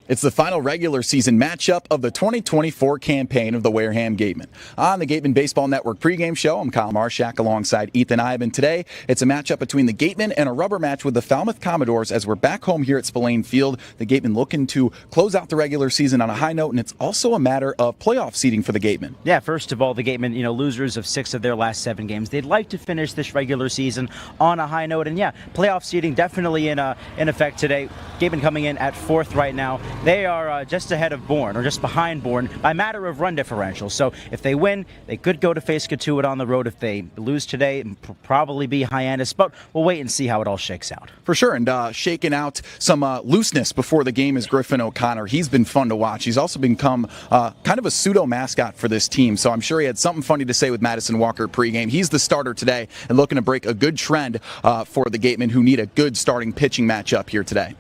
It's the final regular season matchup of the 2024 campaign of the Wareham Gatemen. On the Gatemen Baseball Network pregame show, I'm Kyle Marchak alongside Ethan Eibe, and today it's a matchup between the Gatemen and a rubber match with the Falmouth Commodores as we're back home here at Spillane Field. The Gatemen looking to close out the regular season on a high note, and it's also a matter of playoff seeding for the Gatemen. Yeah, first of all, the Gatemen, losers of 6 of their last 7 games. They'd like to finish this regular season on a high note, and yeah, playoff seeding definitely in effect today. Gatemen coming in at 4th right now. They are just ahead of Bourne, or just behind Bourne, by matter of run differential. So if they win, they could go to face Katuitt on the road. If they lose today, probably be Hyannis, but we'll wait and see how it all shakes out. For sure, and shaking out some looseness before the game is Griffin O'Connor. He's been fun to watch. He's also become kind of a pseudo-mascot for this team, so I'm sure he had something funny to say with Madison Walker pregame. He's the starter today and looking to break a good trend for the Gatemen, who need a good starting pitching matchup here today.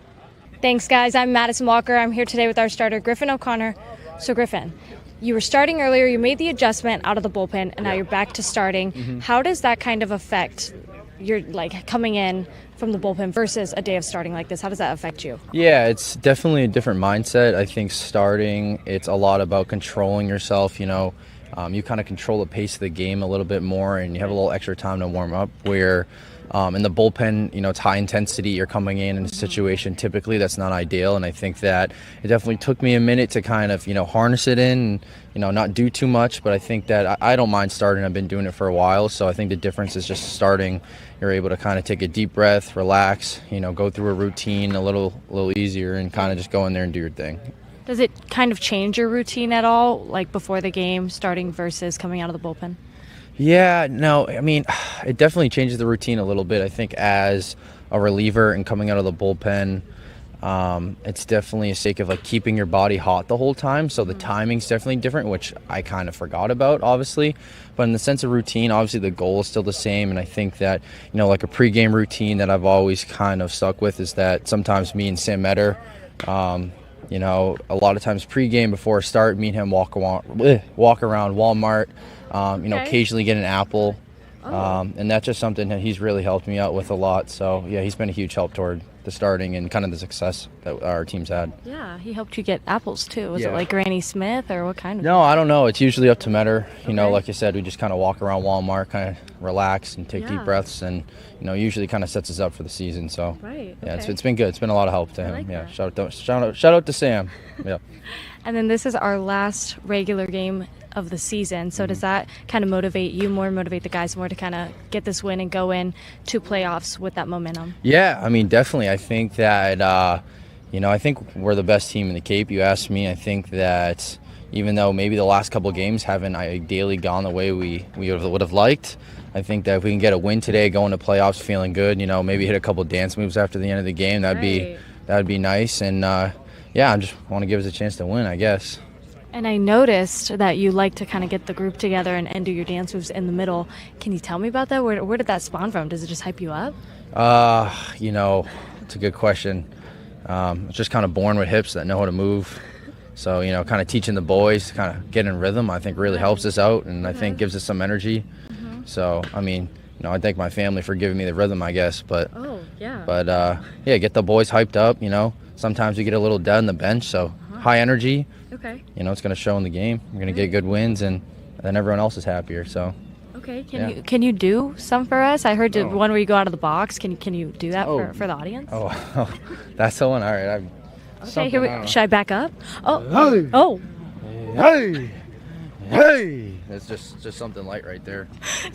Thanks, guys. I'm Madison Walker. I'm here today with our starter, Griffin O'Connor. So, Griffin, you were starting earlier. You made the adjustment out of the bullpen, and now you're back to starting. Mm-hmm. How does that kind of affect your, coming in from the bullpen versus a day of starting like this? How does that affect you? Yeah, it's definitely a different mindset. I think starting, it's a lot about controlling yourself. You kind of control the pace of the game a little bit more, and you have a little extra time to warm up, where in the bullpen, it's high intensity. You're coming in a situation typically that's not ideal, and I think that it definitely took me a minute to kind of harness it in, and not do too much. But I think that I don't mind starting. I've been doing it for a while, so I think the difference is just starting. You're able to kind of take a deep breath, relax, go through a routine a little easier, and kind of just go in there and do your thing. Does it kind of change your routine at all, like before the game, starting versus coming out of the bullpen? Yeah, no, I mean, it definitely changes the routine a little bit. I think as a reliever and coming out of the bullpen, it's definitely a sake of keeping your body hot the whole time. So the timing's definitely different, which I kind of forgot about, obviously. But in the sense of routine, obviously the goal is still the same. And I think that, a pregame routine that I've always kind of stuck with is that sometimes me and Sam Metter, a lot of times pregame before a start, me and him walk around Walmart. Occasionally get an apple. And that's just something that he's really helped me out with a lot. So, yeah, he's been a huge help toward the starting and kind of the success that our team's had. Yeah, he helped you get apples, too. Was it like Granny Smith or what kind of? No, I don't know. It's usually up to Metter. Like I said, we just kind of walk around Walmart, kind of relax and take deep breaths, and, usually kind of sets us up for the season. So, it's been good. It's been a lot of help to him. Yeah, shout out to Sam. Yeah. And then this is our last regular game of the season. So does that kind of motivate you more, motivate the guys more to kind of get this win and go in to playoffs with that momentum? Yeah, I mean, definitely. I think that, I think we're the best team in the Cape. You asked me. I think that even though maybe the last couple of games haven't ideally gone the way we would have liked, I think that if we can get a win today, go into playoffs feeling good, maybe hit a couple of dance moves after the end of the game, that'd be nice. And, I just want to give us a chance to win, I guess. And I noticed that you like to kind of get the group together and do your dance moves in the middle. Can you tell me about that? Where did that spawn from? Does it just hype you up? It's a good question. It's just kind of born with hips that know how to move. So, kind of teaching the boys to kind of get in rhythm, I think really helps us out, and I think gives us some energy. Mm-hmm. So, I mean, I thank my family for giving me the rhythm, I guess. But, get the boys hyped up, Sometimes we get a little dead on the bench, so high energy. Okay. It's going to show in the game. We're going to get good wins, and then everyone else is happier. So. Okay. Can you do some for us? I heard one where you go out of the box. Can you do that for the audience? Oh, that's the one. All right. Okay. Should I back up? Oh. Hey. Hey. That's just something light right there. I've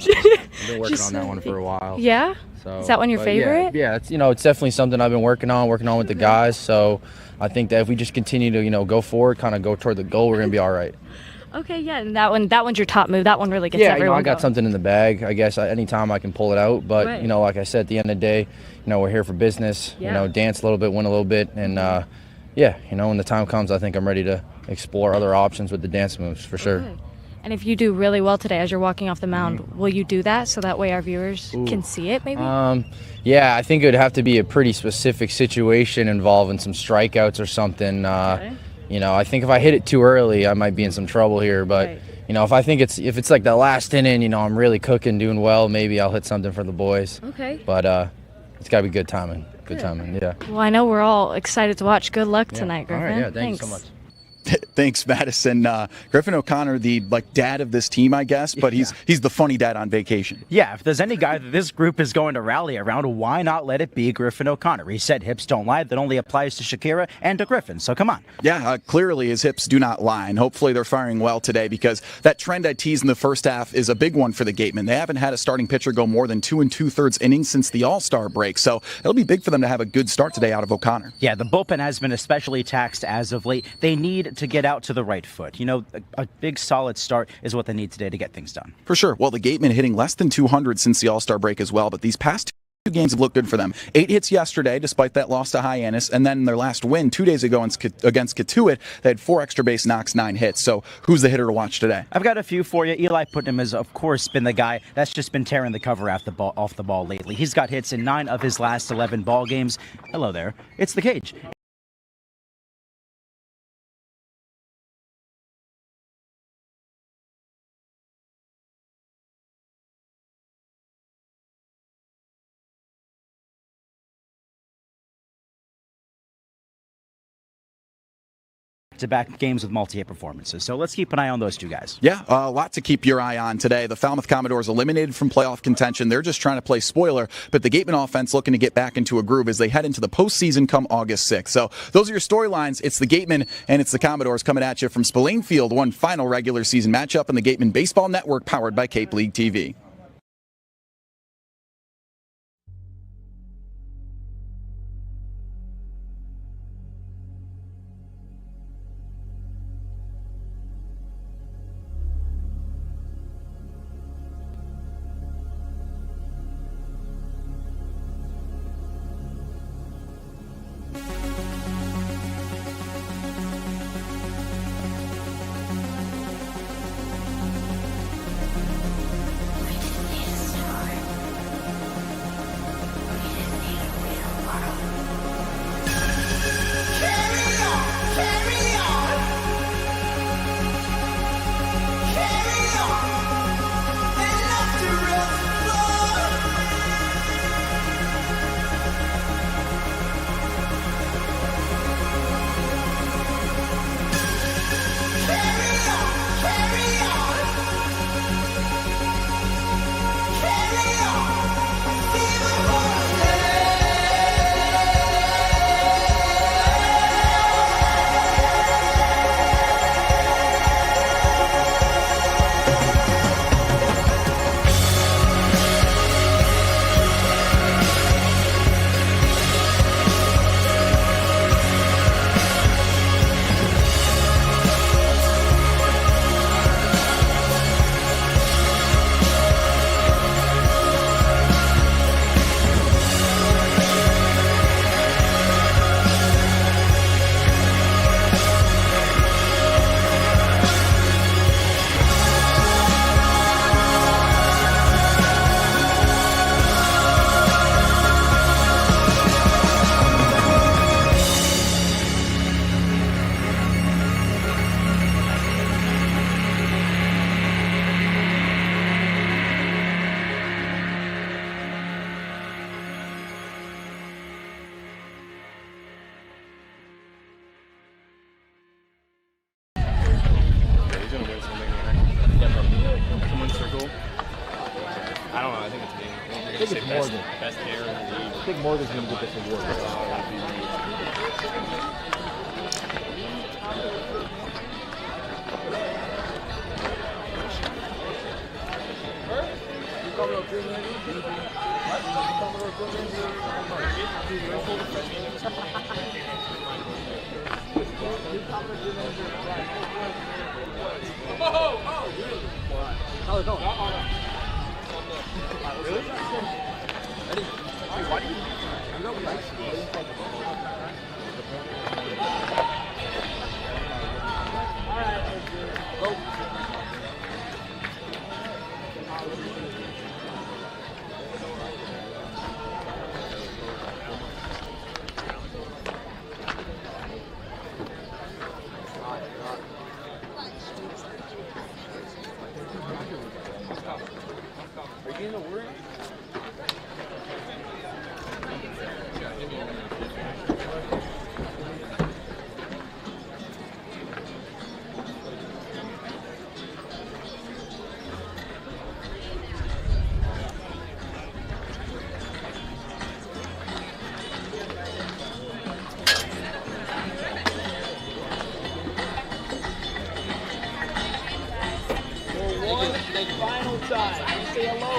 been working on that one for a while. Yeah. So, is that one your favorite? Yeah. It's it's definitely something I've been working on with the guys. So I think that if we just continue to go forward, kind of go toward the goal, we're gonna be all right. Okay, yeah, and that one's your top move. That one really gets everyone I got going. something in the bag. I guess anytime I can pull it out. But like I said, at the end of the day, we're here for business. Yeah. Dance a little bit, win a little bit, and when the time comes, I think I'm ready to explore other options with the dance moves for sure. Okay. And if you do really well today as you're walking off the mound, will you do that so that way our viewers can see it maybe? I think it would have to be a pretty specific situation involving some strikeouts or something. I think if I hit it too early, I might be in some trouble here. But, if it's like the last inning, I'm really cooking, doing well, maybe I'll hit something for the boys. Okay. But it's got to be good timing. good time. And yeah. Well, I know we're all excited to watch. Good luck tonight, Griffin. All right, yeah, thank Thanks. you so much. Thanks, Madison. Griffin O'Connor, the dad of this team, I guess, but he's the funny dad on vacation. Yeah, if there's any guy that this group is going to rally around, why not let it be Griffin O'Connor? He said hips don't lie. That only applies to Shakira and to Griffin, so come on. Yeah, clearly his hips do not lie, and hopefully they're firing well today, because that trend I teased in the first half is a big one for the Gatemen. They haven't had a starting pitcher go more than 2 2/3 innings since the All-Star break, so it'll be big for them to have a good start today out of O'Connor. Yeah, the bullpen has been especially taxed as of late. They need to get out to the right foot. You know, a big solid start is what they need today to get things done. For sure. Well, the Gatemen hitting less than 200 since the All-Star break as well, but these past two games have looked good for them. 8 hits yesterday, despite that loss to Hyannis, and then their last win 2 days ago against Katuitt, they had 4 extra base knocks, 9 hits. So who's the hitter to watch today? I've got a few for you. Eli Putnam has, of course, been the guy that's just been tearing the cover off the ball lately. He's got hits in 9 of his last 11 ball games. Hello there. It's the Cage. Back-to-back games with multi-hit performances. So let's keep an eye on those two guys. Yeah, a lot to keep your eye on today. The Falmouth Commodores eliminated from playoff contention. They're just trying to play spoiler, but the Gatemen offense looking to get back into a groove as they head into the postseason come August 6th. So those are your storylines. It's the Gatemen and it's the Commodores coming at you from Spillane Field, one final regular season matchup in the Gatemen Baseball Network powered by Cape League TV. Best hair in the league. I think Morgan's going to get this award. How's it going? Really? Ready? Why do you? You know, go. Are you getting the word?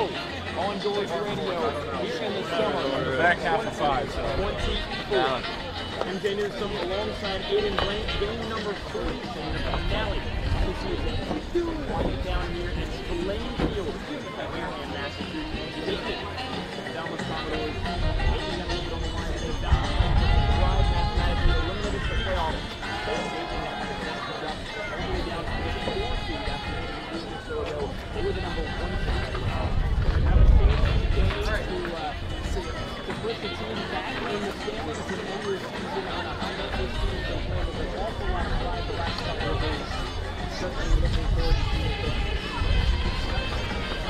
go. On Doors Radio. Here in the summer. Back half of 5. So 24. MJ Newsom alongside Aiden Blank. Game number 3 in the finale. This is winding down here at Spillane Field here in Massachusetts. Falmouth Commodores. Making them lead on the line. They drive mathematically eliminated the playoffs. They're making that matchup all the way down to the 4th seed after the week or so ago. They were the number 1 seed. Have a chance today to put the team back in the standings and end your season on a high note. This team has been playing with an awful lot of pride the last couple of days. Certainly looking forward to seeing it.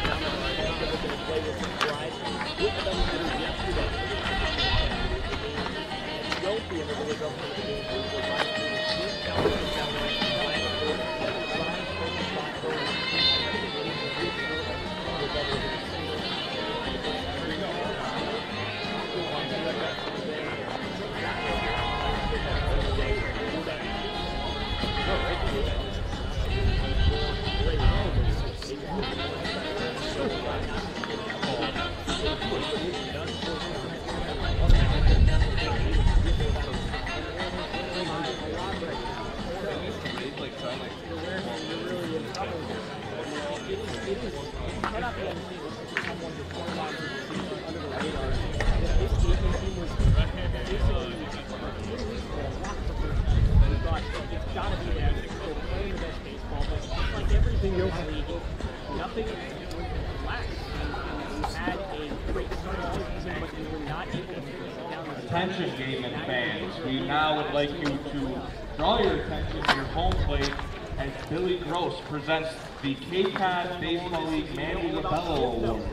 Down the line, they're going to play with some pride. With the doubleheader yesterday. And Trophy in the village up for the game. They were right to the team. Now they're going to down the line. Nothing lacked. We had a great start of the season, but we were not able to finish it down. Attention, Gatemen fans. We now would like you to draw your attention to your home plate as Billy Gross presents the Cape Cod Baseball League Manny Rebello Award.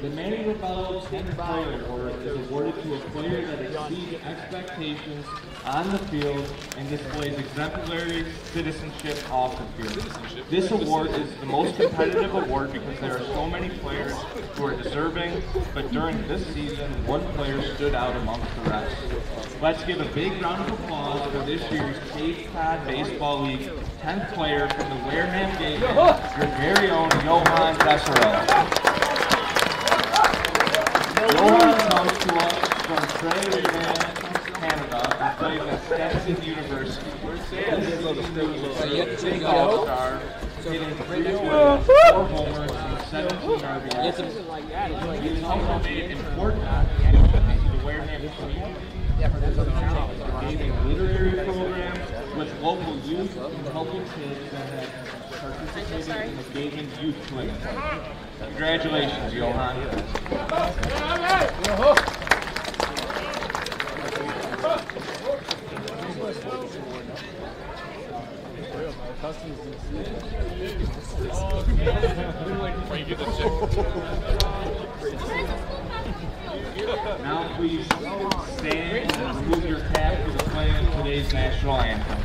The Manny Rebello 10th Player Award is awarded to a player that exceeds expectations on the field and displays exemplary citizenship off the field. This award is the most competitive award because there are so many players who are deserving, but during this season, one player stood out amongst the rest. Let's give a big round of applause for this year's Cape Cod Baseball League 10th player from the Wareham Gatemen, your very own Johan Desserel. Johan comes to us from Trey, Canada, and plays at Stanford University. This is all-star, hitting 3 4 homers and 17 RBIs. He's also made important contributions to the Wareham community. Giving literary programs with local youth and helping kids that have participated in the Gatemen Youth Clinic. Congratulations, Johan. Now please stand and remove your cap for the playing of today's national anthem.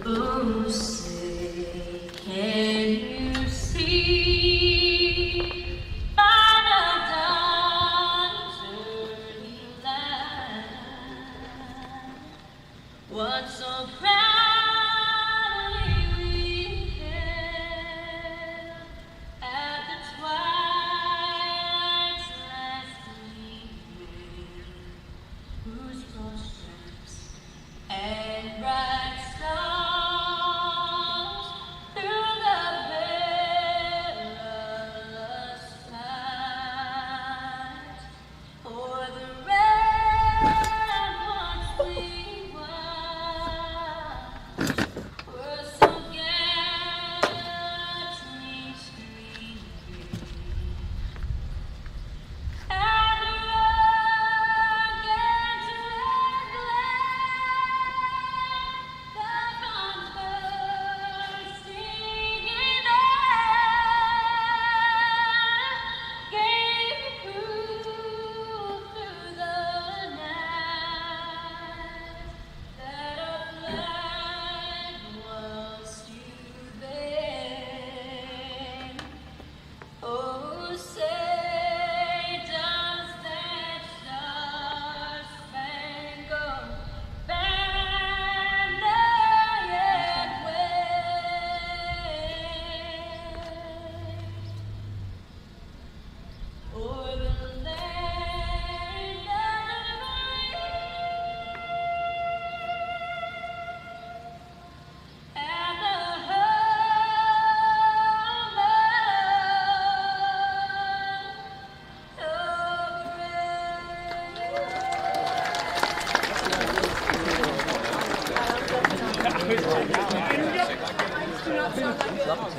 Oh, say, can you see by the dawn's early light what so proudly we hailed at the twilight's last gleaming, whose broad stripes and bright stars through the perilous fight o'er the ramparts we watched were so gallantly streaming. And the rugged red glare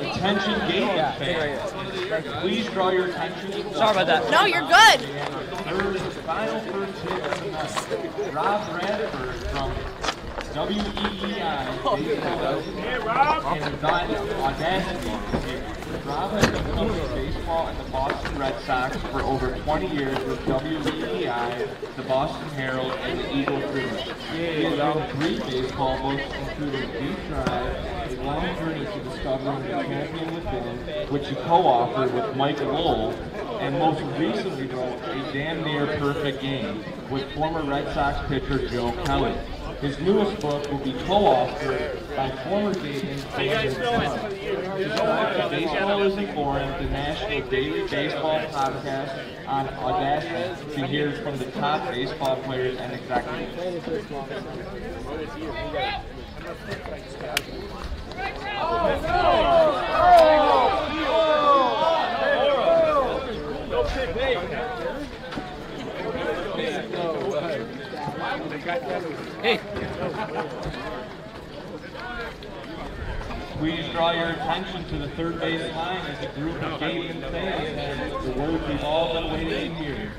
Attention Gatemen fans. Please draw your attention to the Sorry about that. No, you're good. third and final first hit of the night. Rob Bradford from WEEI Baseball and Audacity. Rob has been coaching baseball and the Boston Red Sox for over 20 years with WEEI, the Boston Herald, and the Eagle Tribune. He has written 3 baseball books, including Deep Drive, A Long Journey to Discovering the Champion Within, which he co-authored with Mike Lowell, and most recently wrote A Damn Near Perfect Game with former Red Sox pitcher Joe Kelly. His newest book will be co-authored by former Gatemen. Baseball Isn't Boring, the national daily baseball podcast on Audacity to hear from the top baseball players and executives. Hey. Please draw your attention to the third base line as a group of Gatemen fans and the word we've all been waiting to hear.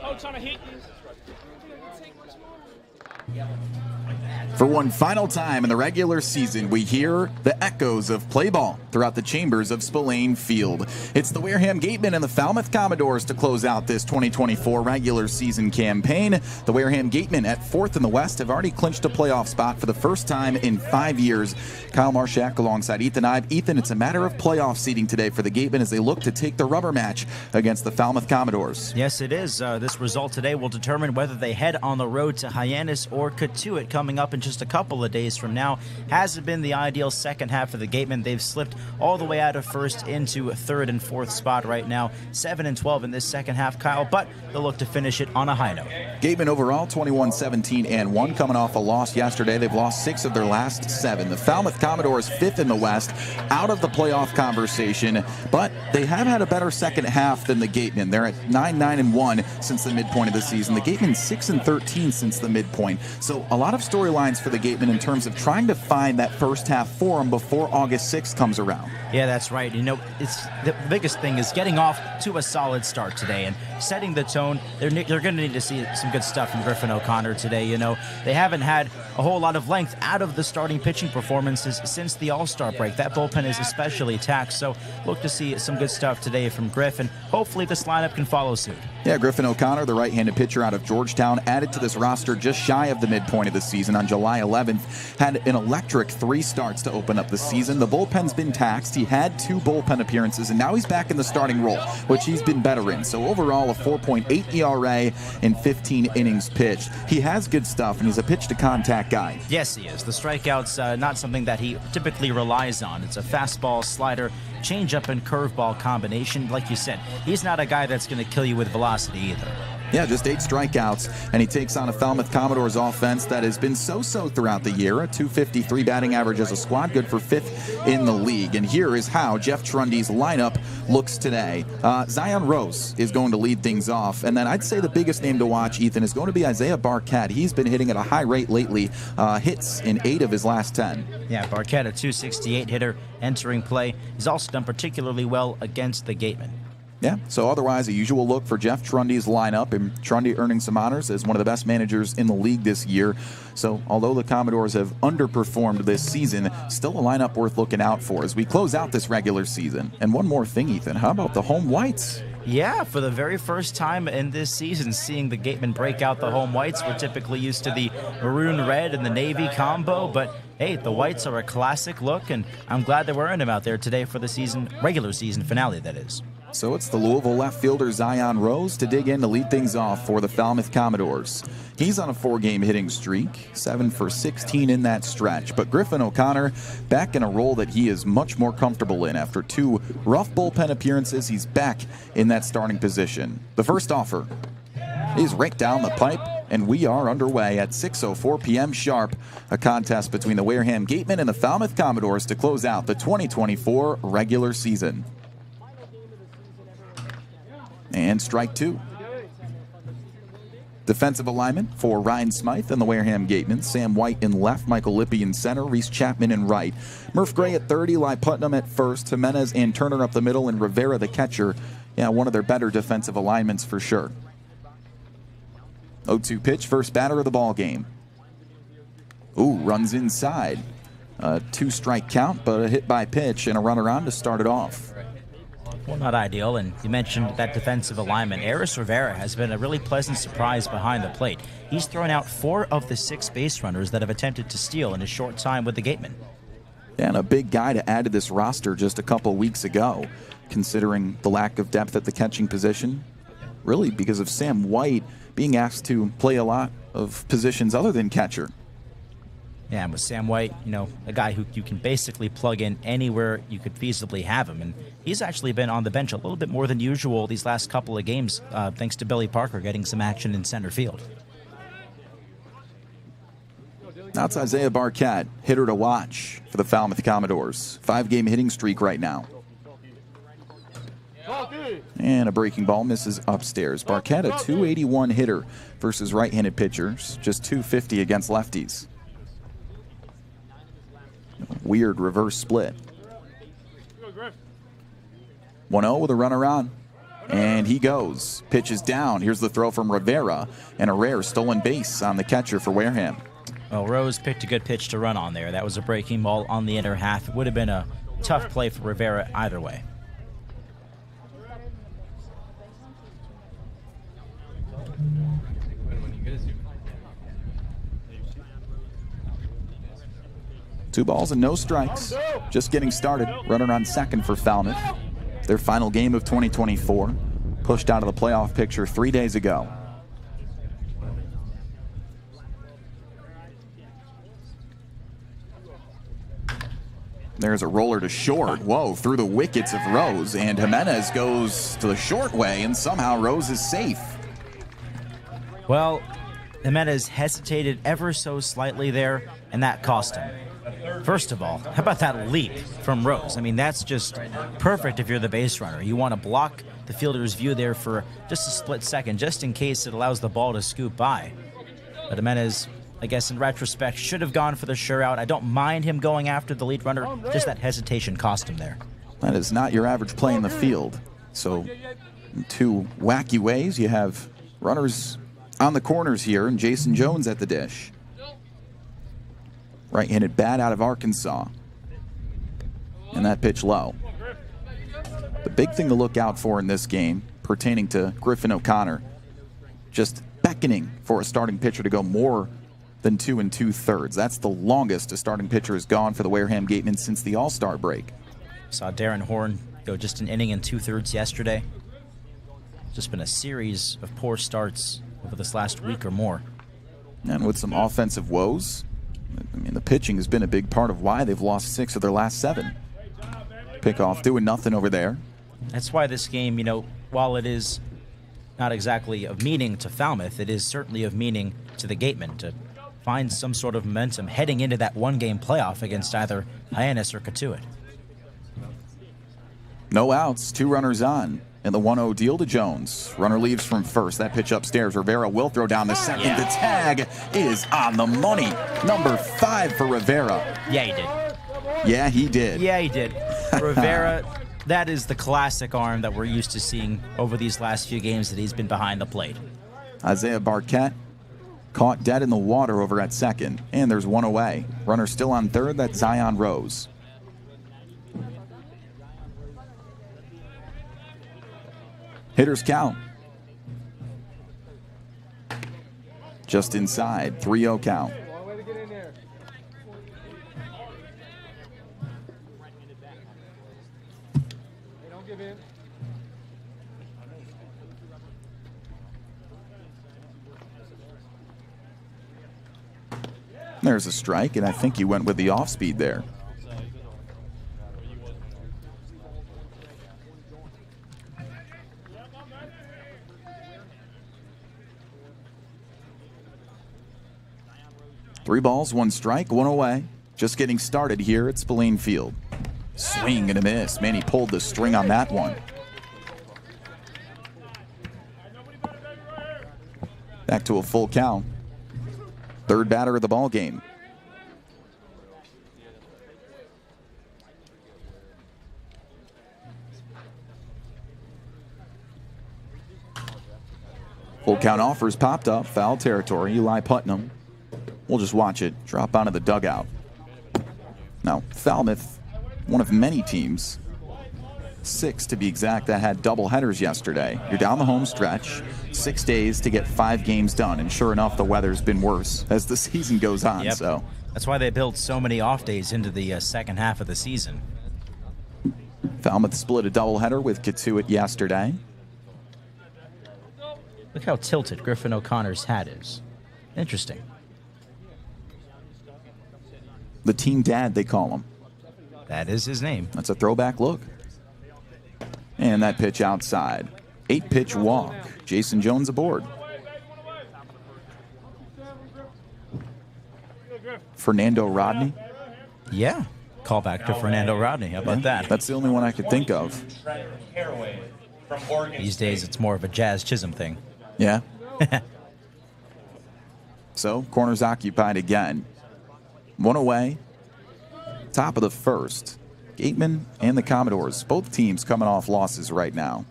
Oh, trying to hit you. For one final time in the regular season, we hear the echoes of play ball throughout the chambers of Spillane Field. It's the Wareham Gatemen and the Falmouth Commodores to close out this 2024 regular season campaign. The Wareham Gatemen at 4th in the West have already clinched a playoff spot for the first time in 5 years. Kyle Marchak alongside Ethan Eibe. Ethan, it's a matter of playoff seeding today for the Gatemen as they look to take the rubber match against the Falmouth Commodores. Yes, it is. This result today will determine whether they head on the road to Hyannis or Katuitt coming up in just a couple of days from now. Hasn't been the ideal second half for the Gatemen. They've slipped all the way out of first into a 3rd and 4th spot right now. 7-12 in this second half, Kyle, but they'll look to finish it on a high note. Gatemen overall 21-17-1, coming off a loss yesterday. They've lost 6 of their last 7. The Falmouth Commodores 5th in the West, out of the playoff conversation, but they have had a better second half than the Gatemen. They're at 9-9-1 since the midpoint of the season. The Gatemen 6-13 since the midpoint. So a lot of storylines for the Gatemen in terms of trying to find that first half form before August 6th comes around. Yeah, that's right. You know, it's the biggest thing is getting off to a solid start today and setting the tone. They're going to need to see some good stuff from Griffin O'Connor today. You know, they haven't had a whole lot of length out of the starting pitching performances since the All-Star break. That bullpen is especially taxed, so look to see some good stuff today from Griffin. Hopefully this lineup can follow suit. Yeah, Griffin O'Connor, the right-handed pitcher out of Georgetown, added to this roster just shy of the midpoint of the season on July 11th. Had an electric 3 starts to open up the season. The bullpen's been taxed. He had 2 bullpen appearances, and now he's back in the starting role, which he's been better in. So overall, a 4.8 ERA in 15 innings pitched. He has good stuff, and he's a pitch-to-contact guy. Yes, he is. The strikeout's not something that he typically relies on. It's a fastball, slider, changeup, and curveball combination. Like you said, he's not a guy that's going to kill you with velocity either. Yeah, just 8 strikeouts, and he takes on a Falmouth Commodores offense that has been so-so throughout the year. A .253 batting average as a squad, good for 5th in the league. And here is how Jeff Trundy's lineup looks today. Zion Rose is going to lead things off, and then I'd say the biggest name to watch, Ethan, is going to be Isaiah Barquette. He's been hitting at a high rate lately, hits in 8 of his last 10. Yeah, Barquette, a .268 hitter entering play. He's also done particularly well against the Gatemen. Yeah, so otherwise a usual look for Jeff Trundy's lineup, and Trundy earning some honors as one of the best managers in the league this year. So although the Commodores have underperformed this season, still a lineup worth looking out for as we close out this regular season. And one more thing, Ethan, how about the home whites? Yeah, for the very first time in this season, seeing the Gatemen break out the home whites. We're typically used to the maroon red and the navy combo, but hey, the whites are a classic look, and I'm glad they're wearing them out there today for the regular season finale, that is. So it's the Louisville left fielder Zion Rose to dig in to lead things off for the Falmouth Commodores. He's on a 4-game hitting streak, 7 for 16 in that stretch. But Griffin O'Connor back in a role that he is much more comfortable in. After 2 rough bullpen appearances, he's back in that starting position. The first offer. is raked down the pipe, and we are underway at 6:04 p.m. sharp. A contest between the Wareham Gatemen and the Falmouth Commodores to close out the 2024 regular season. And strike two. Defensive alignment for Ryan Smythe and the Wareham Gatemen. Sam White in left, Michael Lippy in center, Reese Chapman in right. Murph Gray at 30, Eli Putnam at first, Jimenez and Turner up the middle, and Rivera the catcher. Yeah, one of their better defensive alignments for sure. 0-2 pitch, first batter of the ball game. Ooh, runs inside. A 2-strike count, but a hit by pitch and a runner on to start it off. Well, not ideal, and you mentioned that defensive alignment. Eris Rivera has been a really pleasant surprise behind the plate. He's thrown out 4 of the 6 base runners that have attempted to steal in his short time with the Gatemen. Yeah, and a big guy to add to this roster just a couple weeks ago, considering the lack of depth at the catching position. Really because of Sam White being asked to play a lot of positions other than catcher. Yeah, and with Sam White, you know, a guy who you can basically plug in anywhere you could feasibly have him. And he's actually been on the bench a little bit more than usual these last couple of games, thanks to Billy Parker getting some action in center field. Now it's Isaiah Barquette, hitter to watch for the Falmouth Commodores. 5-game hitting streak right now. And a breaking ball misses upstairs. Barquette, a 281 hitter versus right-handed pitchers, just 250 against lefties. Weird reverse split. 1-0 with a runner on. And he goes. Pitch is down. Here's the throw from Rivera. And a rare stolen base on the catcher for Wareham. Well, Rose picked a good pitch to run on there. That was a breaking ball on the inner half. It would have been a tough play for Rivera either way. Two balls and no strikes. Just getting started. Runner on second for Falmouth. Their final game of 2024. Pushed out of the playoff picture 3 days ago. There's a roller to short. Whoa, through the wickets of Rose. And Jimenez goes to the short way, and somehow Rose is safe. Well, Jimenez hesitated ever so slightly there, and that cost him. First of all, how about that leap from Rose? I mean, that's just perfect if you're the base runner. You want to block the fielder's view there for just a split second, just in case it allows the ball to scoop by. But Jimenez, I guess in retrospect, should have gone for the sure out. I don't mind him going after the lead runner, just that hesitation cost him there. That is not your average play in the field. So, in 2 wacky ways, you have runners on the corners here, and Jason Jones at the dish. Right-handed bat out of Arkansas. And that pitch low. The big thing to look out for in this game, pertaining to Griffin O'Connor, just beckoning for a starting pitcher to go more than 2 2/3. That's the longest a starting pitcher has gone for the Wareham Gatemen since the All-Star break. Saw Darren Horn go just an inning and 2/3 yesterday. Just been a series of poor starts over this last week or more. And with some offensive woes, I mean, the pitching has been a big part of why they've lost 6 of their last 7. Pickoff doing nothing over there. That's why this game, you know, while it is not exactly of meaning to Falmouth, it is certainly of meaning to the Gatemen to find some sort of momentum heading into that 1-game playoff against either Hyannis or Katuitt. No outs, 2 runners on. And the 1-0 deal to Jones. Runner leaves from first. That pitch upstairs. Rivera will throw down the second. Yeah. The tag is on the money. Number 5 for Rivera. Yeah, he did. Yeah, he did. Yeah, he did. Rivera, that is the classic arm that we're used to seeing over these last few games that he's been behind the plate. Isaiah Barquette caught dead in the water over at second. And there's 1 away. Runner still on third. That's Zion Rose. Hitters count. Just inside, 3-0 count. There's a strike, and I think he went with the off-speed there. 3 balls, 1 strike, 1 away. Just getting started here at Spillane Field. Swing and a miss. Man, he pulled the string on that one. Back to a full count. Third batter of the ball game. Full count offers popped up. Foul territory. Eli Putnam. We'll just watch it drop onto the dugout. Now, Falmouth, one of many teams, 6 to be exact, that had double headers yesterday. You're down the home stretch, 6 days to get 5 games done, and sure enough, the weather's been worse as the season goes on. Yep. So that's why they build so many off days into the second half of the season. Falmouth split a doubleheader with Katuitt yesterday. Look how tilted Griffin O'Connor's hat is. Interesting. The team dad, they call him. That is his name. That's a throwback look. And that pitch outside. 8-pitch walk. Jason Jones aboard. Fernando Rodney. Yeah. Call back to Fernando Rodney. How about that? That's the only one I could think of. These days, it's more of a Jazz Chisholm thing. Yeah. So, corners occupied again. 1 away. Top of the first. Gatemen and the Commodores, both teams coming off losses right now.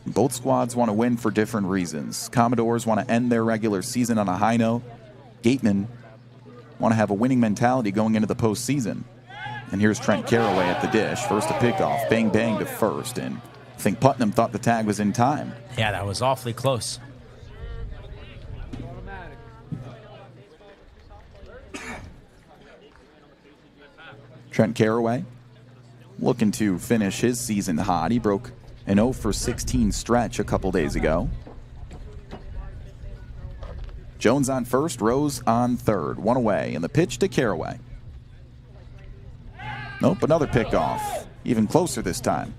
Both squads want to win for different reasons. Commodores want to end their regular season on a high note. Gatemen want to have a winning mentality going into the postseason. And here's Trent Caraway at the dish. First a pickoff, bang bang to first. And I think Putnam thought the tag was in time. Yeah, that was awfully close. Trent Caraway looking to finish his season hot. He broke an 0 for 16 stretch a couple days ago. Jones on first, Rose on third. 1 away, and the pitch to Caraway. Nope, another pickoff. Even closer this time.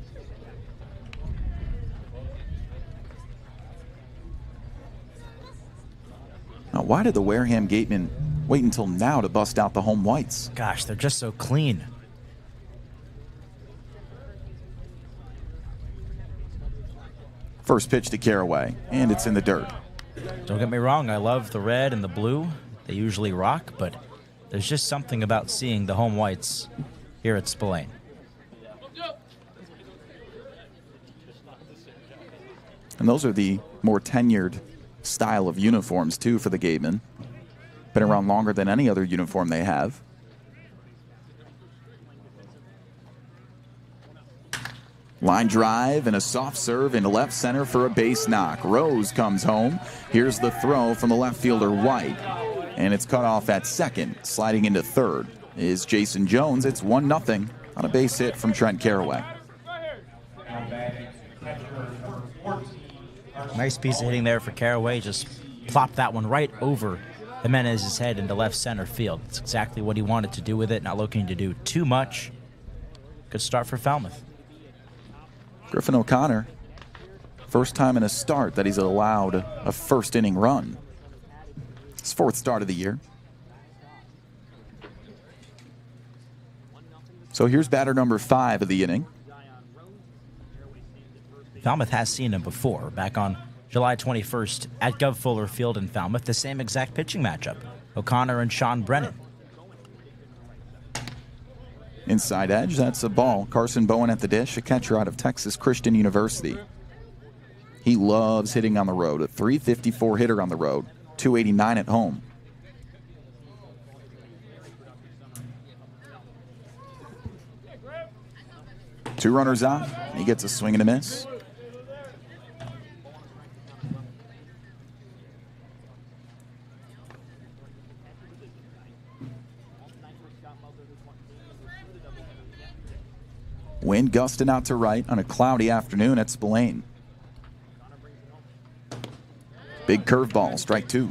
Now, why did the Wareham Gatemen wait until now to bust out the home whites? Gosh, they're just so clean. First pitch to Caraway, and it's in the dirt. Don't get me wrong, I love the red and the blue. They usually rock, but there's just something about seeing the home whites here at Spillane. And those are the more tenured style of uniforms, too, for the Gatemen. Been around longer than any other uniform they have. Line drive and a soft serve into left center for a base knock. Rose comes home. Here's the throw from the left fielder, White. And it's cut off at second. Sliding into third is Jason Jones. It's 1-0 on a base hit from Trent Caraway. Nice piece of hitting there for Caraway. Just plopped that one right over Jimenez's head into left center field. It's exactly what he wanted to do with it. Not looking to do too much. Good start for Falmouth. Griffin O'Connor, first time in a start that he's allowed a first inning run. His 4th start of the year. So here's batter number 5 of the inning. Falmouth has seen him before, back on July 21st at Gov Fuller Field in Falmouth, the same exact pitching matchup. O'Connor and Sean Brennan. Inside edge, that's a ball. Carson Bowen at the dish, a catcher out of Texas Christian University. He loves hitting on the road. A .354 hitter on the road, .289 at home. Two runners out. He gets a swing and a miss. Wind gusting out to right on a cloudy afternoon at Spillane. Big curveball, strike 2.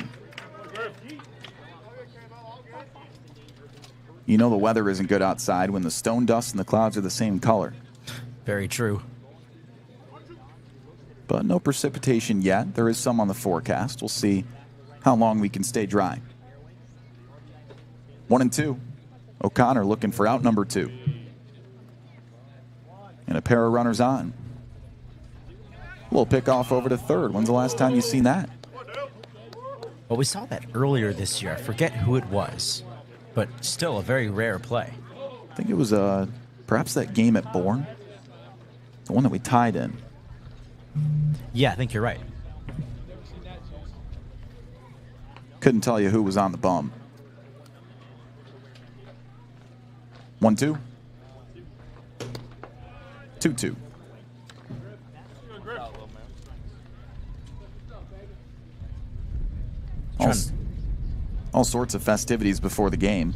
You know the weather isn't good outside when the stone dust and the clouds are the same color. Very true. But no precipitation yet. There is some on the forecast. We'll see how long we can stay dry. 1-2. O'Connor looking for out number 2. And a pair of runners on. We'll pick off over to third. When's the last time you've seen that? Well, we saw that earlier this year. I forget who it was, but still a very rare play. I think it was perhaps that game at Bourne. The one that we tied in. Yeah, I think you're right. Couldn't tell you who was on the bum. 1-2. 2-2. All sorts of festivities before the game.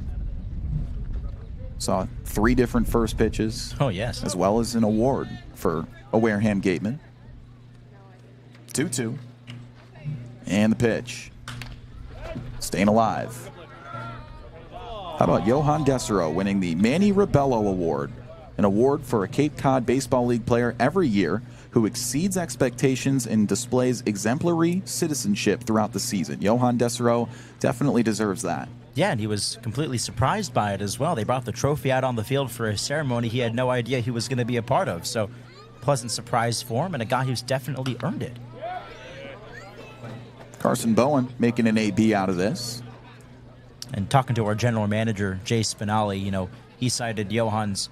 Saw 3 different first pitches. Oh, yes. As well as an award for a Wareham Gateman. 2-2. And the pitch. Staying alive. How about Johan Desero winning the Manny Rebello Award, an award for a Cape Cod Baseball League player every year who exceeds expectations and displays exemplary citizenship throughout the season. Johan Desero definitely deserves that. Yeah, and he was completely surprised by it as well. They brought the trophy out on the field for a ceremony he had no idea he was going to be a part of. So, pleasant surprise for him and a guy who's definitely earned it. Carson Bowen making an AB out of this. And talking to our general manager, Jay Spinelli, he cited Johan's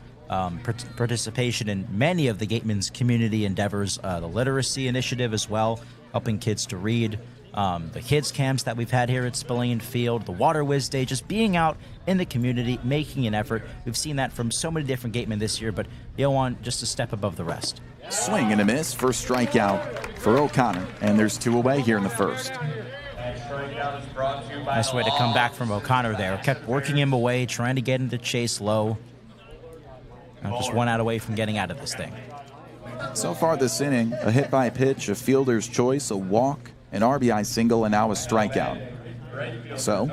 participation in many of the Gatemen's community endeavors, the literacy initiative as well, helping kids to read, the kids camps that we've had here at Spillane Field, the Water Whiz Day, just being out in the community, making an effort. We've seen that from so many different Gatemen this year, but Johan just a step above the rest. Swing and a miss, first strikeout for O'Connor, and there's 2 away here in the first. Nice way to come back from O'Connor there. Kept working him away, trying to get him to chase low. Just 1 out away from getting out of this thing. So far this inning, a hit by pitch, a fielder's choice, a walk, an RBI single, and now a strikeout. So,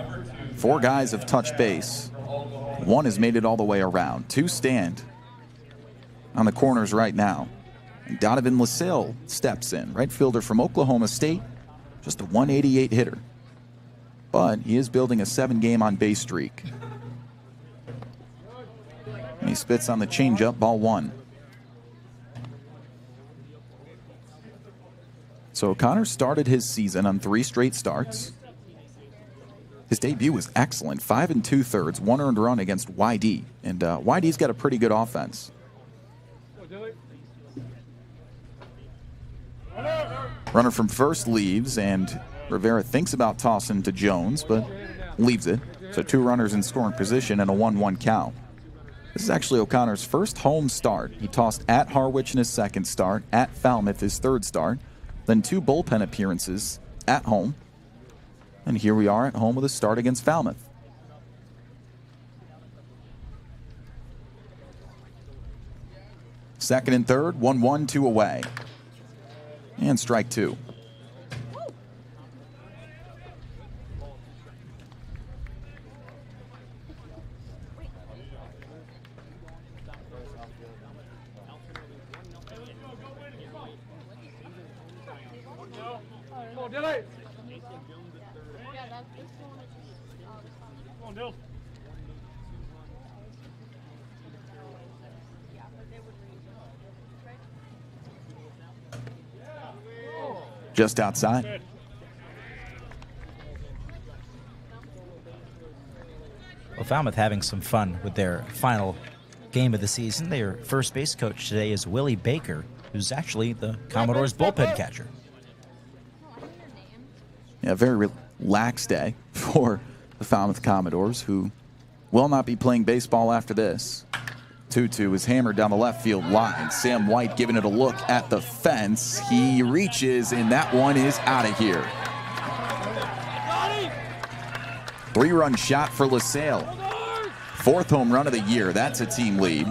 4 guys have touched base. 1 has made it all the way around. 2 stand on the corners right now. And Donovan LaSalle steps in, right fielder from Oklahoma State, just a 188 hitter. But he is building a 7-game on-base streak. And he spits on the changeup, ball 1. So O'Connor started his season on 3 straight starts. His debut was excellent, 5 2/3, 1 earned run against YD. And YD's got a pretty good offense. Runner from first leaves, and Rivera thinks about tossing to Jones, but leaves it. So 2 runners in scoring position and a 1-1 count. This is actually O'Connor's first home start. He tossed at Harwich in his second start, at Falmouth his third start, then 2 bullpen appearances at home. And here we are at home with a start against Falmouth. Second and third, 1-1, 2 away. And strike 2. Just outside. Well, Falmouth having some fun with their final game of the season. Their first base coach today is Willie Baker, who's actually the Commodores bullpen catcher. Yeah, very relaxed day for the Falmouth Commodores, who will not be playing baseball after this. 2-2 is hammered down the left field line. Sam White giving it a look at the fence. He reaches, and that one is out of here. 3-run shot for LaSalle. 4th home run of the year. That's a team lead.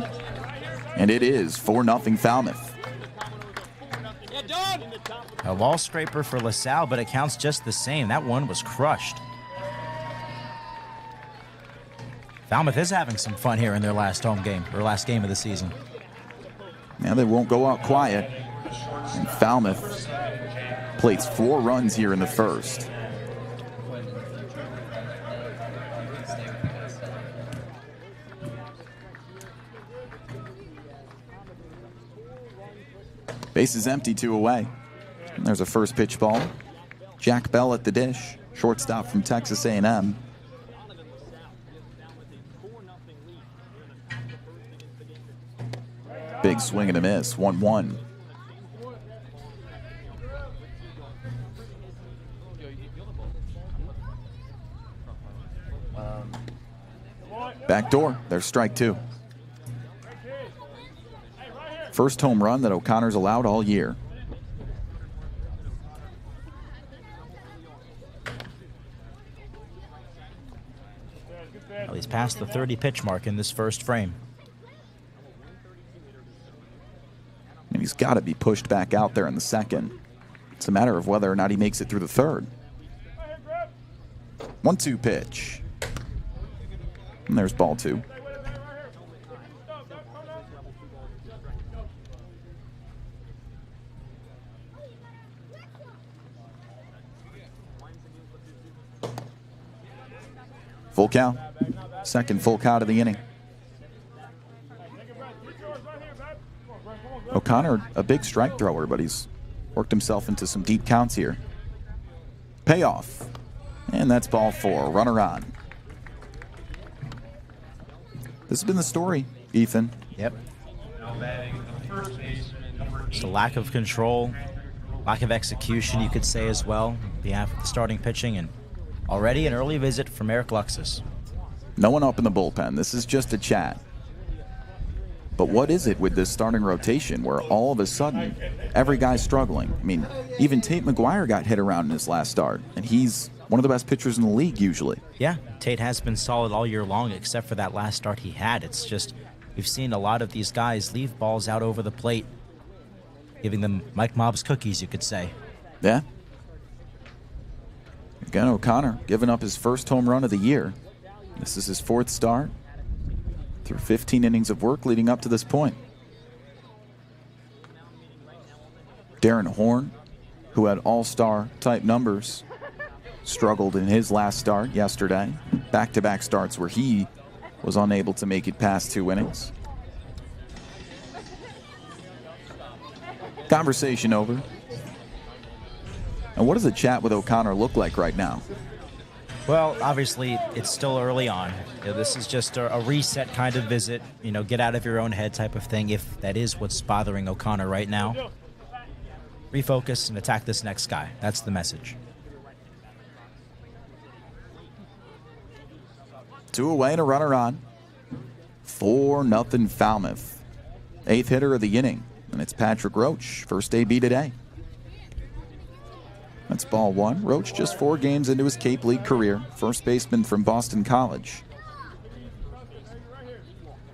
And it is 4-0 Falmouth. A wall scraper for LaSalle, but it counts just the same. That one was crushed. Falmouth is having some fun here in their last home game, or last game of the season. Now they won't go out quiet. And Falmouth plates 4 runs here in the first. Base is empty, 2 away. And there's a first pitch ball. Jack Bell at the dish, shortstop from Texas A&M. Big swing and a miss, 1-1. Back door, there's strike 2. First home run that O'Connor's allowed all year. Well, he's past the 30 pitch mark in this first frame. And he's got to be pushed back out there in the second. It's a matter of whether or not he makes it through the third. 1-2 pitch. And there's ball 2. Full count. Second full count of the inning. O'Connor, a big strike thrower, but he's worked himself into some deep counts here. Payoff. And that's ball 4. Runner on. This has been the story, Ethan. Yep. Just a lack of control, lack of execution, you could say as well, on behalf of the starting pitching, and already an early visit from Eric Luxus. No one up in the bullpen. This is just a chat. But what is it with this starting rotation where all of a sudden every guy's struggling? I mean, even Tate McGuire got hit around in his last start, and he's one of the best pitchers in the league usually. Yeah, Tate has been solid all year long except for that last start he had. It's just, we've seen a lot of these guys leave balls out over the plate, giving them Mike Mobb's cookies, you could say. Yeah. Again, O'Connor giving up his first home run of the year. This is his 4th start through 15 innings of work leading up to this point. Darren Horn, who had all-star type numbers, struggled in his last start yesterday. Back-to-back starts where he was unable to make it past 2 innings. Conversation over. And what does the chat with O'Connor look like right now? Well, obviously, it's still early on. You know, this is just a reset kind of visit, you know, get out of your own head type of thing, if that is what's bothering O'Connor right now. Refocus and attack this next guy. That's the message. 2 away and a runner on. 4-0 Falmouth. 8th hitter of the inning, and it's Patrick Roach, first AB today. That's ball 1. Roach just 4 games into his Cape League career. First baseman from Boston College.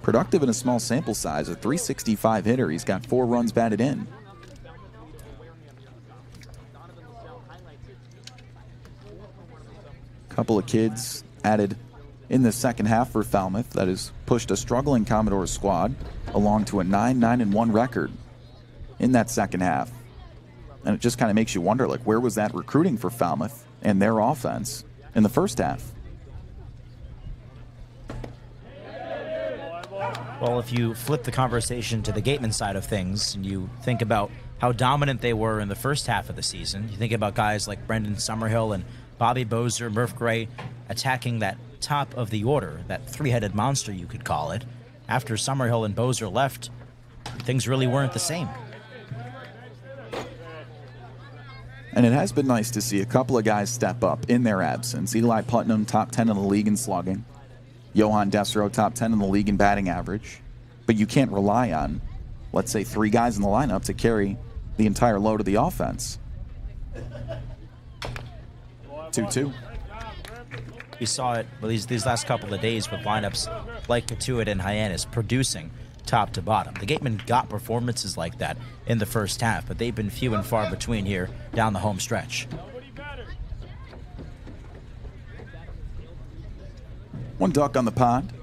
Productive in a small sample size, a .365 hitter. He's got 4 runs batted in. Couple of kids added in the second half for Falmouth that has pushed a struggling Commodores squad along to a 9-9-1 record in that second half. And it just kind of makes you wonder, like, where was that recruiting for Falmouth and their offense in the first half? Well, if you flip the conversation to the Gatemen side of things and you think about how dominant they were in the first half of the season, you think about guys like Brendan Summerhill and Bobby Bozer, Murph Gray attacking that top of the order, that 3-headed monster you could call it. After Summerhill and Bozer left, things really weren't the same. And it has been nice to see a couple of guys step up in their absence. Eli Putnam, top 10 in the league in slugging. Johan Desero, top 10 in the league in batting average. But you can't rely on, let's say, 3 guys in the lineup to carry the entire load of the offense. 2-2. We saw it these last couple of days with lineups like Katuit and Hyannis producing top to bottom. The Gatemen got performances like that in the first half, but they've been few and far between here down the home stretch. One duck on the pond.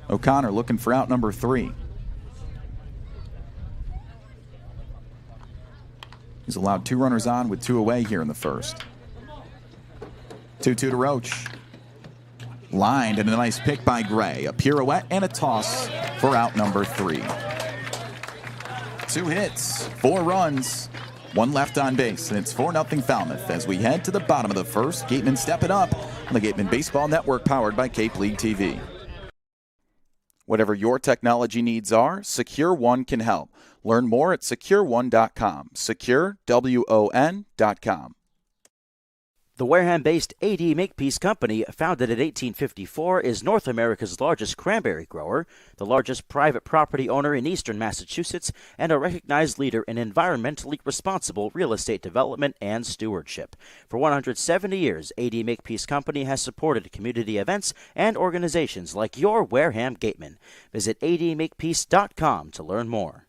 O'Connor looking for out number 3. He's allowed 2 runners on with 2 away here in the first. 2-2 to Roach. Lined and a nice pick by Gray. A pirouette and a toss for out number 3. 2 hits, 4 runs, 1 left on base, and it's 4-0 Falmouth as we head to the bottom of the first. Gatemen step it up on the Gatemen Baseball Network, powered by Cape League TV. Whatever your technology needs are, Secure One can help. Learn more at secureone.com. SecureWON.com. The Wareham-based AD Makepeace Company, founded in 1854, is North America's largest cranberry grower, the largest private property owner in eastern Massachusetts, and a recognized leader in environmentally responsible real estate development and stewardship. For 170 years, AD Makepeace Company has supported community events and organizations like your Wareham Gatemen. Visit admakepeace.com to learn more.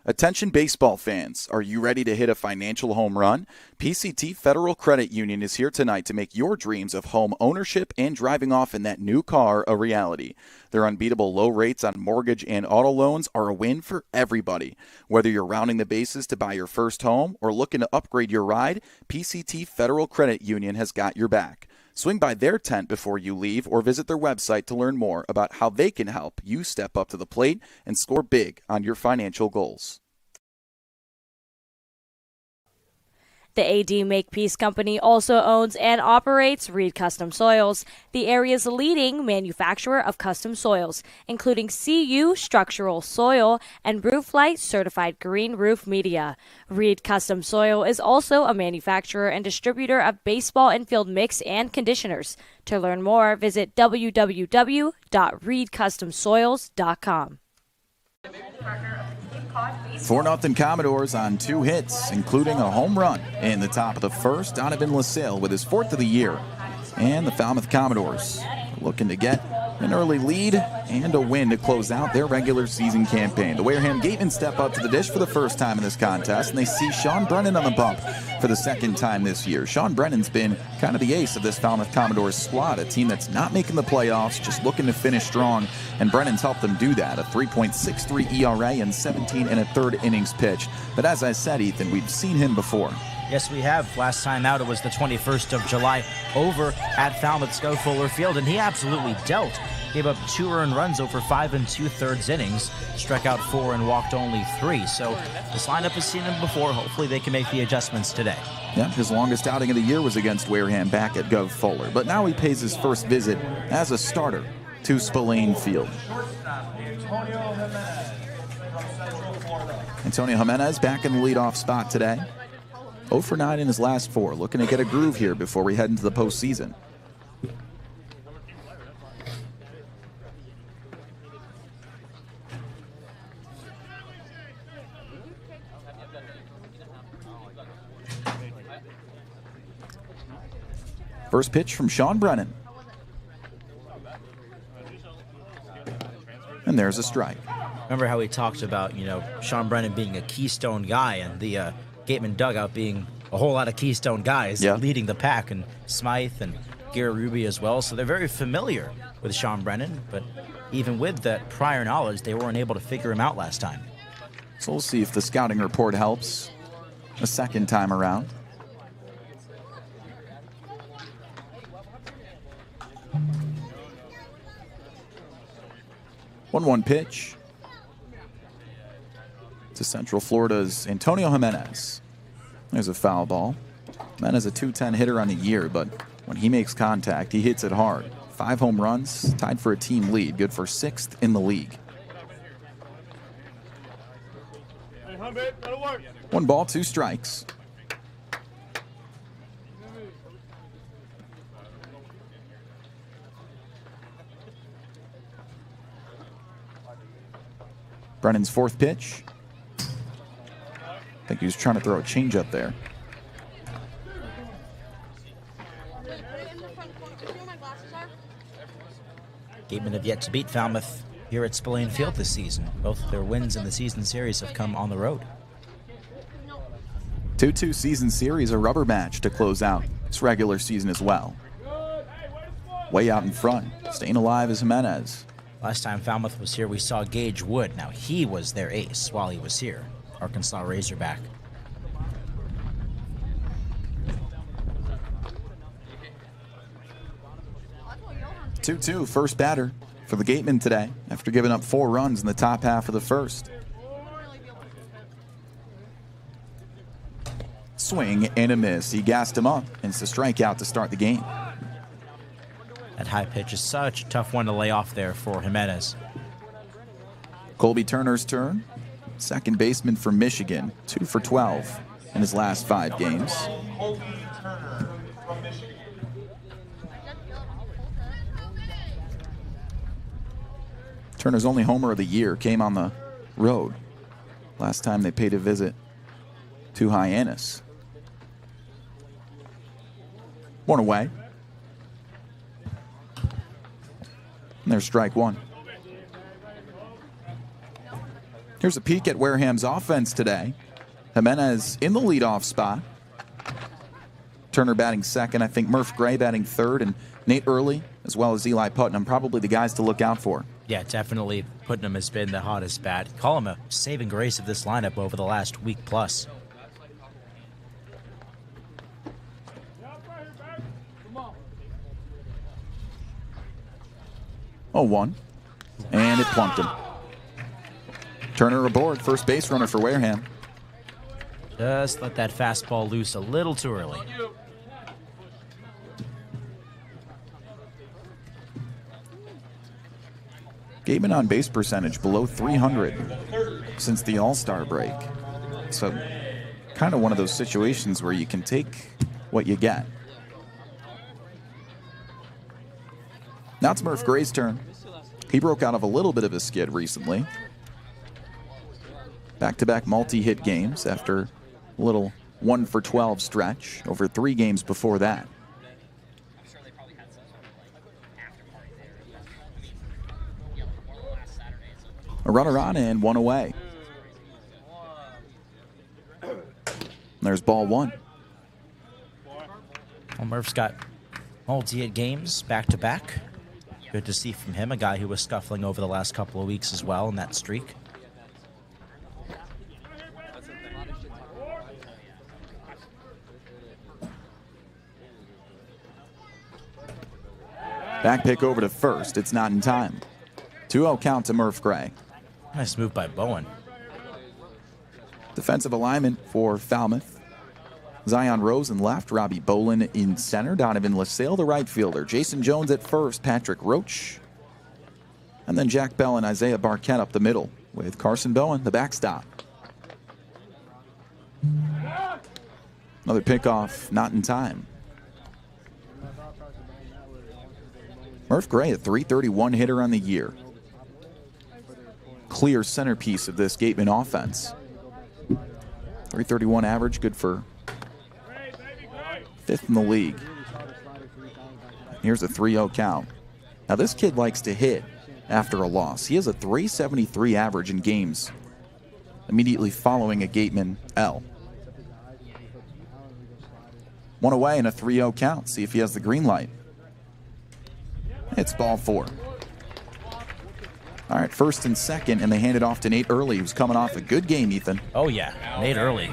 Attention baseball fans, are you ready to hit a financial home run? PCT Federal Credit Union is here tonight to make your dreams of home ownership and driving off in that new car a reality. Their unbeatable low rates on mortgage and auto loans are a win for everybody. Whether you're rounding the bases to buy your first home or looking to upgrade your ride, PCT Federal Credit Union has got your back. Swing by their tent before you leave or visit their website to learn more about how they can help you step up to the plate and score big on your financial goals. The AD Makepeace Company also owns and operates Reed Custom Soils, the area's leading manufacturer of custom soils, including CU structural soil and Rooflight certified green roof media. Reed Custom Soil is also a manufacturer and distributor of baseball infield mix and conditioners. To learn more, visit www.reedcustomsoils.com. 4-0 Commodores on 2 hits, including a home run in the top of the first. Donovan LaSalle with his 4th of the year. And the Falmouth Commodores looking to get an early lead and a win to close out their regular season campaign. The Wareham Gatemen step up to the dish for the first time in this contest, and they see Sean Brennan on the bump for the second time this year. Sean Brennan's been kind of the ace of this Falmouth Commodores squad, a team that's not making the playoffs, just looking to finish strong, and Brennan's helped them do that. A 3.63 ERA and 17 1/3 innings pitched. But as I said, Ethan, we've seen him before. Yes, we have. Last time out, it was the 21st of July over at Falmouth Fuller Field, and he absolutely dealt. Gave up 2 earned runs over 5 2/3 innings, struck out 4 and walked only 3. So this lineup has seen him before. Hopefully they can make the adjustments today. Yeah, his longest outing of the year was against Wareham back at Gov Fuller, but now he pays his first visit as a starter to Spillane Field. Antonio Jimenez back in the leadoff spot today. 0 for 9 in his last 4, looking to get a groove here before we head into the postseason. First pitch from Sean Brennan. And there's a strike. Remember how we talked about, Sean Brennan being a keystone guy and the Gateman dugout being a whole lot of keystone guys leading the pack, and Smythe and Gary Ruby as well. So they're very familiar with Sean Brennan, but even with that prior knowledge, they weren't able to figure him out last time. So we'll see if the scouting report helps a second time around. One pitch to Central Florida's Antonio Jimenez. There's a foul ball. Jimenez a .210 hitter on the year, but when he makes contact, he hits it hard. 5 home runs, tied for a team lead, good for 6th in the league. 1 ball, 2 strikes. Brennan's 4th pitch. I think he was trying to throw a changeup there. Gatemen have yet to beat Falmouth here at Spillane Field this season. Both their wins in the season series have come on the road. 2-2 season series, a rubber match to close out this regular season as well. Way out in front, staying alive is Jimenez. Last time Falmouth was here, we saw Gage Wood. Now, he was their ace while he was here. Arkansas Razorback. Two-two, first batter for the Gatemen today after giving up 4 runs in the top half of the first. Swing and a miss. He gassed him up, and it's a strikeout to start the game. That high pitch is such a tough one to lay off there for Jimenez. Colby Turner's turn. Second baseman for Michigan, 2 for 12 in his last 5 games. Colby Turner from Michigan. Turner's only homer of the year came on the road. Last time they paid a visit to Hyannis. 1 away. And there's strike 1. Here's a peek at Wareham's offense today. Jimenez in the leadoff spot. Turner batting second. I think Murph Gray batting third, and Nate Early, as well as Eli Putnam, probably the guys to look out for. Yeah, definitely Putnam has been the hottest bat. Call him a saving grace of this lineup over the last week plus. Oh, 1. And it plunked him. Turner aboard, first base runner for Wareham. Just let that fastball loose a little too early. Gatemen on base percentage below 300 since the All-Star break. So kind of one of those situations where you can take what you get. Now it's Murph Gray's turn. He broke out of a little bit of a skid recently. Back-to-back multi-hit games after a little 1 for 12 stretch over 3 games before that. A runner on and 1 away. There's ball 1. Well, Murph's got multi-hit games back-to-back. Good to see from him, a guy who was scuffling over the last couple of weeks as well in that streak. Back pick over to first. It's not in time. 2-0 count to Murph Gray. Nice move by Bowen. Defensive alignment for Falmouth. Zion Rose in left, Robbie Bolin in center, Donovan LaSalle, the right fielder, Jason Jones at first, Patrick Roach, and then Jack Bell and Isaiah Barquette up the middle with Carson Bowen, the backstop. Another pickoff, not in time. Murph Gray, a .331 hitter on the year. Clear centerpiece of this Gatemen offense. .331 average, good for 5th in the league. Here's a 3-0 count. Now this kid likes to hit after a loss. He has a .373 average in games immediately following a Gatemen L. 1 away and a 3-0 count. See if he has the green light. It's ball 4. All right, first and second, and they hand it off to Nate Early, who's coming off a good game, Ethan. Oh, yeah, Nate Early.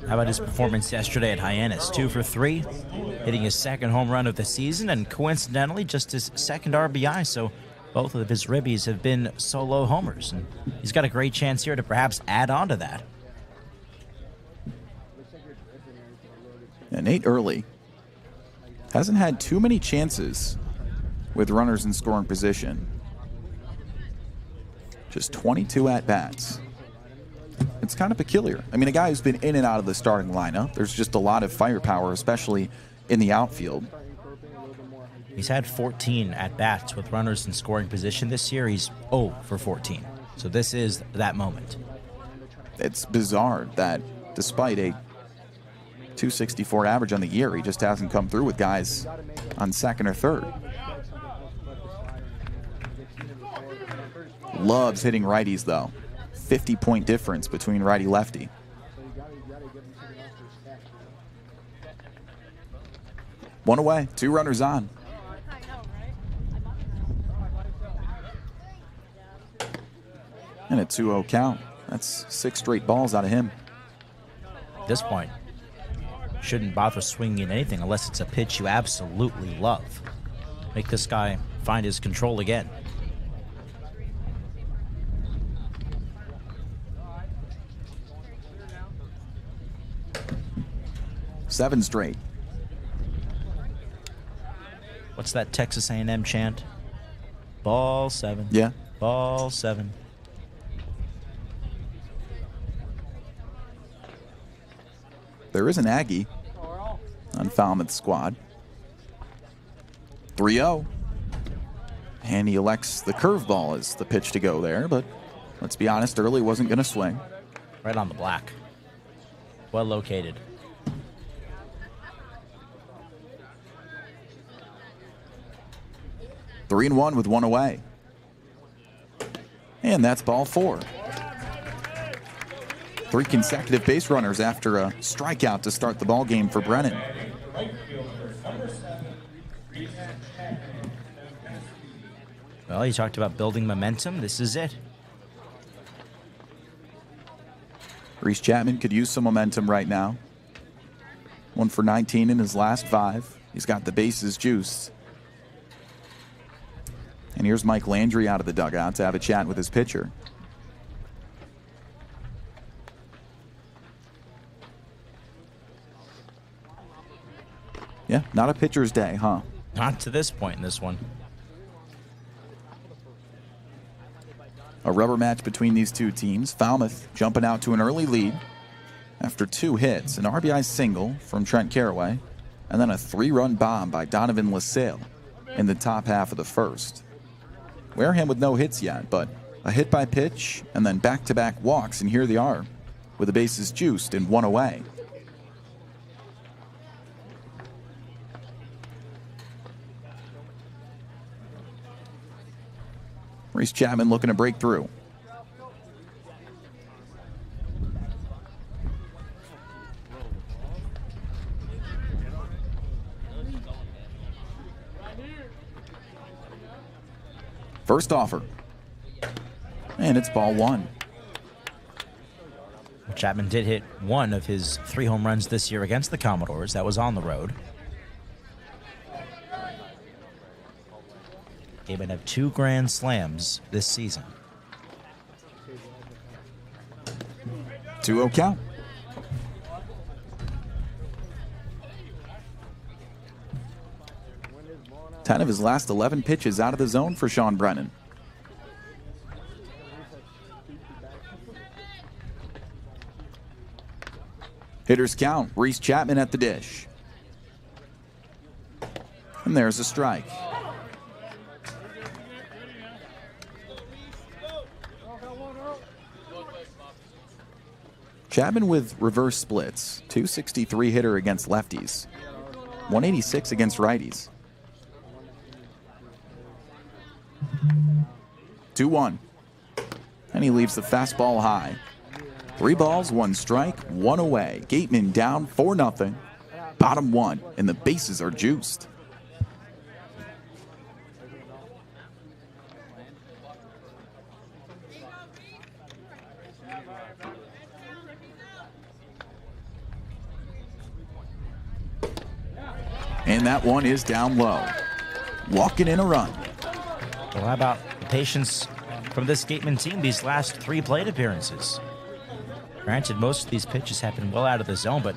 How about his performance yesterday at Hyannis? 2 for 3, hitting his 2nd home run of the season, and coincidentally, just his 2nd RBI, so both of his ribbies have been solo homers, and he's got a great chance here to perhaps add on to that. And Nate Early hasn't had too many chances with runners in scoring position. Just 22 at-bats. It's kind of peculiar. I mean, a guy who's been in and out of the starting lineup, there's just a lot of firepower, especially in the outfield. He's had 14 at-bats with runners in scoring position this year. He's 0 for 14. So this is that moment. It's bizarre that despite a .264 average on the year, he just hasn't come through with guys on 2nd or 3rd. Loves hitting righties, though. 50-point difference between righty-lefty. One away, 2 runners on. And a 2-0 count. That's 6 straight balls out of him. At this point, shouldn't bother swinging anything unless it's a pitch you absolutely love. Make this guy find his control again. 7 straight. What's that Texas A&M chant? Ball 7. Yeah. Ball 7. There is an Aggie on Falmouth's squad. 3-0. And he elects the curveball as the pitch to go there, but let's be honest, early wasn't going to swing. Right on the black. Well located. Three and one with one away. And that's ball 4. 3 consecutive base runners after a strikeout to start the ball game for Brennan. Well, you talked about building momentum. This is it. Reese Chapman could use some momentum right now. 1 for 19 in his last 5. He's got the bases juiced. And here's Mike Landry out of the dugout to have a chat with his pitcher. Yeah, not a pitcher's day, huh? Not to this point in this one. A rubber match between these two teams. Falmouth jumping out to an early lead after 2 hits, an RBI single from Trent Caraway, and then a 3-run bomb by Donovan LaSalle in the top half of the first. Wareham with no hits yet, but a hit by pitch and then back-to-back walks, and here they are with the bases juiced and 1 away. Reese Chapman looking to break through. First offer. And it's ball 1. Chapman did hit 1 of his 3 home runs this year against the Commodores. That was on the road. Gatemen have 2 grand slams this season. 2-0 count. Ten of his last 11 pitches out of the zone for Sean Brennan. Hitters count. Reese Chapman at the dish. And there's a strike. Chapman with reverse splits. 263 hitter against lefties. 186 against righties. 2-1. And he leaves the fastball high. 3 balls, 1 strike, 1 away. Gatemen down 4-0. Bottom 1, and the bases are juiced. And that one is down low. Walking in a run. Well, how about the patience from this Gateman team these last 3 plate appearances? Granted, most of these pitches have been well out of the zone, but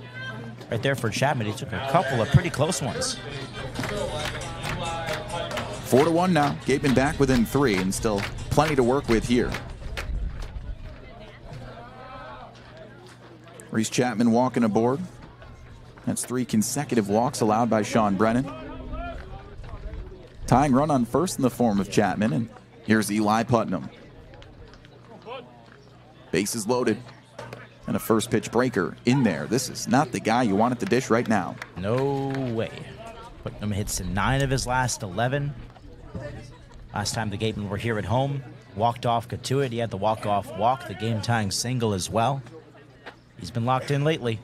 right there for Chapman, he took a couple of pretty close ones. 4-1 now. Gateman back within 3 and still plenty to work with here. Reese Chapman walking aboard. That's 3 consecutive walks allowed by Sean Brennan. Tying run on first in the form of Chapman, and here's Eli Putnam. Bases loaded, and a first pitch breaker in there. This is not the guy you want at the dish right now. No way. Putnam hits in 9 of his last 11. Last time the Gatemen were here at home, walked off Katuit. He had the walk-off walk, the game-tying single as well. He's been locked in lately.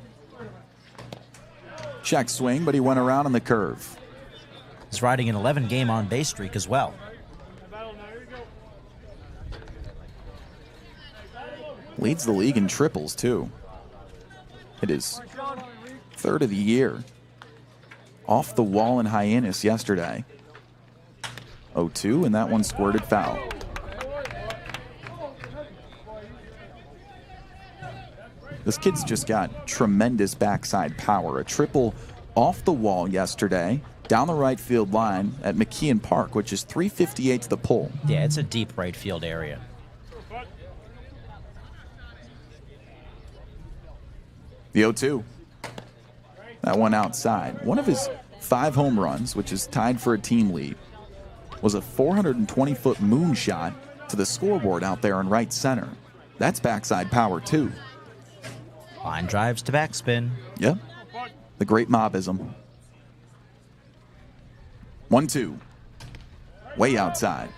Check swing, but he went around on the curve. He's riding an 11-game on-base streak as well. Leads the league in triples, too. It is 3rd of the year. Off the wall in Hyannis yesterday. 0-2, and that one squirted foul. This kid's just got tremendous backside power. A triple off the wall yesterday, down the right field line at McKeon Park, which is 358 to the pole. Yeah, it's a deep right field area. The 0-2. That one outside. One of his 5 home runs, which is tied for a team lead, was a 420-foot moonshot to the scoreboard out there in right center. That's backside power, too. Line drives to backspin. Yep. The great mobism. 1-2. Way outside.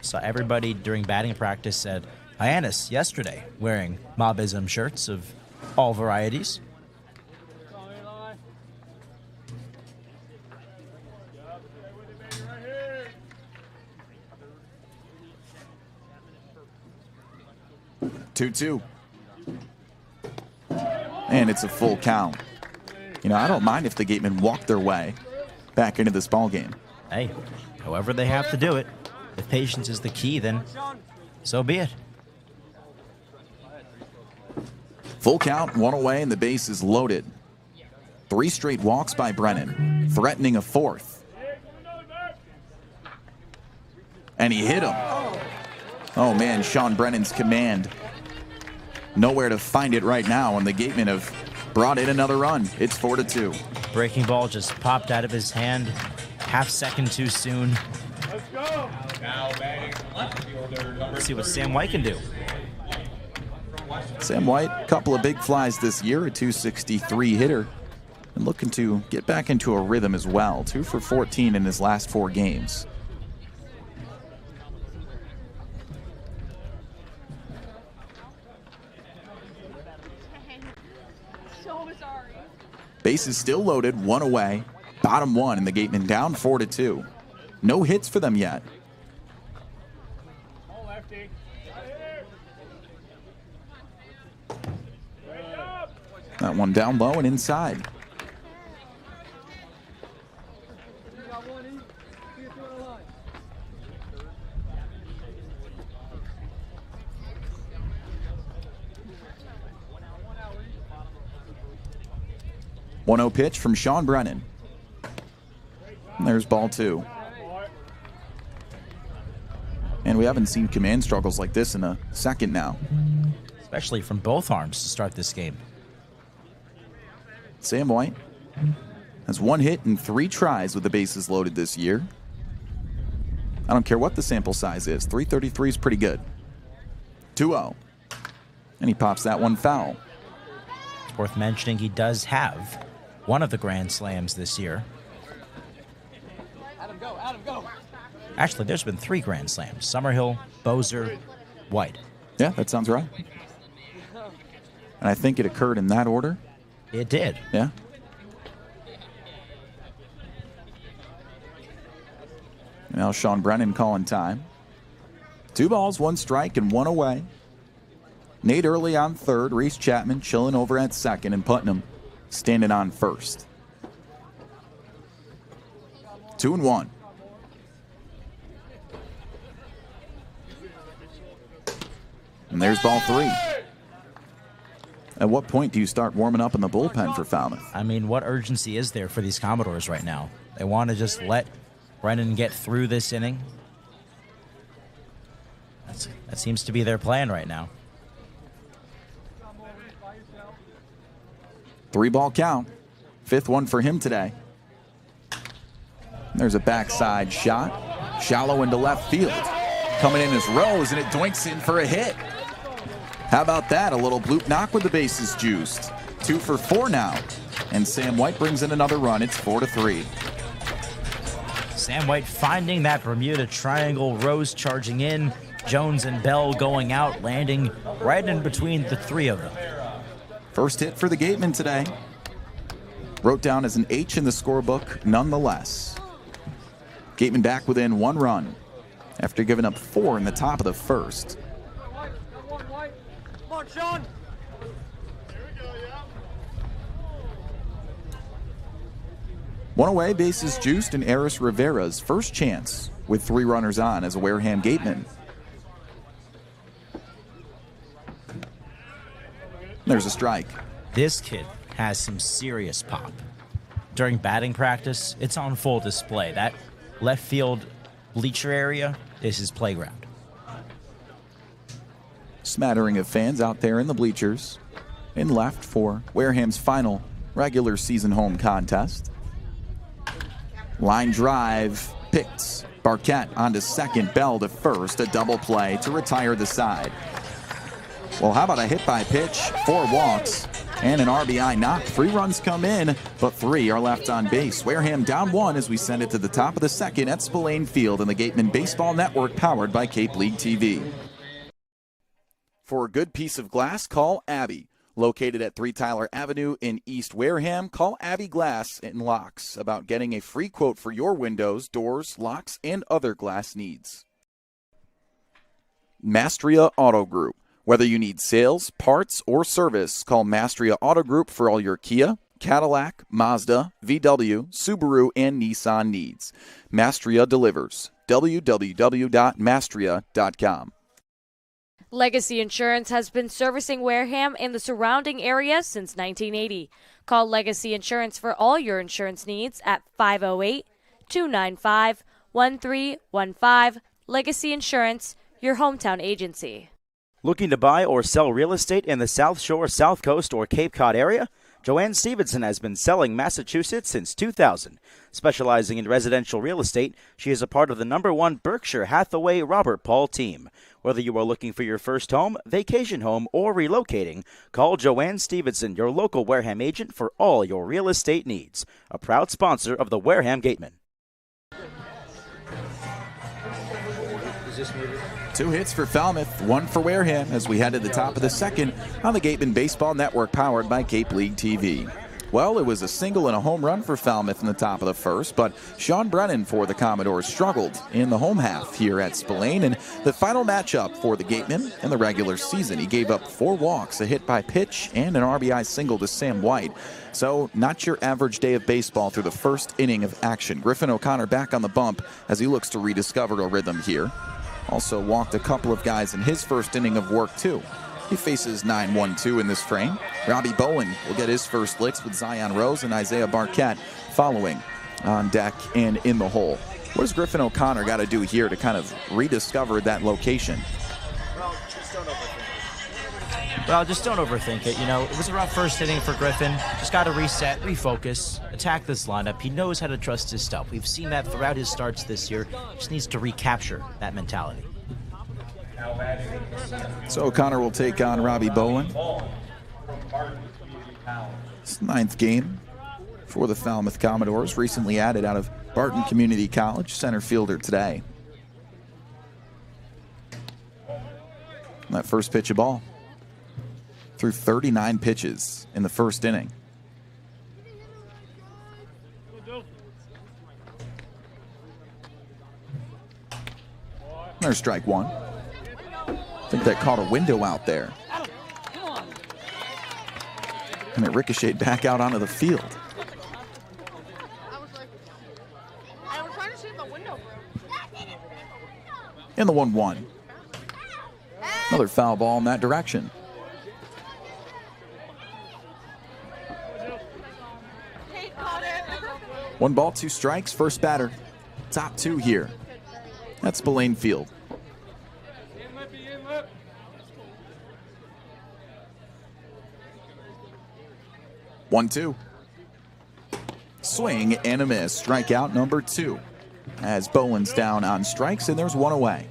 So everybody during batting practice said, Hyannis yesterday wearing mobism shirts of all varieties. Two. And it's a full count. You know, I don't mind if the Gatemen walk their way back into this ball game. Hey, however they have to do it. If patience is the key, then so be it. Full count, 1 away, and the base is loaded. 3 straight walks by Brennan, threatening a 4th. And he hit him. Oh, man, Sean Brennan's command. Nowhere to find it right now, and the Gatemen have brought in another run. It's 4-2. Breaking ball just popped out of his hand. Half second too soon. Let's go. Now batting left fielder number Let's see what Sam White can do. Sam White, a couple of big flies this year, a 263 hitter, and looking to get back into a rhythm as well. 2 for 14 in his last 4 games. Base is still loaded, 1 away, bottom 1, and the Gatemen down 4-2. No hits for them yet. That one down low and inside. One 0 pitch from Sean Brennan. And there's ball 2. And we haven't seen command struggles like this in a second now. Especially from both arms to start this game. Sam White has 1 hit and 3 tries with the bases loaded this year. I don't care what the sample size is. 333 is pretty good. 2-0. And he pops that one foul. It's worth mentioning he does have one of the Grand Slams this year. Adam, go. Actually, there's been 3 Grand Slams. Summerhill, Bozer, White. Yeah, that sounds right. And I think it occurred in that order. It did. Yeah. Now Sean Brennan calling time. 2 balls, 1 strike, and 1 away. Nate Early on third. Reese Chapman chilling over at second, and Putnam standing on first. 2-1. And there's ball 3. At what point do you start warming up in the bullpen for Falmouth? I mean, what urgency is there for these Commodores right now? They want to just let Brennan get through this inning. That seems to be their plan right now. 3-ball count. 5th one for him today. There's a backside shot. Shallow into left field. Coming in is Rose, and it doinks in for a hit. How about that? A little bloop knock with the bases juiced. 2 for 4 now. And Sam White brings in another run. It's 4-3. Sam White finding that Bermuda Triangle. Rose charging in. Jones and Bell going out, landing right in between the 3 of them. First hit for the Gatemen today. Wrote down as an H in the scorebook nonetheless. Gatemen back within 1 run after giving up 4 in the top of the first. Come on, Sean. One away, bases juiced, and Eris Rivera's first chance with 3 runners on as a Wareham Gateman. There's a strike. This kid has some serious pop. During batting practice, it's on full display. That left field bleacher area is his playground. Smattering of fans out there in the bleachers in left for Wareham's final regular season home contest. Line drive picked. Barquette onto second, Bell to first, a double play to retire the side. Well, how about a hit by pitch, 4 walks, and an RBI knock. 3 runs come in, but 3 are left on base. Wareham down 1 as we send it to the top of the second at Spillane Field in the Gatemen Baseball Network, powered by Cape League TV. For a good piece of glass, call Eibe. Located at 3 Tyler Avenue in East Wareham, call Eibe Glass and Locks about getting a free quote for your windows, doors, locks, and other glass needs. Mastria Auto Group. Whether you need sales, parts, or service, call Mastria Auto Group for all your Kia, Cadillac, Mazda, VW, Subaru, and Nissan needs. Mastria delivers. www.mastria.com. Legacy Insurance has been servicing Wareham and the surrounding area since 1980. Call Legacy Insurance for all your insurance needs at 508-295-1315. Legacy Insurance, your hometown agency. Looking to buy or sell real estate in the South Shore, South Coast, or Cape Cod area? Joanne Stevenson has been selling Massachusetts since 2000. Specializing in residential real estate, she is a part of the #1 Berkshire Hathaway Robert Paul team. Whether you are looking for your first home, vacation home, or relocating, call Joanne Stevenson, your local Wareham agent, for all your real estate needs. A proud sponsor of the Wareham Gatemen. 2 hits for Falmouth, 1 for Wareham as we head to the top of the second on the Gatemen Baseball Network, powered by Cape League TV. Well, it was a single and a home run for Falmouth in the top of the first, but Sean Brennan for the Commodores struggled in the home half here at Spillane. And the final matchup for the Gatemen in the regular season, he gave up 4 walks, a hit by pitch, and an RBI single to Sam White. So not your average day of baseball through the first inning of action. Griffin O'Connor back on the bump as he looks to rediscover a rhythm here. Also walked a couple of guys in his first inning of work, too. He faces 9-1-2 in this frame. Robbie Bowen will get his first licks with Zion Rose and Isaiah Barquette following on deck and in the hole. What does Griffin O'Connor got to do here to kind of rediscover that location? Well, just don't overthink it. You know, it was a rough first inning for Griffin. Just got to reset, refocus, attack this lineup. He knows how to trust his stuff. We've seen that throughout his starts this year. Just needs to recapture that mentality. So O'Connor will take on Robbie Bowen. It's the 9th game for the Falmouth Commodores, recently added out of Barton Community College, center fielder today. And that first pitch of ball. Threw 39 pitches in the first inning. There's strike 1. I think that caught a window out there. And it ricocheted back out onto the field. In the 1-1. Another foul ball in that direction. One ball, 2 strikes, first batter. Top 2 here. That's Spillane Field. One, 2. Swing and a miss. Strikeout number 2. As Bowen's down on strikes, and there's 1 away.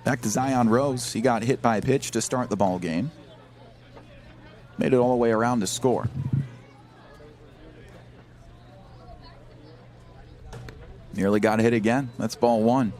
Back to Zion Rose. He got hit by a pitch to start the ball game. Made it all the way around to score. Nearly got hit again. That's ball 1.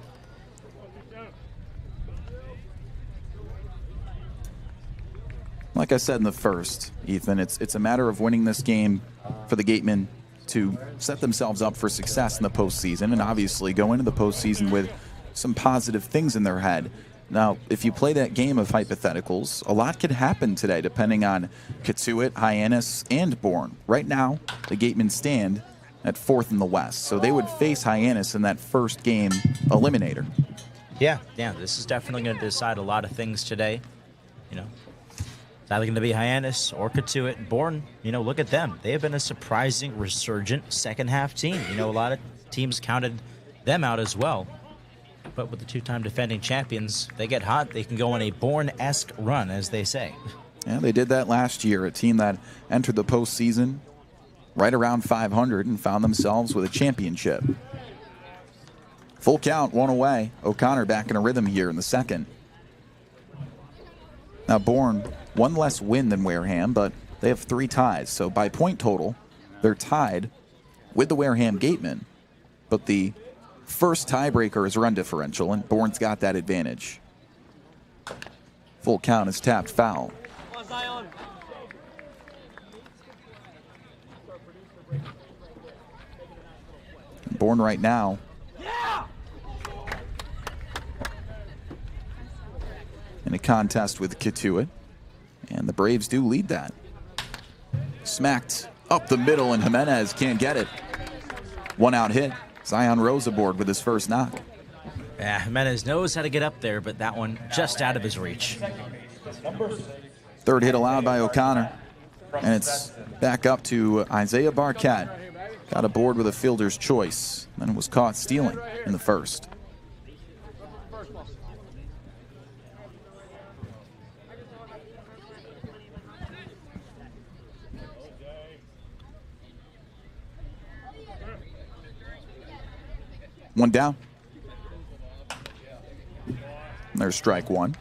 Like I said in the first, Ethan, it's a matter of winning this game for the Gatemen to set themselves up for success in the postseason, and obviously go into the postseason with some positive things in their head. Now, if you play that game of hypotheticals, a lot could happen today depending on Katuitt, Hyannis, and Bourne. Right now, the Gatemen stand at 4th in the West, so they would face Hyannis in that first game eliminator. Yeah, this is definitely going to decide a lot of things today. You know, it's either going to be Hyannis or Katuitt. Bourne, you know, look at them. They have been a surprising, resurgent second-half team. You know, a lot of teams counted them out as well. But with the two-time defending champions, they get hot, they can go on a Bourne-esque run, as they say. Yeah, they did that last year, a team that entered the postseason right around 500 and found themselves with a championship. Full count, one away. O'Connor back in a rhythm here in the second. Now, Bourne, one less win than Wareham, but they have 3 ties. So by point total, they're tied with the Wareham Gatemen. But the first tiebreaker is run differential, and Bourne's got that advantage. Full count is tapped foul. Bourne right now in a contest with Katuitt, and the Braves do lead that. Smacked up the middle, and Jimenez can't get it. One out hit. Zion Rose aboard with his first knock. Yeah, Jimenez knows how to get up there, but that one just out of his reach. Third hit allowed by O'Connor, and it's back up to Isaiah Barquette. Got aboard with a fielder's choice, and was caught stealing in the first. One down. And there's strike one.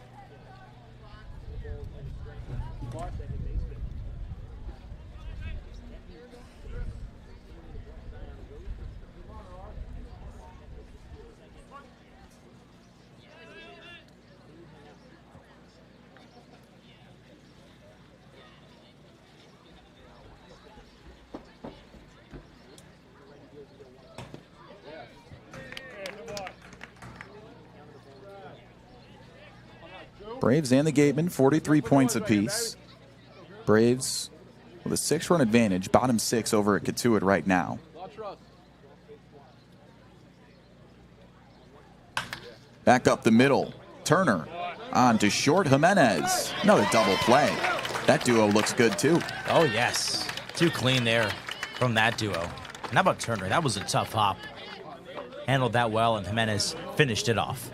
Braves and the Gatemen, 43 points apiece. Braves with a 6-run advantage, bottom 6 over at Katuitt right now. Back up the middle. Turner on to short. Jimenez. Another double play. That duo looks good too. Oh, yes. Too clean there from that duo. And how about Turner? That was a tough hop. Handled that well, and Jimenez finished it off.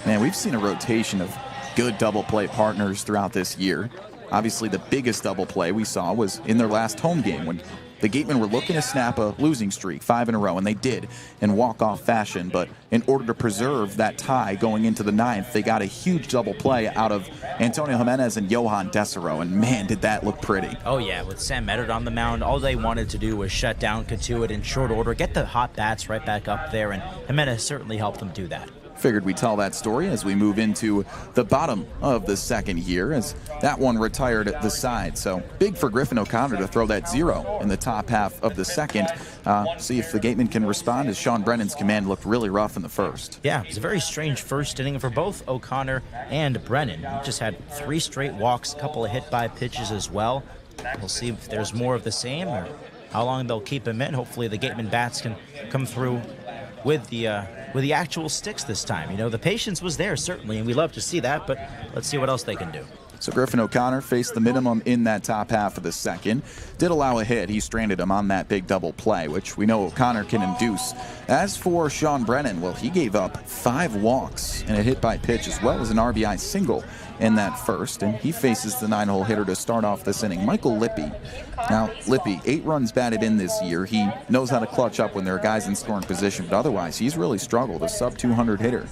Man, we've seen a rotation of good double play partners throughout this year. Obviously, the biggest double play we saw was in their last home game when the Gatemen were looking to snap a losing streak, 5 in a row, and they did in walk-off fashion. But in order to preserve that tie going into the 9th, they got a huge double play out of Antonio Jimenez and Johan Desero, and man, did that look pretty. Oh, yeah, with Sam Meddard on the mound, all they wanted to do was shut down Katuitt in short order, get the hot bats right back up there, and Jimenez certainly helped them do that. Figured we'd tell that story as we move into the bottom of the second here, as that one retired at the side. So big for Griffin O'Connor to throw that 0 in the top half of the second. See if the Gatemen can respond, as Sean Brennan's command looked really rough in the first. Yeah, it was a very strange first inning for both O'Connor and Brennan. He just had 3 straight walks, a couple of hit-by pitches as well. We'll see if there's more of the same or how long they'll keep him in. Hopefully the Gatemen bats can come through with the actual sticks this time. You know, the patience was there, certainly, and we love to see that, but let's see what else they can do. So Griffin O'Connor faced the minimum in that top half of the second. Did allow a hit. He stranded him on that big double play, which we know O'Connor can induce. As for Sean Brennan, well, he gave up 5 walks and a hit by pitch, as well as an RBI single in that first, and he faces the 9-hole hitter to start off this inning, Michael Lippy. Now, Lippy, 8 runs batted in this year. He knows how to clutch up when there are guys in scoring position, but otherwise, he's really struggled, a sub-200 hitter.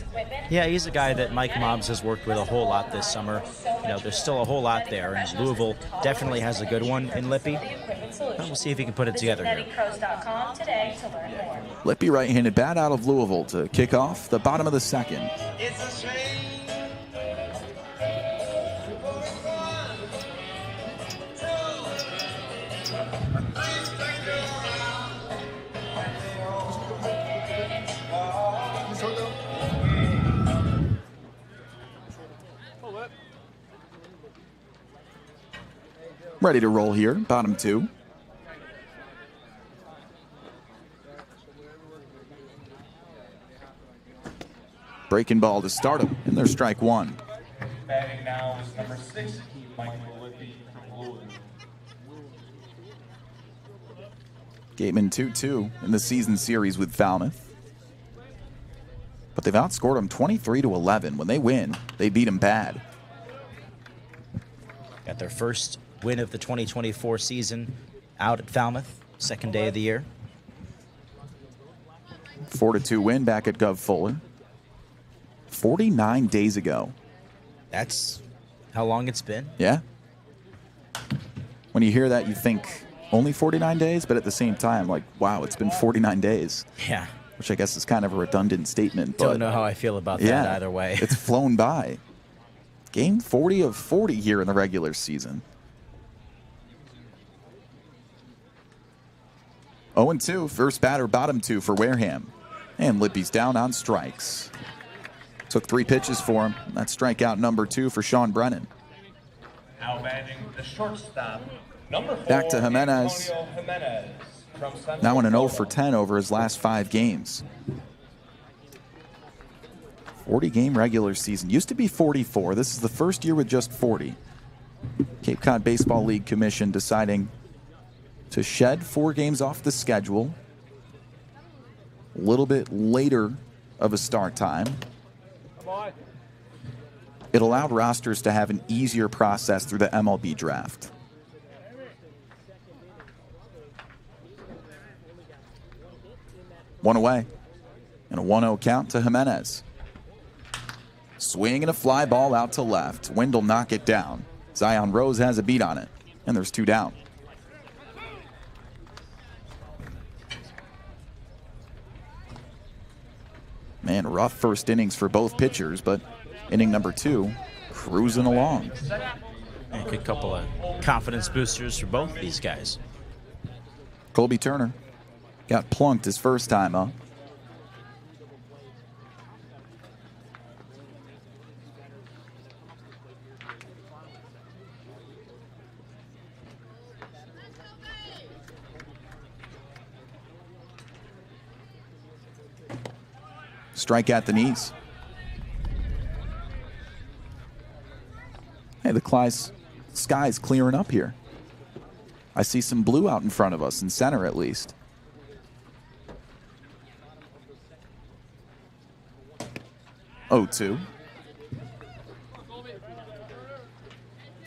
Yeah, he's a guy that Mike Mobbs has worked with a whole lot this summer. You know, there's still a whole lot there, and Louisville definitely has a good one in Lippy. But we'll see if he can put it together here. Lippy, right-handed bat out of Louisville to kick off the bottom of the second. It's a shame. Ready to roll here, bottom 2. Breaking ball to start him, and there's strike 1. Batting now is number 6, Michael Lippy from Louisville. Gatemen 2-2 in the season series with Falmouth. But they've outscored them 23-11. When they win, they beat them bad. Got their first win of the 2024 season out at Falmouth, second day of the year. 4-2 win back at Gov Fuller. 49 days ago. That's how long it's been. Yeah. When you hear that, you think only 49 days, but at the same time, like, wow, it's been 49 days. Yeah. Which I guess is kind of a redundant statement. But Don't know how I feel about that either way. It's flown by. Game 40 of 40 here in the regular season. 0-2, first batter, bottom 2 for Wareham. And Lippy's down on strikes. Took 3 pitches for him. That's strikeout number 2 for Sean Brennan. Now batting the shortstop, number 4. Back to Jimenez. Antonio Jimenez from Central Now in an 0 Florida. for 10 over his last 5 games. 40-game regular season. Used to be 44. This is the first year with just 40. Cape Cod Baseball League Commission deciding to shed 4 games off the schedule. A little bit later of a start time. It allowed rosters to have an easier process through the MLB draft. One away. And a 1-0 count to Jimenez. Swing and a fly ball out to left. Wendell knock it down. Zion Rose has a beat on it. And there's 2 down. Man, rough first innings for both pitchers, but inning number 2, cruising along. A good couple of confidence boosters for both these guys. Colby Turner got plunked his first time up. Strike at the knees. Hey, the sky's clearing up here. I see some blue out in front of us, in center at least. Oh, 2.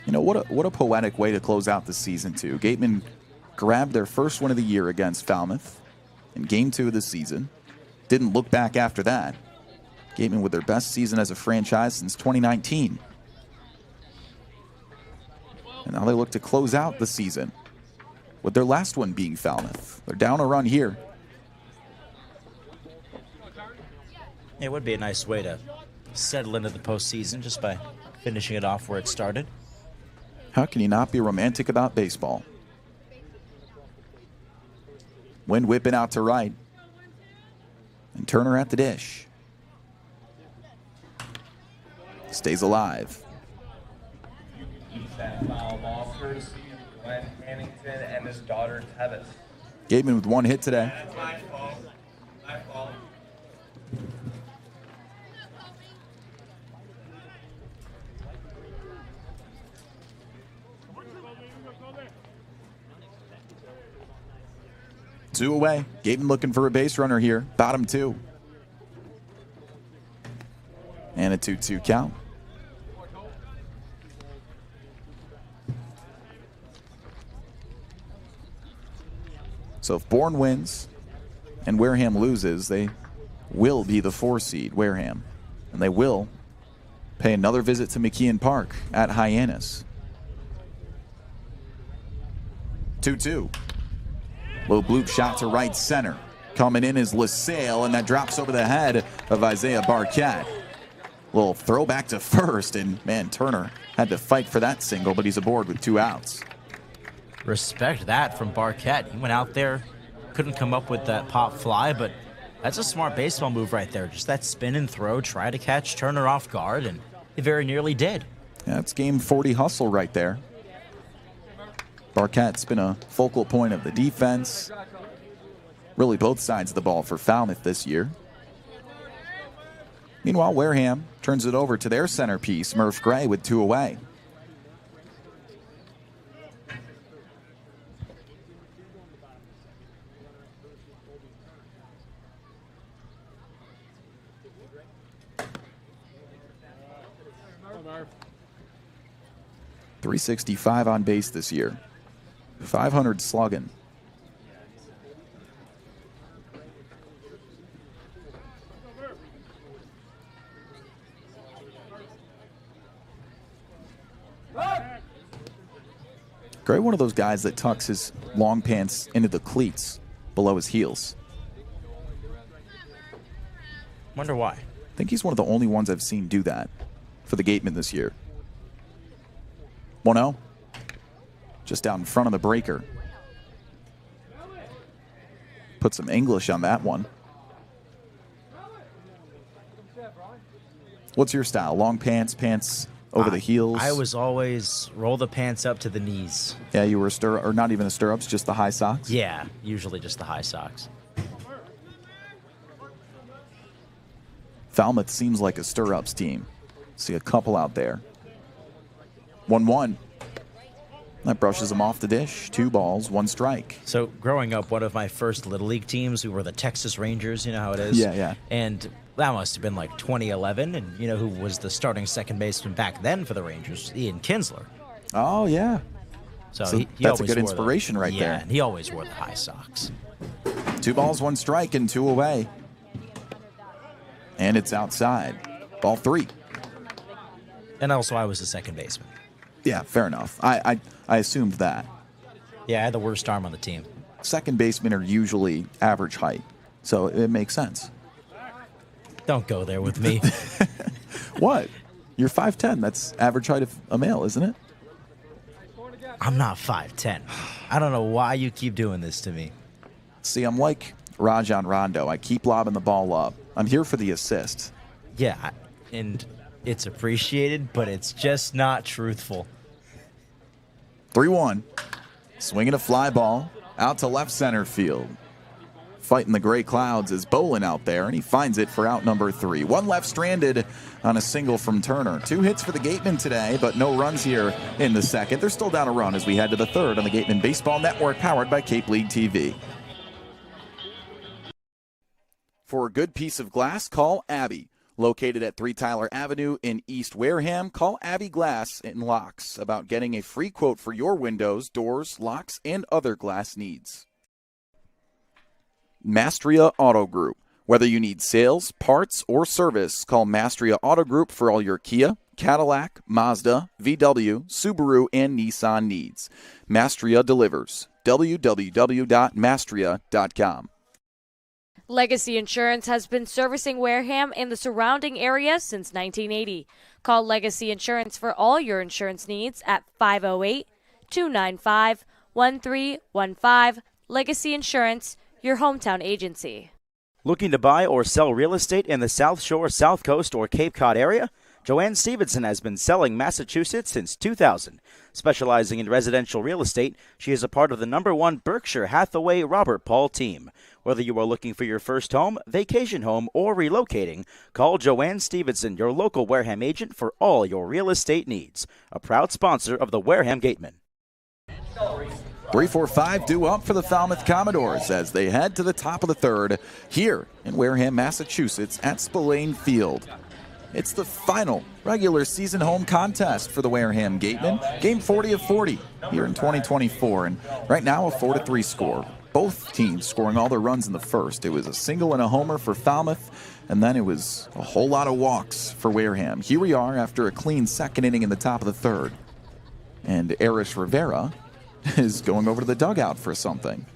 You know, what a poetic way to close out the season, too. Gatemen grabbed their first win of the year against Falmouth in Game 2 of the season. Didn't look back after that. Gatemen with their best season as a franchise since 2019. And now they look to close out the season with their last one being Falmouth. They're down a run here. It would be a nice way to settle into the postseason just by finishing it off where it started. How can you not be romantic about baseball? Wind whipping out to right. And Turner at the dish. Stays alive. Keeps that foul ball courtesy of Glenn Hannington and his daughter Tevis. Gateman with 1 hit today. That's my fault. My fault. Two away. Gateman looking for a base runner here. Bottom 2. And a 2-2 count. So if Bourne wins and Wareham loses, they will be the 4 seed, Wareham. And they will pay another visit to McKeon Park at Hyannis. 2-2. Low bloop shot to right center. Coming in is LaSalle, and that drops over the head of Isaiah Barquette. Little throwback to first, and man, Turner had to fight for that single, but he's aboard with 2 outs. Respect that from Barquette. He went out there, couldn't come up with that pop fly, but that's a smart baseball move right there. Just that spin and throw, try to catch Turner off guard, and he very nearly did. Yeah, that's game 40 hustle right there. Barquette's been a focal point of the defense. Really both sides of the ball for Falmouth this year. Meanwhile, Wareham turns it over to their centerpiece, Murph Gray, with 2 away. .365 on base this year. 500 slugging. Gray, one of those guys that tucks his long pants into the cleats below his heels. Wonder why. I think he's one of the only ones I've seen do that for the Gatemen this year. 1-0. Just out in front of the breaker. Put some English on that one. What's your style? Long pants, pants over the heels? I was always roll the pants up to the knees. Yeah, you were a or not even a stirrups, just the high socks? Yeah, usually just the high socks. Falmouth seems like a stirrups team. See a couple out there. 1-1. That brushes him off the dish. 2 balls, 1 strike. So growing up, one of my first Little League teams, we were the Texas Rangers. You know how it is? Yeah, yeah. And that must have been like 2011. And you know who was the starting second baseman back then for the Rangers? Ian Kinsler. Oh, yeah. So So he that's a always good wore inspiration right yeah, there. and he always wore the high socks. 2 balls, 1 strike, and 2 away. And it's outside. Ball 3. And also, I was the second baseman. Yeah, fair enough. I assumed that. Yeah, I had the worst arm on the team. Second basemen are usually average height, so it makes sense. Don't go there with me. What? You're 5'10". That's average height of a male, isn't it? I'm not 5'10". I don't know why you keep doing this to me. See, I'm like Rajon Rondo. I keep lobbing the ball up. I'm here for the assist. Yeah, and it's appreciated, but it's just not truthful. 3-1. Swinging a fly ball out to left center field. Fighting the gray clouds is Bolin out there, and he finds it for out number 3. 1 left stranded on a single from Turner. 2 hits for the Gatemen today, but no runs here in the second. They're still down a run as we head to the third on the Gatemen Baseball Network, powered by Cape League TV. For a good piece of glass, call Abby. Located at 3 Tyler Avenue in East Wareham, call Abby Glass and Locks about getting a free quote for your windows, doors, locks, and other glass needs. Mastria Auto Group. Whether you need sales, parts, or service, call Mastria Auto Group for all your Kia, Cadillac, Mazda, VW, Subaru, and Nissan needs. Mastria delivers. www.mastria.com. Legacy Insurance has been servicing Wareham and the surrounding area since 1980. Call Legacy Insurance for all your insurance needs at 508-295-1315. Legacy Insurance, your hometown agency. Looking to buy or sell real estate in the South Shore, South Coast, or Cape Cod area? Joanne Stevenson has been selling Massachusetts since 2000. Specializing in residential real estate, she is a part of the #1 Berkshire Hathaway Robert Paul team. Whether you are looking for your first home, vacation home, or relocating, call Joanne Stevenson, your local Wareham agent, for all your real estate needs. A proud sponsor of the Wareham Gatemen. 3-4-5 due up for the Falmouth Commodores as they head to the top of the third here in Wareham, Massachusetts at Spillane Field. It's the final regular season home contest for the Wareham Gatemen. Game 40 of 40 here in 2024, and right now a 4-3 score. Both teams scoring all their runs in the first. It was a single and a homer for Falmouth, and then it was a whole lot of walks for Wareham. Here we are after a clean second inning in the top of the third, and Eris Rivera is going over to the dugout for something.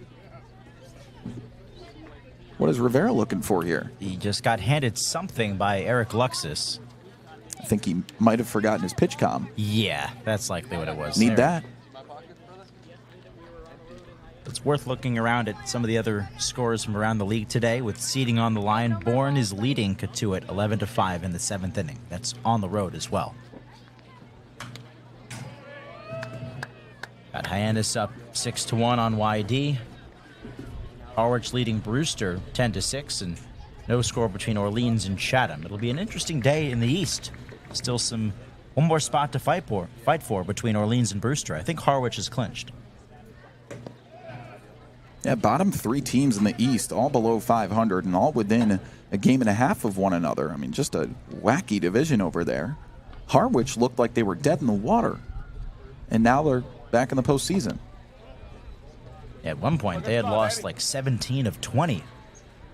What is Rivera looking for here? He just got handed something by Eric Luxus. I think he might have forgotten his pitch comm. Yeah, that's likely what it was. Need that. It's worth looking around at some of the other scores from around the league today. With seeding on the line, Bourne is leading Katuitt 11-5 in the 7th inning. That's on the road as well. Got Hyannis up 6-1 on YD. Harwich leading Brewster 10-6, and no score between Orleans and Chatham. It'll be an interesting day in the East. Still one more spot to fight for between Orleans and Brewster. I think Harwich is clinched. Yeah, bottom 3 teams in the East, all below 500 and all within a game and a half of one another. I mean, just a wacky division over there. Harwich looked like they were dead in the water, and now they're back in the postseason. At one point, they had lost like 17 of 20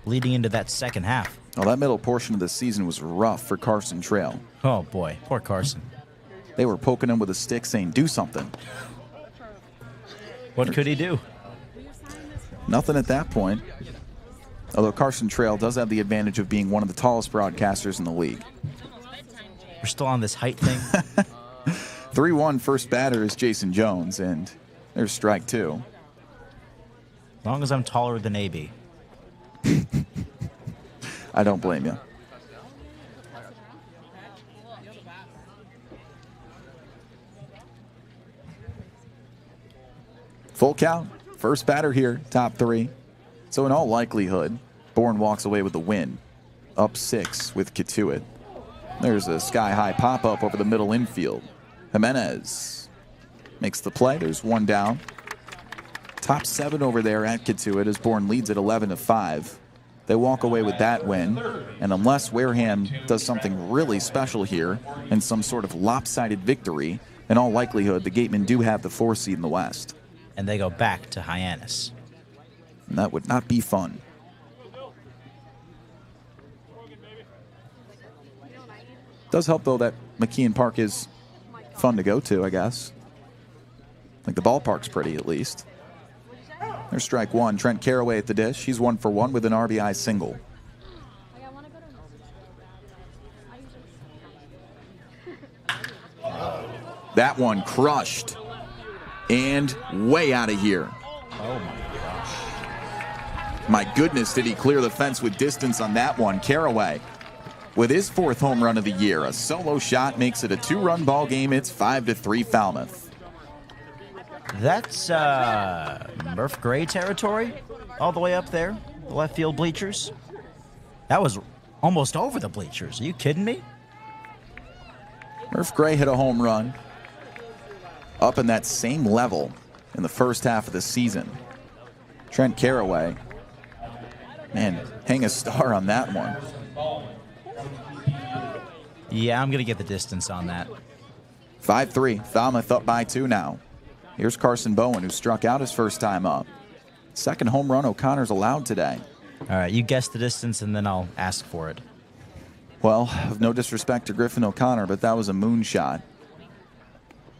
leading into that second half. Well, that middle portion of the season was rough for Carson Trail. Oh, boy. Poor Carson. They were poking him with a stick saying, do something. What could he do? Nothing at that point. Although Carson Trail does have the advantage of being one of the tallest broadcasters in the league. We're still on this height thing. 3-1 first batter is Jason Jones, and there's strike 2. As long as I'm taller than Eibe. I don't blame you. Full count. First batter here, top 3. So in all likelihood, Bourne walks away with the win. Up 6 with Kituit. There's a sky-high pop-up over the middle infield. Jimenez makes the play. There's 1 down. Top 7 over there at Kituit as Bourne leads at 11-5. They walk away with that win. And unless Wareham does something really special here and some sort of lopsided victory, in all likelihood, the Gatemen do have the 4 seed in the West. And they go back to Hyannis. And that would not be fun. Does help, though, that McKeon Park is fun to go to, I guess. I think the ballpark's pretty, at least. There's strike 1. Trent Caraway at the dish. He's 1 for 1 with an RBI single. That one crushed. And way out of here. Oh, my gosh. My goodness, did he clear the fence with distance on that one. Caraway with his 4th home run of the year. A solo shot makes it a 2-run ball game. It's 5-3 Falmouth. That's Murph Gray territory all the way up there, the left field bleachers. That was almost over the bleachers. Are you kidding me? Murph Gray hit a home run up in that same level in the first half of the season. Trent Caraway, man, hang a star on that one. Yeah, I'm going to get the distance on that. 5-3, Falmouth up by 2 now. Here's Carson Bowen, who struck out his first time up. Second home run O'Connor's allowed today. All right, you guess the distance, and then I'll ask for it. Well, of no disrespect to Griffin O'Connor, but that was a moonshot.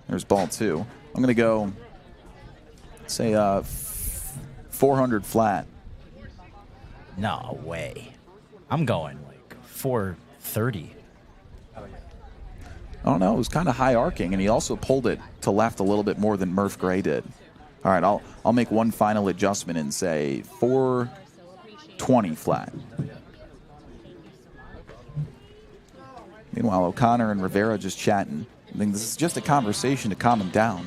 There's ball 2. I'm going to go, say, 400 flat. No way. I'm going like 430. I don't know. It was kind of high arcing, and he also pulled it to left a little bit more than Murph Gray did. All right, I'll make one final adjustment and say 420 flat. Meanwhile, O'Connor and Rivera just chatting. I think this is just a conversation to calm him down.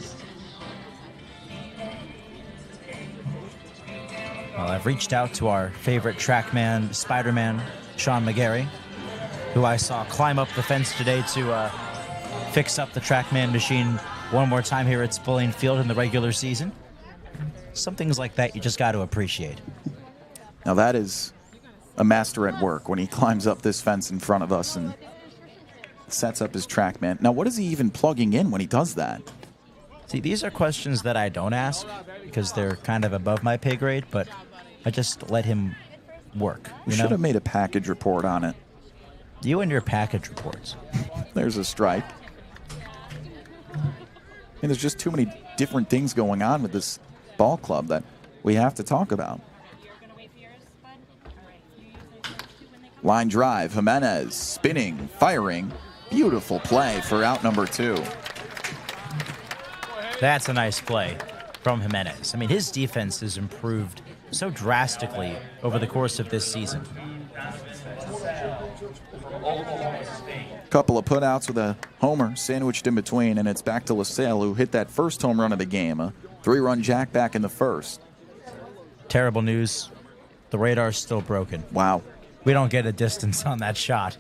Well, I've reached out to our favorite trackman, Spider-Man, Sean McGarry, who I saw climb up the fence today to fix up the trackman machine one more time here at Spillane Field in the regular season. Some things like that you just got to appreciate. Now that is a master at work when he climbs up this fence in front of us and sets up his trackman. Now, what is he even plugging in when he does that? See, these are questions that I don't ask because they're kind of above my pay grade, but I just let him work. We should have made a package report on it. You and your package reports. There's a strike. And there's just too many different things going on with this ball club that we have to talk about. Line drive, Jimenez spinning, firing. Beautiful play for out number 2. That's a nice play from Jimenez. I mean, his defense has improved so drastically over the course of this season. Couple of putouts with a homer sandwiched in between, and it's back to LaSalle, who hit that first home run of the game. A 3-run jack back in the first. Terrible news. The radar's still broken. Wow. We don't get a distance on that shot.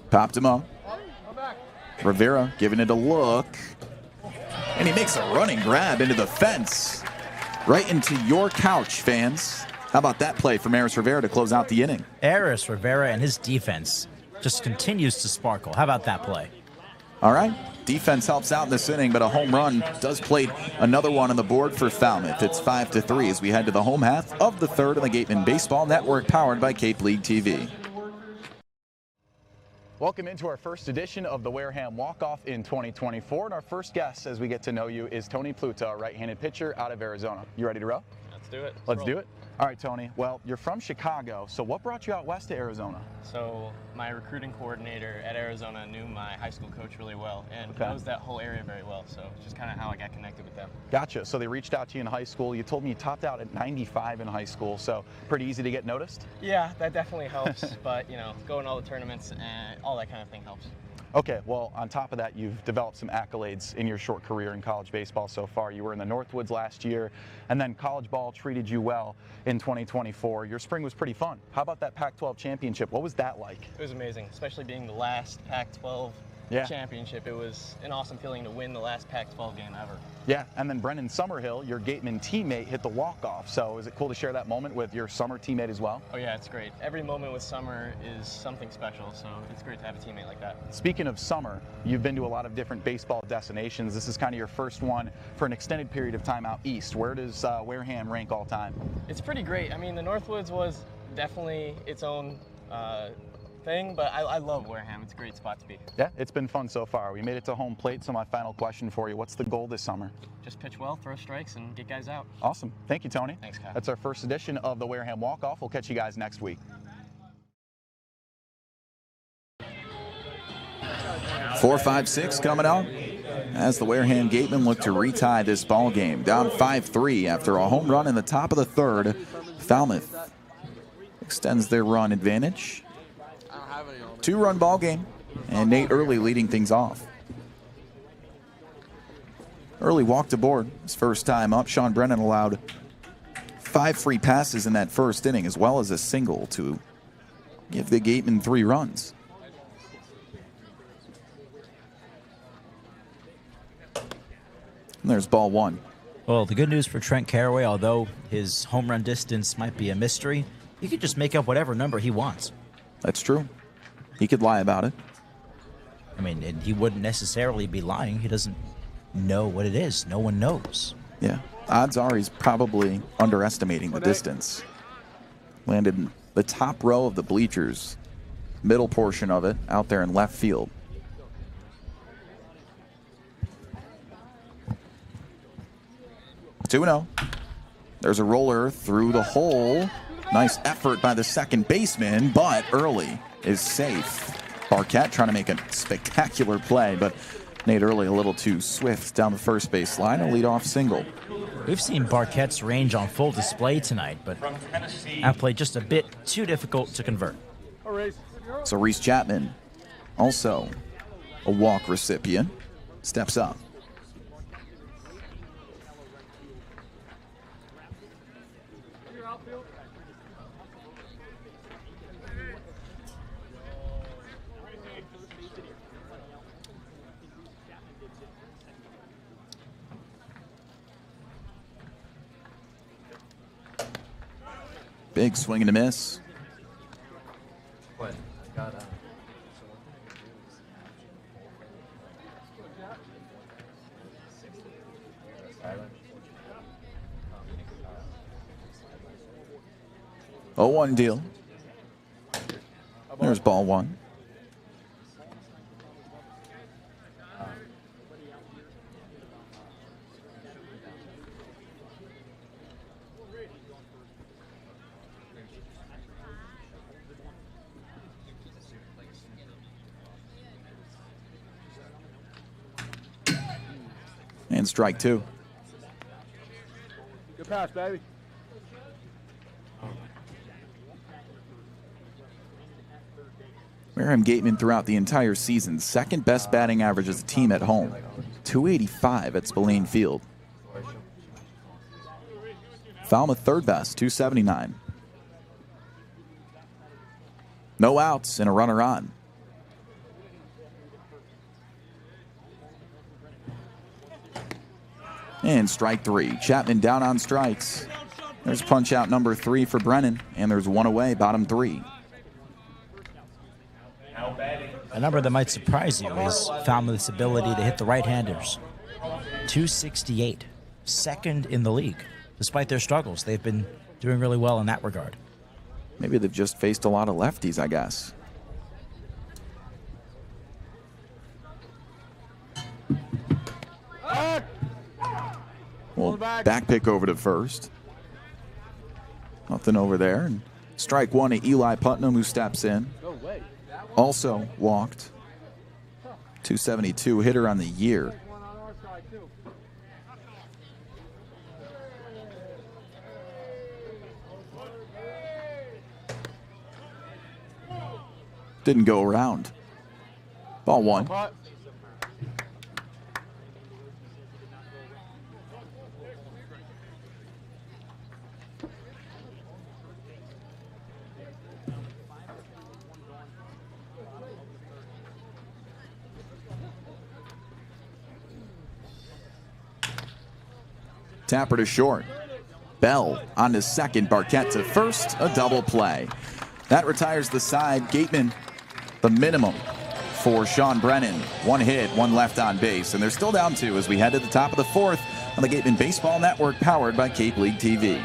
Popped him up. Rivera giving it a look. And he makes a running grab into the fence. Right into your couch, fans. How about that play from Eris Rivera to close out the inning? Eris Rivera and his defense just continues to sparkle. How about that play? All right. Defense helps out in this inning, but a home run does plate another one on the board for Falmouth. It's 5-3 as we head to the home half of the third on the Gatemen Baseball Network, powered by Cape League TV. Welcome into our first edition of the Wareham Walk-Off in 2024. And our first guest, as we get to know you, is Tony Pluta, right-handed pitcher out of Arizona. You ready to roll? Let's do it. Let's do it. All right, Tony. Well, you're from Chicago, so what brought you out west to Arizona? So my recruiting coordinator at Arizona knew my high school coach really well and knows that whole area very well. So it's just kind of how I got connected with them. Gotcha. So they reached out to you in high school. You told me you topped out at 95 in high school, so pretty easy to get noticed? Yeah, that definitely helps. But, you know, going to all the tournaments and all that kind of thing helps. Okay, well, on top of that, you've developed some accolades in your short career in college baseball so far. You were in the Northwoods last year, and then college ball treated you well in 2024. Your spring was pretty fun. How about that Pac-12 championship? What was that like? It was amazing, especially being the last Pac-12 championship. It was an awesome feeling to win the last Pac-12 game ever. Yeah, and then Brennan Summerhill, your Gateman teammate, hit the walk-off. So is it cool to share that moment with your Summer teammate as well? Oh yeah, it's great. Every moment with Summer is something special, so it's great to have a teammate like that. Speaking of Summer, you've been to a lot of different baseball destinations. This is kind of your first one for an extended period of time out east. Where does Wareham rank all time? It's pretty great. I mean, the Northwoods was definitely its own thing, but I love Wareham. It's a great spot to be. Yeah, it's been fun so far. We made it to home plate, so my final question for you, what's the goal this summer? Just pitch well, throw strikes, and get guys out. Awesome. Thank you, Tony. Thanks, Kyle. That's our first edition of the Wareham Walk-Off. We'll catch you guys next week. 4-5-6 coming out as the Wareham Gatemen look to retie this ball game. Down 5-3 after a home run in the top of the third. Falmouth extends their run advantage. 2-run ball game, and Nate Early leading things off. Early walked aboard his first time up. Sean Brennan allowed 5 free passes in that first inning, as well as a single to give the Gatemen 3 runs. And there's ball 1. Well, the good news for Trent Caraway, although his home run distance might be a mystery, he could just make up whatever number he wants. That's true. He could lie about it. I mean, and he wouldn't necessarily be lying. He doesn't know what it is. No one knows. Yeah. Odds are he's probably underestimating the distance. Landed in the top row of the bleachers, middle portion of it, out there in left field. Two-0. There's a roller through the hole. Nice effort by the second baseman, but Early is safe. Barquette trying to make a spectacular play, but Nate Early a little too swift down the first base line. A leadoff single. We've seen Barquette's range on full display tonight, but that play just a bit too difficult to convert. So Reese Chapman, also a walk recipient, steps up. Big swing and a miss. Oh, 1 deal. There's ball 1. And strike 2. Good pass, baby. Wareham Gatemen throughout the entire season, second best batting average as a team at home, 285 at Spillane Field. Falmouth third best, 279. No outs and a runner on. And strike three. Chapman down on strikes. There's punch out number 3 for Brennan, and there's one away, bottom 3. A number that might surprise you is Falmouth's ability to hit the right-handers. 268, second in the league. Despite their struggles, they've been doing really well in that regard. Maybe they've just faced a lot of lefties, I guess. Well, back pick over to first. Nothing over there. And strike one to Eli Putnam, who steps in. Also walked. 272 hitter on the year. Didn't go around. Ball one. Tapper to short. Bell on to second. Barquette to first. A double play. That retires the side. Gatemen, the minimum for Sean Brennan. One hit, one left on base. And they're still down 2 as we head to the top of the 4th on the Gatemen Baseball Network, powered by Cape League TV.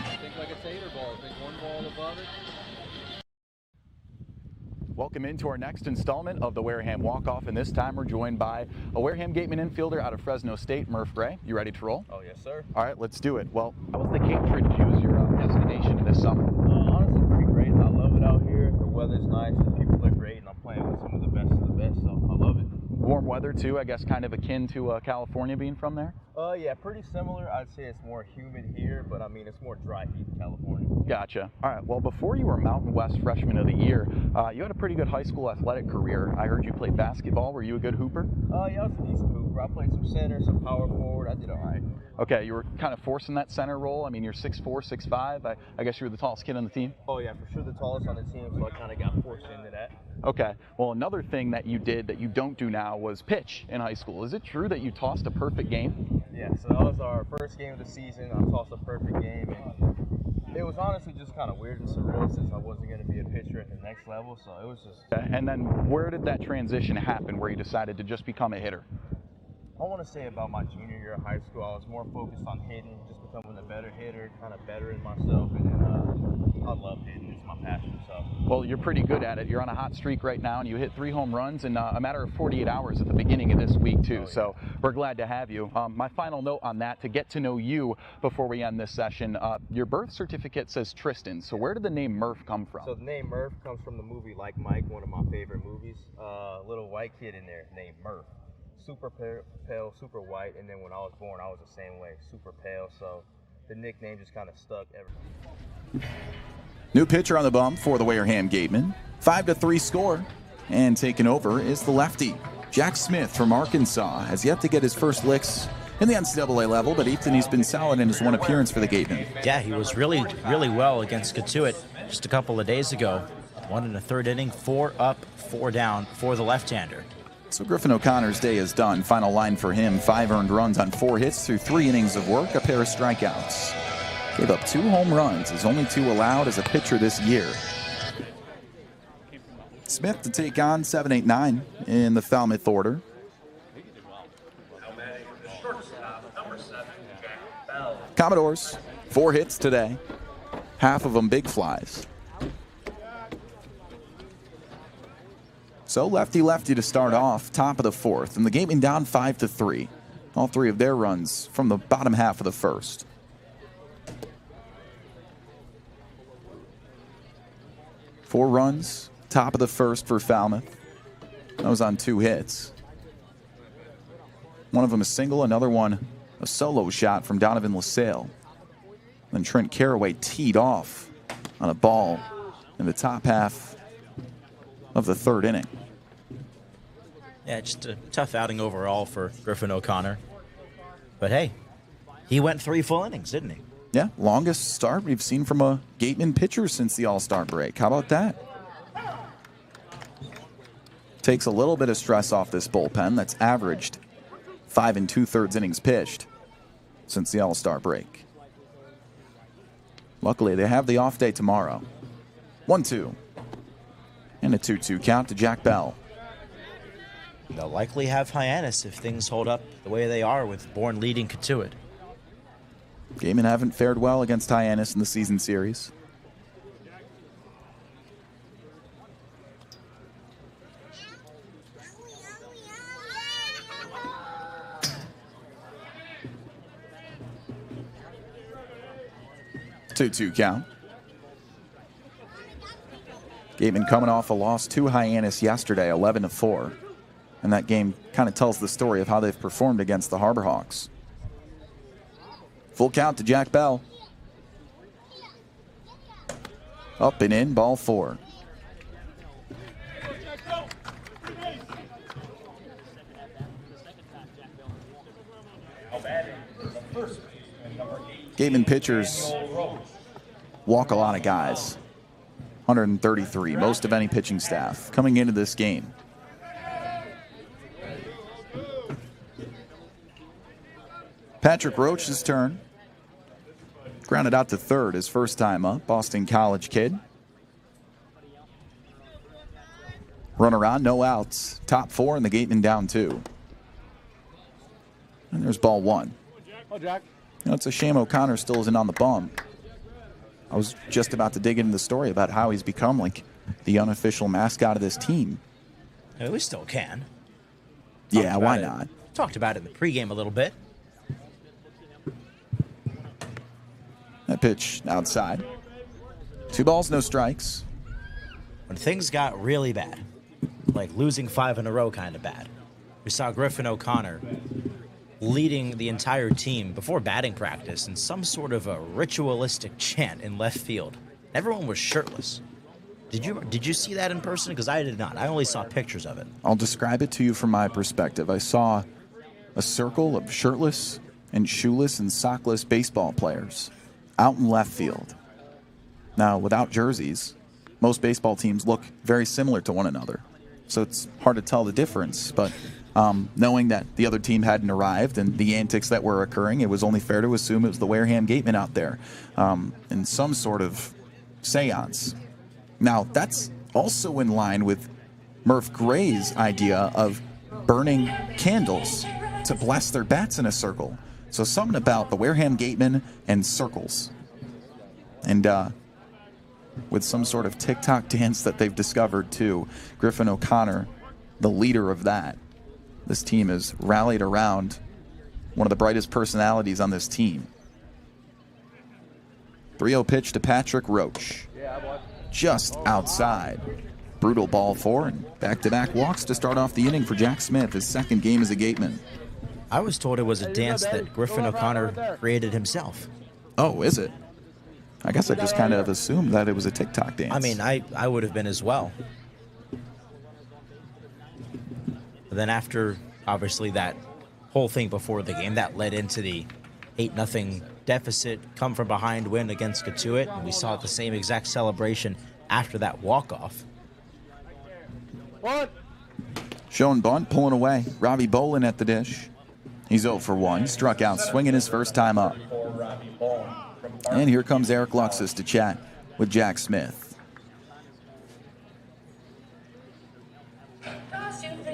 Welcome into our next installment of the Wareham Walk-Off, and this time we're joined by a Wareham Gatemen infielder out of Fresno State, Murph Gray. You ready to roll? Oh, yes, sir. All right, let's do it. Well, how was the Cape trip choose your destination this summer? Honestly, pretty great. I love it out here. The weather's nice, the people are great, and I'm playing with some of the best of the best, so I love it. Warm weather, too, I guess kind of akin to California being from there? Yeah, pretty similar. I'd say it's more humid here, but I mean, it's more dry heat in California. Gotcha. All right, well, before you were Mountain West Freshman of the Year, you had a pretty good high school athletic career. I heard you played basketball. Were you a good hooper? Yeah, I was a decent hooper. I played some center, some power forward. I did all right. Okay, you were kind of forcing that center role. I mean, you're 6'4", 6'5". I guess you were the tallest kid on the team? Oh, yeah, for sure the tallest on the team, so I kind of got forced into that. Okay, well, another thing that you did that you don't do now was pitch in high school. Is it true that you tossed a perfect game? Yeah, so that was our first game of the season. I tossed a perfect game, and it was honestly just kind of weird and surreal since I wasn't going to be a pitcher at the next level, so it was just... Okay, and then where did that transition happen where you decided to just become a hitter? I want to say about my junior year of high school, I was more focused on hitting, just becoming a better hitter, kind of bettering myself, and then I love hitting. It's my passion. So. Well, you're pretty good at it. You're on a hot streak right now, and you hit 3 home runs in a matter of 48 hours at the beginning of this week, too. So we're glad to have you. My final note on that, to get to know you before we end this session, your birth certificate says Tristan. So where did the name Murph come from? So the name Murph comes from the movie Like Mike, one of my favorite movies. Little white kid in there named Murph. Super pale, super white, and then when I was born, I was the same way, super pale, so the nickname just kind of stuck ever. New pitcher on the bump for the Wareham Gatemen. 5-3 score, and taking over is the lefty. Jack Smith from Arkansas has yet to get his first licks in the NCAA level, but Ethan, he's been solid in his one appearance for the Gatemen. Yeah, he was really well against Katuitt just a couple of days ago. 1 1/3 inning, 4 up, 4 down for the left-hander. So Griffin O'Connor's day is done. Final line for him, 5 earned runs on 4 hits through 3 innings of work, a pair of strikeouts. Gave up 2 home runs, his only 2 allowed as a pitcher this year. Smith to take on 7-8-9 in the Falmouth order. Commodores, 4 hits today, half of them big flies. So lefty-lefty to start off, top of the 4th, and the Gatemen down 5-3. All 3 of their runs from the bottom half of the 1st. Four runs, top of the 1st for Falmouth. That was on 2 hits. One of them a single, another one a solo shot from Donovan LaSalle. Then Trent Caraway teed off on a ball in the top half of the third inning. Yeah, just a tough outing overall for Griffin O'Connor. But hey, he went 3 full innings, didn't he? Yeah, longest start we've seen from a Gateman pitcher since the All-Star break. How about that? Takes a little bit of stress off this bullpen that's averaged 5 2/3 innings pitched since the All-Star break. Luckily, they have the off day tomorrow. 1-2. And a 2-2 count to Jack Bell. They'll likely have Hyannis if things hold up the way they are with Bourne leading Katuitt. Gatemen haven't fared well against Hyannis in the season series. Two count. Gatemen coming off a loss to Hyannis yesterday, 11-4. And that game kind of tells the story of how they've performed against the Harbor Hawks. Full count to Jack Bell. Up and in, ball 4. Gateman pitchers walk a lot of guys. 133, most of any pitching staff coming into this game. Patrick Roach's turn. Grounded out to third his first time up. Boston College kid. Run around, no outs. Top 4 and the Gatemen down 2. And there's ball 1. Oh, Jack. You know, it's a shame O'Connor still isn't on the bump. I was just about to dig into the story about how he's become like the unofficial mascot of this team. Yeah, we still can. Yeah, why not? Talked about it in the pregame a little bit. That pitch outside. 2 balls, no strikes. When things got really bad, like losing 5 in a row kind of bad, we saw Griffin O'Connor leading the entire team before batting practice in some sort of a ritualistic chant in left field. Everyone was shirtless. Did you see that in person? Because I did not. I only saw pictures of it. I'll describe it to you from my perspective. I saw a circle of shirtless and shoeless and sockless baseball players out in left field. Now, without jerseys, most baseball teams look very similar to one another. So it's hard to tell the difference, but knowing that the other team hadn't arrived and the antics that were occurring, it was only fair to assume it was the Wareham Gatemen out there in some sort of seance. Now, that's also in line with Murph Gray's idea of burning candles to bless their bats in a circle. So something about the Wareham Gatemen and circles. And with some sort of TikTok dance that they've discovered too, Griffin O'Connor, the leader of that. This team has rallied around one of the brightest personalities on this team. 3-0 pitch to Patrick Roach. Just outside. Brutal ball 4 and back-to-back walks to start off the inning for Jack Smith, his second game as a Gateman. I was told it was a dance that Griffin O'Connor created himself. Oh, is it? I guess I just kind of assumed that it was a TikTok dance. I mean, I would have been as well. But then after, obviously, that whole thing before the game, that led into the 8-0 deficit, come from behind win against Katuitt, and we saw the same exact celebration after that walk-off. Showing bunt, pulling away. Robbie Bolin at the dish. He's 0 for 1. Struck out swinging his first time up. And here comes Eric Luxus to chat with Jack Smith.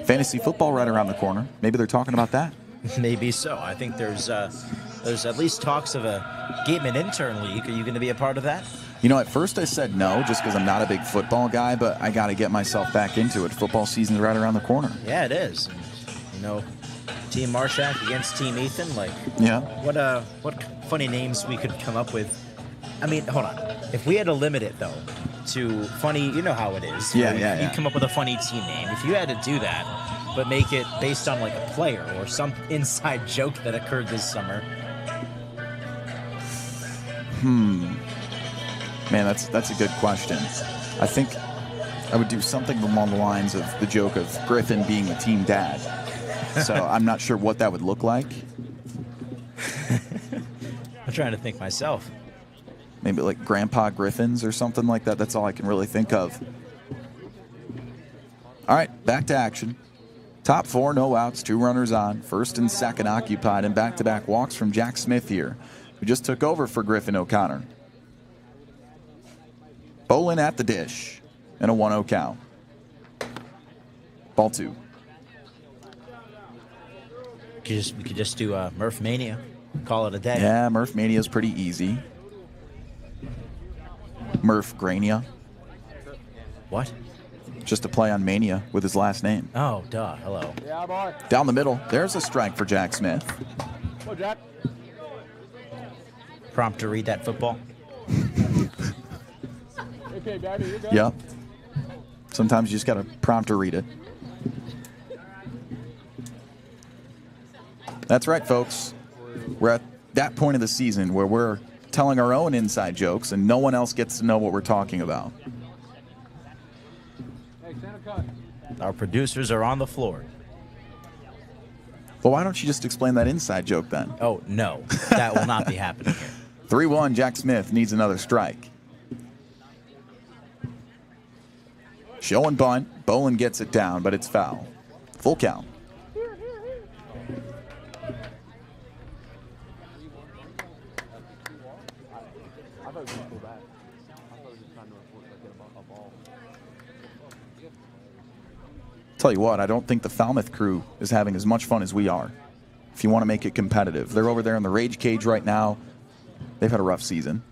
Fantasy football right around the corner. Maybe they're talking about that. Maybe so. I think there's at least talks of a Gateman intern league. Are you going to be a part of that? You know, at first I said no, just because I'm not a big football guy, but I got to get myself back into it. Football season's right around the corner. Yeah, it is. You know, Team Marchak against Team Ethan. Like, yeah. What funny names we could come up with. I mean, hold on. If we had to limit it, though, to funny, you know how it is. Yeah. You'd come up with a funny team name. If you had to do that, but make it based on, like, a player or some inside joke that occurred this summer. Man, that's a good question. I think I would do something along the lines of the joke of Griffin being the team dad. So I'm not sure what that would look like. I'm trying to think myself. Maybe like Grandpa Griffins or something like that. That's all I can really think of. All right, back to action. Top 4, no outs, 2 runners on. First and second occupied, and back-to-back walks from Jack Smith here, who just took over for Griffin O'Connor. Spillane at the dish, and a 1-0 count. Ball 2. We could just do Murph Mania. Call it a day. Yeah, Murph Mania is pretty easy. Murph Grania. What? Just a play on Mania with his last name. Oh, duh. Hello. Yeah, boy. Down the middle, there's a strike for Jack Smith. Go, Jack. Prompt to read that football. Okay, Daddy, you good? Yep. Sometimes you just got to prompt to read it. That's right, folks. We're at that point of the season where we're telling our own inside jokes and no one else gets to know what we're talking about. Our producers are on the floor. Well, why don't you just explain that inside joke then? Oh, no. That will not be happening here. 3-1, Jack Smith needs another strike. Show and bunt. Bolin gets it down, but it's foul. Full count. Tell you what, I don't think the Falmouth crew is having as much fun as we are. If you want to make it competitive, they're over there in the rage cage right now. They've had a rough season.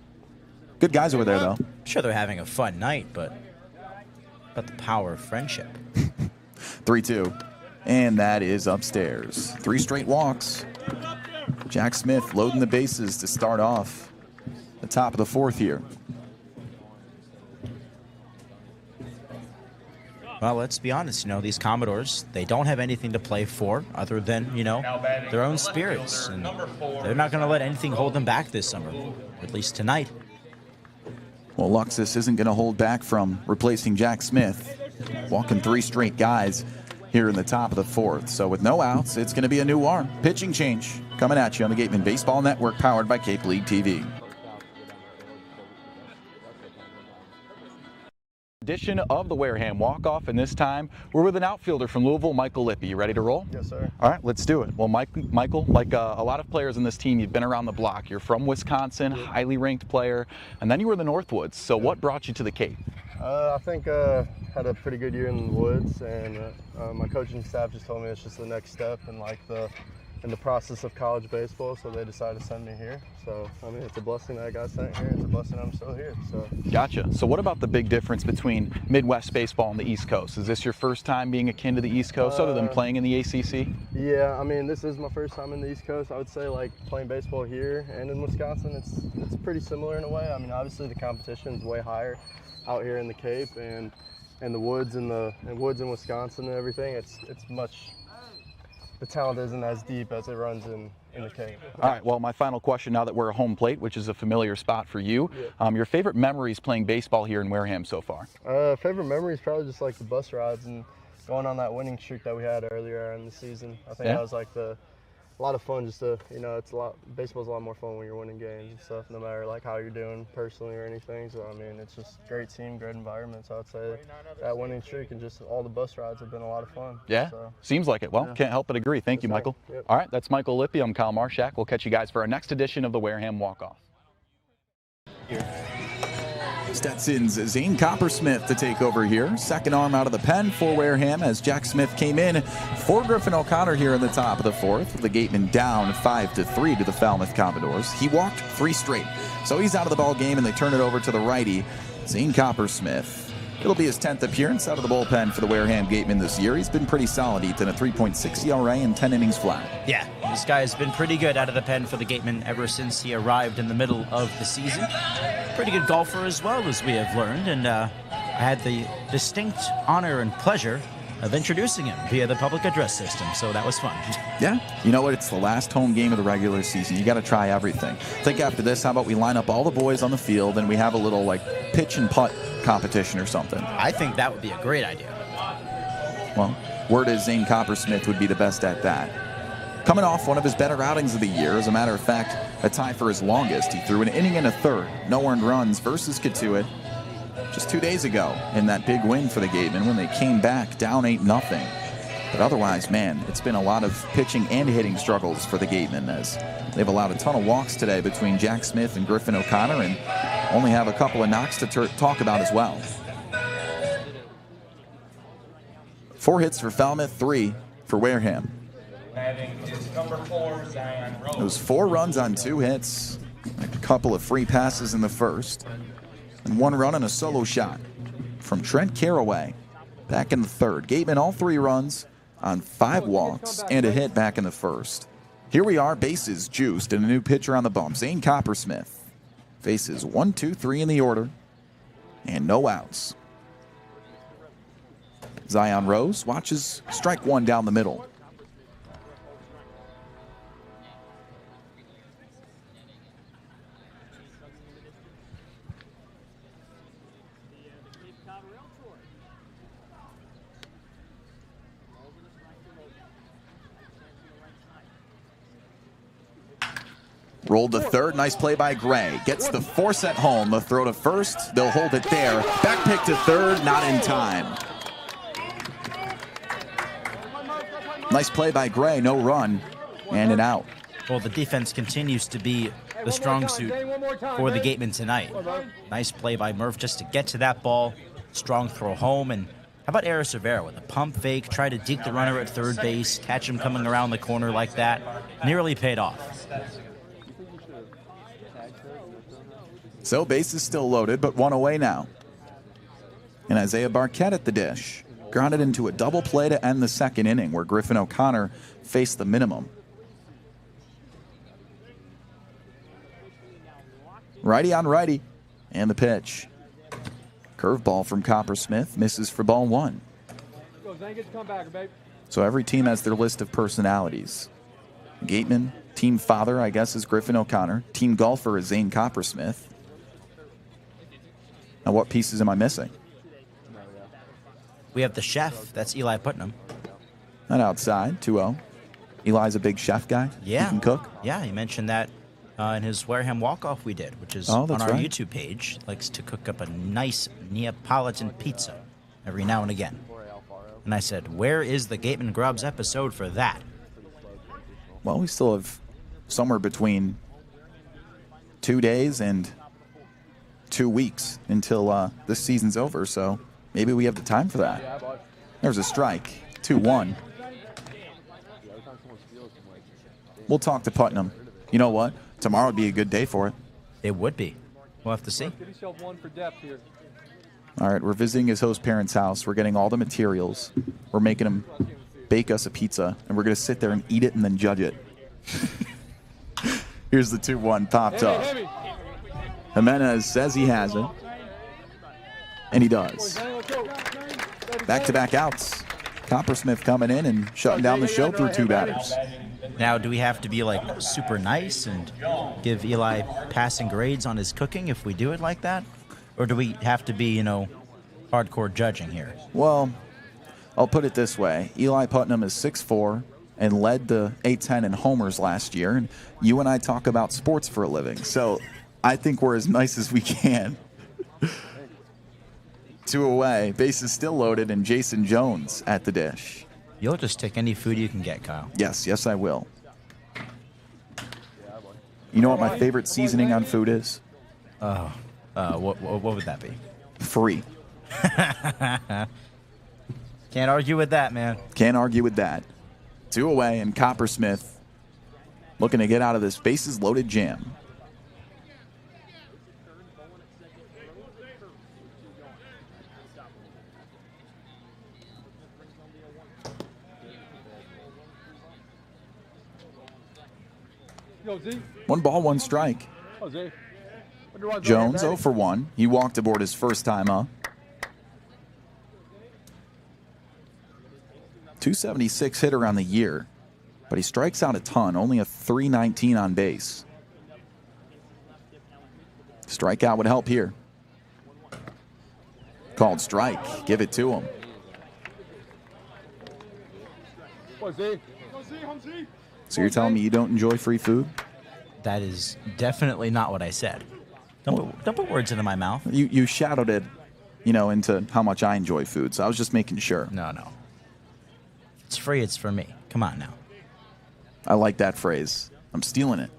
Good guys over there, though. I'm sure they're having a fun night, but about the power of friendship. 3-2, and that is upstairs. 3 straight walks. Jack Smith loading the bases to start off the top of the 4th here. Well, let's be honest, these Commodores, they don't have anything to play for other than, their own spirits. And they're not going to let anything hold them back this summer, or at least tonight. Well, Luxus isn't going to hold back from replacing Jack Smith. Walking 3 straight guys here in the top of the 4th. So with no outs, it's going to be a new arm. Pitching change coming at you on the Gatemen Baseball Network, powered by Cape League TV. Edition of the Wareham Walk-Off, and this time we're with an outfielder from Louisville, Michael Lippy. You ready to roll? Yes, sir. All right, let's do it. Well, Michael, like a lot of players in this team, you've been around the block. You're from Wisconsin, highly ranked player, and then you were in the Northwoods. So what brought you to the Cape? I think had a pretty good year in the woods, and my coaching staff just told me it's just the next step in the process of college baseball, so they decided to send me here. So, I mean, it's a blessing that I got sent here. It's a blessing I'm still here. So. Gotcha. So what about the big difference between Midwest baseball and the East Coast? Is this your first time being akin to the East Coast other than playing in the ACC? Yeah, I mean, this is my first time in the East Coast. I would say, like, playing baseball here and in Wisconsin, it's pretty similar in a way. I mean, obviously the competition is way higher out here in the Cape and the woods in Wisconsin and everything. It's much. The talent isn't as deep as it runs in the Cape. All right, well, my final question now that we're at home plate, which is a familiar spot for you. Yeah. Your favorite memories playing baseball here in Wareham so far? Favorite memories probably just like the bus rides and going on that winning streak that we had earlier in the season. I think that was like a lot of fun just to, baseball's a lot more fun when you're winning games and stuff, no matter like how you're doing personally or anything. So, I mean, it's just great team, great environment. So I'd say that winning streak and just all the bus rides have been a lot of fun. Yeah, so, seems like it. Well, can't help but agree. Thank you, Michael. Yep. All right, that's Michael Lippy. I'm Kyle Marchak. We'll catch you guys for our next edition of the Wareham Walk-Off. Stetson's Zane Coppersmith to take over here. Second arm out of the pen for Wareham as Jack Smith came in for Griffin O'Connor here in the top of the 4th. The Gatemen down 5-3 to the Falmouth Commodores. He walked 3 straight. So he's out of the ball game and they turn it over to the righty, Zane Coppersmith. It'll be his 10th appearance out of the bullpen for the Wareham Gatemen this year. He's been pretty solid, Ethan, a 3.6 ERA and 10 innings flat. Yeah, this guy has been pretty good out of the pen for the Gatemen ever since he arrived in the middle of the season. Pretty good golfer as well, as we have learned, and I had the distinct honor and pleasure of introducing him via the public address system, so that was fun. Yeah, you know what? It's the last home game of the regular season. You got to try everything. I think after this, how about we line up all the boys on the field and we have a little like pitch and putt competition or something. I think that would be a great idea. Well, word is Zane Coppersmith would be the best at that. Coming off one of his better outings of the year, as a matter of fact, a tie for his longest. He threw an inning and a third, no earned runs versus Katuitt just 2 days ago in that big win for the Gatemen when they came back down 8-0. But otherwise, man, it's been a lot of pitching and hitting struggles for the Gatemen as they've allowed a ton of walks today between Jack Smith and Griffin O'Connor and only have a couple of knocks to talk about as well. 4 hits for Falmouth, 3 for Wareham. It was 4 runs on 2 hits, a couple of free passes in the first, and 1 run on a solo shot from Trent Caraway back in the third. Gatemen all 3 runs on 5 walks and a hit back in the first. Here we are, bases juiced, and a new pitcher on the bump. Zane Coppersmith faces 1, 2, 3 in the order, and no outs. Zion Rose watches strike 1 down the middle. Rolled to third. Nice play by Gray. Gets the force at home. The throw to first. They'll hold it there. Back pick to third. Not in time. Nice play by Gray. No run. And an out. Well, the defense continues to be the strong suit for the Gatemen tonight. Nice play by Murph just to get to that ball. Strong throw home. And how about Eris Rivera with a pump fake? Try to deke the runner at third base. Catch him coming around the corner like that. Nearly paid off. So base is still loaded, but 1 away now. And Isaiah Barquette at the dish. Grounded into a double play to end the second inning where Griffin O'Connor faced the minimum. Righty on righty. And the pitch. Curveball from Coppersmith. Misses for ball 1. So every team has their list of personalities. Gateman, team father, I guess, is Griffin O'Connor. Team golfer is Zane Coppersmith. Now, what pieces am I missing? We have the chef. That's Eli Putnam. Not outside, 2-0. Eli's a big chef guy. Yeah. He can cook. Yeah, he mentioned that in his Wareham walk-off we did, which is on our YouTube page. Likes to cook up a nice Neapolitan pizza every now and again. And I said, where is the Gateman Grubs episode for that? Well, we still have somewhere between 2 days and 2 weeks until this season's over, so maybe we have the time for that. There's a strike, 2-1. We'll talk to Putnam. You know what? Tomorrow would be a good day for it. It would be. We'll have to see. All right, we're visiting his host parents' house. We're getting all the materials. We're making him bake us a pizza, and we're going to sit there and eat it and then judge it. Here's the 2-1 popped up. Jimenez says he has it, and he does. Back-to-back outs. Coppersmith coming in and shutting down the show through 2 batters. Now, do we have to be like super nice and give Eli passing grades on his cooking if we do it like that? Or do we have to be, hardcore judging here? Well, I'll put it this way. Eli Putnam is 6'4", and led the A-10 in homers last year. And you and I talk about sports for a living. So I think we're as nice as we can. 2 away. Base is still loaded, and Jason Jones at the dish. You'll just take any food you can get, Kyle. Yes, I will. You know what my favorite seasoning on food is? What would that be? Free. Can't argue with that, man. Can't argue with that. 2 away, and Coppersmith looking to get out of this bases loaded jam. One ball, 1 strike. Jones 0 for 1. He walked aboard his first time up. 276 hitter on the year, but he strikes out a ton, only a 319 on base. Strikeout would help here. Called strike. Give it to him. So you're telling me you don't enjoy free food? That is definitely not what I said. Don't put words into my mouth. You shadowed it, into how much I enjoy food. So I was just making sure. No. It's free, it's for me. Come on now. I like that phrase. I'm stealing it.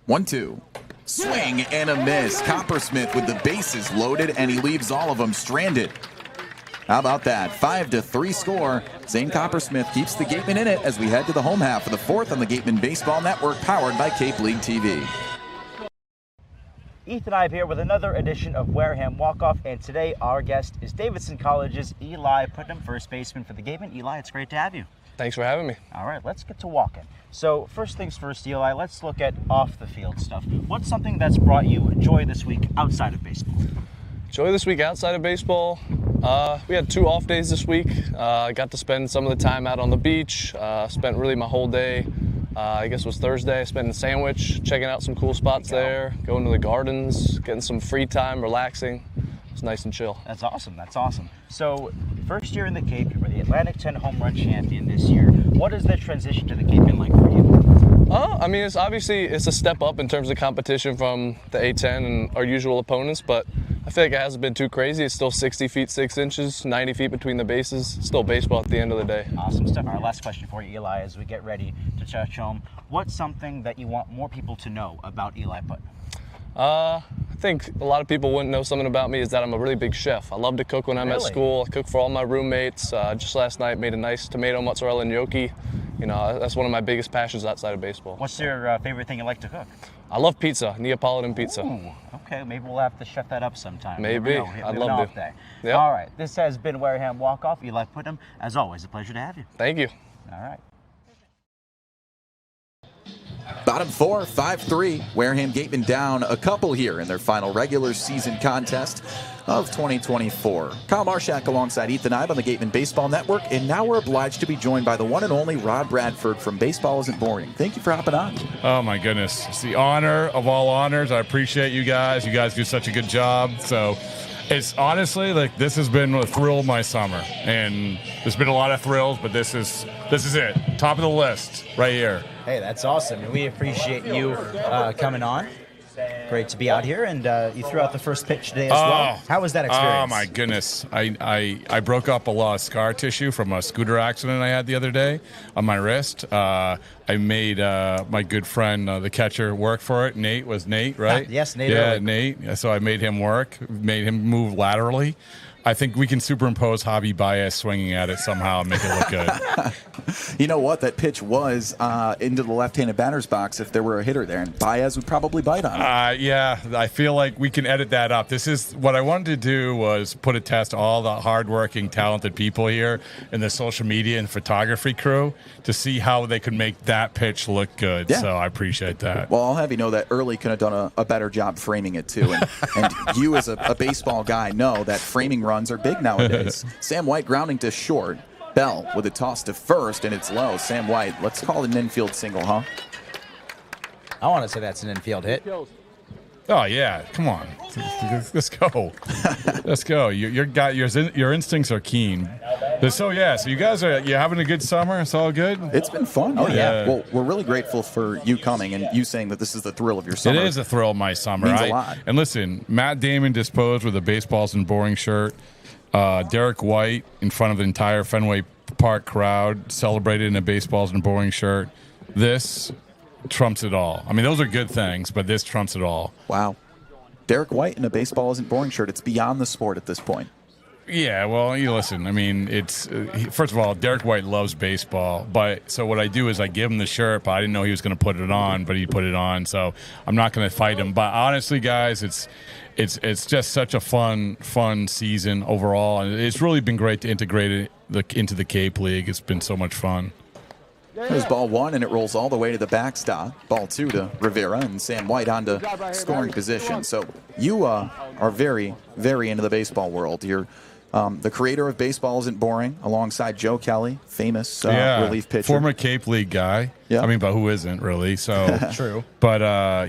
1-2. Swing and a miss. Coppersmith with the bases loaded, and he leaves all of them stranded. How about that? 5-3 score. Zane Coppersmith keeps the Gatemen in it as we head to the home half of the fourth on the Gatemen Baseball Network, powered by Cape League TV. Ethan Eibe here with another edition of Wareham Walk-Off, and today our guest is Davidson College's Eli Putnam, first baseman for the Gatemen. Eli, it's great to have you. Thanks for having me. All right, let's get to walking. So first things first, Eli, let's look at off-the-field stuff. What's something that's brought you joy this week outside of baseball? Joy this week outside of baseball? We had 2 off days this week. I got to spend some of the time out on the beach. Spent really my whole day. I guess it was Thursday. I spent in Sandwich, checking out some cool spots there, going to the gardens, getting some free time, relaxing. It's nice and chill. That's awesome. That's awesome. So, first year in the Cape, you were the Atlantic 10 home run champion this year. What is the transition to the Cape been like for you? I mean, it's a step up in terms of competition from the A10 and our usual opponents, but I feel like it hasn't been too crazy. It's still 60 feet 6 inches, 90 feet between the bases. It's still baseball at the end of the day. Awesome stuff. Our last question for you, Eli, as we get ready to touch home. What's something that you want more people to know about Eli Putnam? I think a lot of people wouldn't know something about me is that I'm a really big chef. I love to cook when I'm at school. I cook for all my roommates. Just last night made a nice tomato mozzarella gnocchi. That's one of my biggest passions outside of baseball. What's your favorite thing you like to cook? I love pizza, Neapolitan pizza. Ooh, okay, maybe we'll have to chef that up sometime. Maybe. I'd love to. Yep. All right, this has been Wareham Walk-Off. Eli Putnam, as always, a pleasure to have you. Thank you. All right. Bottom 4, 5-3. Wareham Gatemen down a couple here in their final regular season contest of 2024. Kyle Marchak alongside Ethan Eibe on the Gatemen Baseball Network, and now we're obliged to be joined by the one and only Rod Bradford from Baseball Isn't Boring. Thank you for hopping on. Oh my goodness, it's the honor of all honors. I appreciate you guys. You guys do such a good job. So it's honestly this has been a thrill of my summer, and there's been a lot of thrills, but this is it. Top of the list right here. Hey, that's awesome, and we appreciate you coming on. Great to be out here, and you threw out the first pitch today as well. How was that experience? Oh my goodness, I broke up a lot of scar tissue from a scooter accident I had the other day on my wrist. I made my good friend, the catcher, work for it. Nate, right? Yes, Nate. Yeah, Nate. So I made him work, made him move laterally. I think we can superimpose Javi Baez swinging at it somehow and make it look good. You know what? That pitch was into the left-handed batter's box if there were a hitter there, and Baez would probably bite on it. Yeah, I feel like we can edit that up. This is what I wanted to do was put a test to all the hardworking, talented people here in the social media and photography crew to see how they could make that pitch look good. Yeah. So I appreciate that. Well, I'll have you know that Early could have done a better job framing it, too. And you, as a baseball guy, know that framing runs are big nowadays. Sam White grounding to short. Bell with a toss to first, and it's low. Sam White, let's call it an infield single, huh? I want to say that's an infield hit. Oh yeah, come on, let's go, let's go. Your instincts are keen. So you guys are having a good summer. It's all good. It's been fun. Oh yeah. Well, we're really grateful for you coming and you saying that this is the thrill of your summer. It is a thrill of my summer. It means a lot. And listen, Matt Damon disposed with a Baseballs and Boring shirt. Derek White in front of the entire Fenway Park crowd celebrated in a Baseballs and Boring shirt. This trumps it all. I mean, those are good things, but this trumps it all. Wow. Derek White in a Baseball Isn't Boring shirt. It's beyond the sport at this point. Yeah, well, listen, I mean, it's first of all, Derek White loves baseball, but so what I do is I give him the shirt, but I didn't know he was going to put it on, but he put it on, so I'm not going to fight him. But honestly, guys, it's just such a fun season overall, and it's really been great to integrate it into the Cape League. It's been so much fun. There's ball one, and it rolls all the way to the backstop. Ball two to Rivera, and Sam White onto scoring position. So you are very, very into the baseball world. You're The creator of Baseball Isn't Boring, alongside Joe Kelly, famous relief pitcher. Former Cape League guy. Yeah. I mean, but who isn't really? So True. But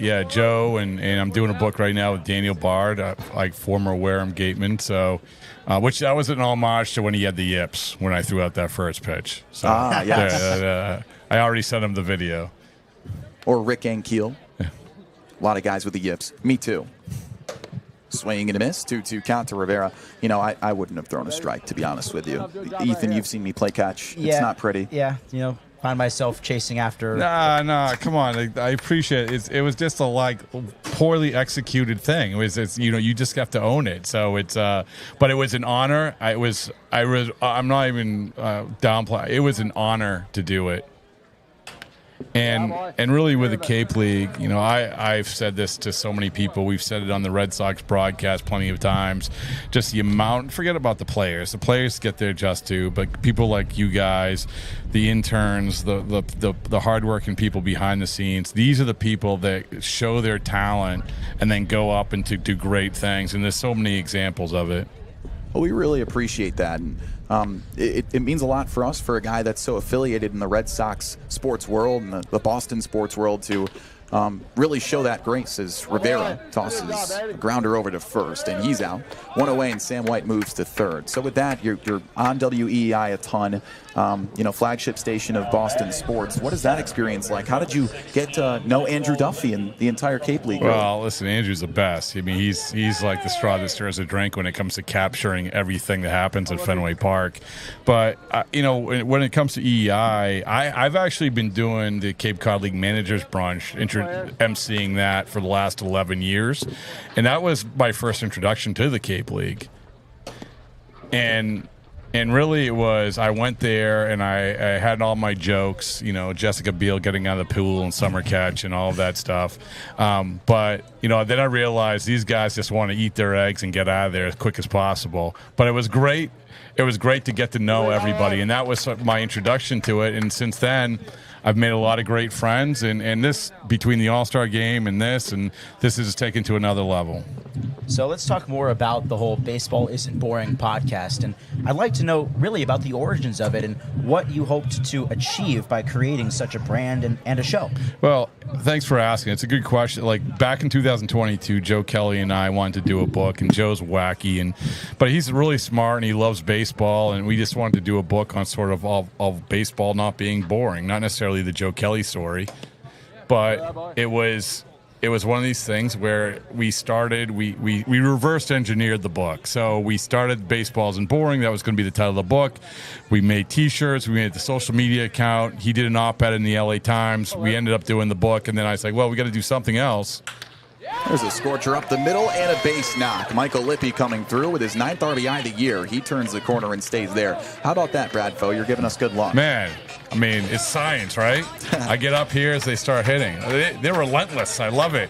yeah, Joe, and I'm doing a book right now with Daniel Bard, like former Wareham Gatemen. So, which that was an homage to when he had the yips when I threw out that first pitch. So, yes. I already sent him the video. Or Rick Ankiel. A lot of guys with the yips. Me too. Swing and a miss, 2-2 count to Rivera. You know, I wouldn't have thrown a strike, to be honest with you. Ethan, you've seen me play catch. Yeah. It's not pretty. Yeah, you know, find myself chasing after. Nah, come on. I appreciate it. It was just a poorly executed thing. It's you just have to own it. So it's but it was an honor. I'm not even downplaying. It was an honor to do it. And really with the Cape League, you know, I've said this to so many people. We've said it on the Red Sox broadcast plenty of times. Just the amount, forget about the players. The players get their just due, but people like you guys, the interns, the hardworking people behind the scenes, these are the people that show their talent and then go up and to do great things. And there's so many examples of it. Well, we really appreciate that. And it means a lot for us, for a guy that's so affiliated in the Red Sox sports world and the Boston sports world, to really show that grace as Rivera tosses a grounder over to first, and he's out. One away, and Sam White moves to third. So with that, you're on WEEI a ton, flagship station of Boston sports. What is that experience like? How did you get to know Andrew Duffy and the entire Cape League? Well, listen, Andrew's the best. I mean, he's like the straw that stirs the drink when it comes to capturing everything that happens at Fenway Park. But, when it comes to EEI, I've actually been doing the Cape Cod League Managers Brunch, emceeing that for the last 11 years. And that was my first introduction to the Cape League. And really it was, I went there and I had all my jokes, Jessica Biel getting out of the pool and summer catch and all of that stuff. But then I realized these guys just want to eat their eggs and get out of there as quick as possible. But it was great. It was great to get to know everybody. And that was my introduction to it. And since then, I've made a lot of great friends, and this, between the All-Star game and this is taken to another level. So let's talk more about the whole Baseball Isn't Boring podcast. And I'd like to know really about the origins of it and what you hoped to achieve by creating such a brand and a show. Well, thanks for asking. It's a good question. Like back in 2022, Joe Kelly and I wanted to do a book, and Joe's wacky, but he's really smart and he loves baseball, and we just wanted to do a book on sort of baseball not being boring, not necessarily the Joe Kelly story, but it was one of these things where we reverse engineered the book. So we started Baseball Isn't Boring. That was going to be the title of the book. We made T-shirts. We made the social media account. He did an op-ed in the LA Times. We ended up doing the book, and then I was like, well, we got to do something else. There's a scorcher up the middle and a base knock. Michael Lippi coming through with his 9th RBI of the year. He turns the corner and stays there. How about that, Bradfo? You're giving us good luck. Man, I mean, it's science, right? I get up here as they start hitting. They're relentless. I love it.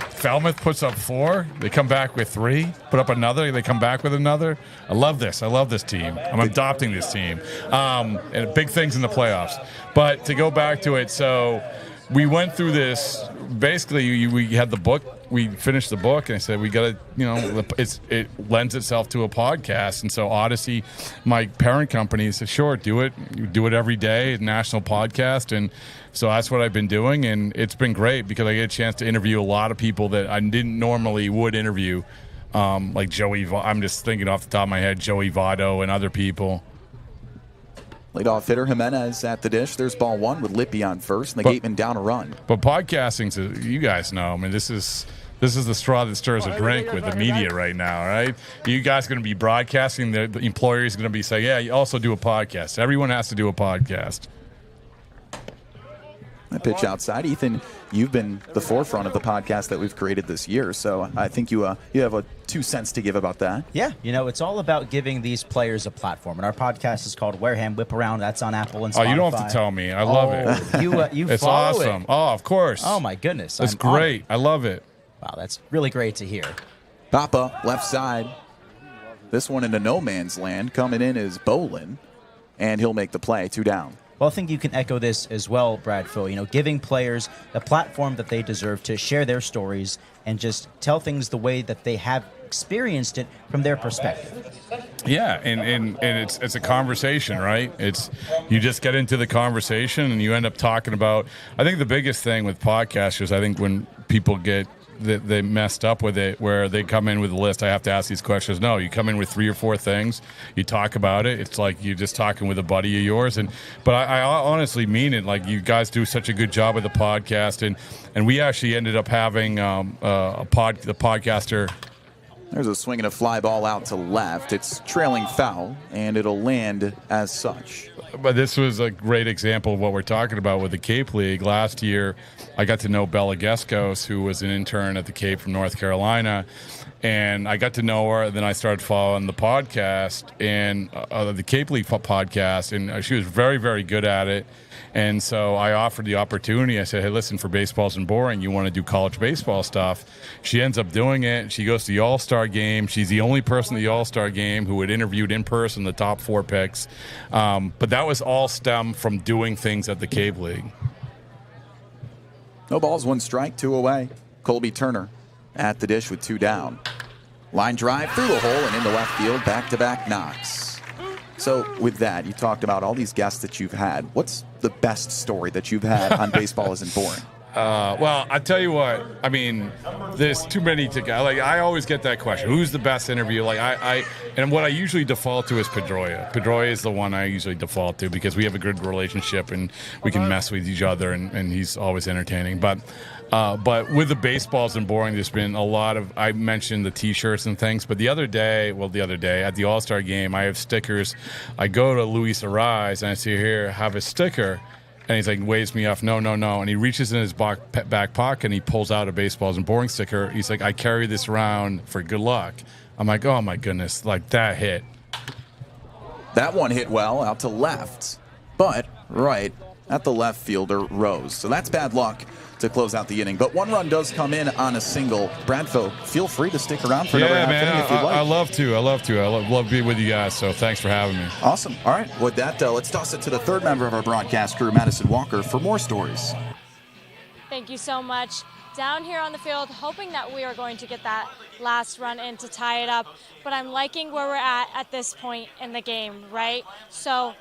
Falmouth puts up 4. They come back with 3. Put up another. They come back with another. I love this. I love this team. I'm adopting this team. And big things in the playoffs. But to go back to it, so we went through this. Basically, we had the book. We finished the book, and I said, we got to, it lends itself to a podcast. And so Odyssey, my parent company, said, sure, do it. You do it every day, a national podcast. And so that's what I've been doing. And it's been great because I get a chance to interview a lot of people that I didn't normally would interview, like Joey. I'm just thinking off the top of my head, Joey Votto and other people. Leadoff hitter Jimenez at the dish. There's ball 1 with Lippi on first, and the Gatemen down a run. But podcasting, you guys know, I mean, this is the straw that stirs a drink with the media right now, right? You guys going to be broadcasting. The employer is going to be saying, yeah, you also do a podcast. Everyone has to do a podcast. A pitch outside. Ethan, you've been the forefront of the podcast that we've created this year, so I think you have 2 cents to give about that. Yeah, it's all about giving these players a platform, and our podcast is called Wareham Whip Around. That's on Apple and Spotify. Oh, you don't have to tell me. I love it. You it's follow awesome. it. Oh, of course. Oh my goodness, it's great. I love it. Wow, that's really great to hear. Papa, left side. This one into no man's land. Coming in is Bolin, and he'll make the play. 2 down. Well, I think you can echo this as well, Bradfo. Giving players a platform that they deserve to share their stories and just tell things the way that they have experienced it from their perspective. Yeah, and it's a conversation, right? It's you just get into the conversation and you end up talking about. I think the biggest thing with podcasters, I think when people get they messed up with it, where they come in with a list. I have to ask these questions. No, you come in with 3 or 4 things. You talk about it. It's like you're just talking with a buddy of yours. But I honestly mean it. Like, you guys do such a good job with the podcast, and we actually ended up having the podcaster. There's a swing and a fly ball out to left. It's trailing foul, and it'll land as such. But this was a great example of what we're talking about with the Cape League. Last year, I got to know Bella Geskos, who was an intern at the Cape from North Carolina, and I got to know her. And then I started following the podcast and the Cape League podcast, and she was very, very good at it. And so I offered the opportunity. I said, hey, listen, for Baseball Isn't Boring, you want to do college baseball stuff. She ends up doing it. She goes to the All-Star game. She's the only person at the All-Star game who had interviewed in person the top 4 picks. But that was all stemmed from doing things at the Cape League. No balls, 1 strike, 2 away. Colby Turner at the dish with 2 down. Line drive through the hole and into left field, back-to-back knocks. So with that, you talked about all these guests that you've had. What's the best story that you've had on Baseball Isn't Boring? Well, I tell you what. I mean, there's too many to go. Like, I always get that question: who's the best interview? Like, and what I usually default to is Pedroia. Pedroia is the one I usually default to because we have a good relationship and we can mess with each other, and he's always entertaining. But with the Baseball Isn't Boring, there's been a lot of. I mentioned the T-shirts and things, but the other day at the All-Star game, I have stickers. I go to Luis Arise and I say, "Here, have a sticker." And he's like, waves me off, no. And he reaches in his back pocket and he pulls out a Baseball Isn't Boring sticker. He's like, I carry this around for good luck. I'm like, oh my goodness, like that hit. That one hit well out to left, but right at the left fielder, Rose. So that's bad luck to close out the inning. But 1 run does come in on a single. Bradfo, feel free to stick around for another half inning if you'd like. I love to. I love being with you guys, so thanks for having me. Awesome. All right, with that, let's toss it to the 3rd member of our broadcast crew, Madison Walker, for more stories. Thank you so much. Down here on the field, hoping that we are going to get that last run in to tie it up, but I'm liking where we're at this point in the game, right? So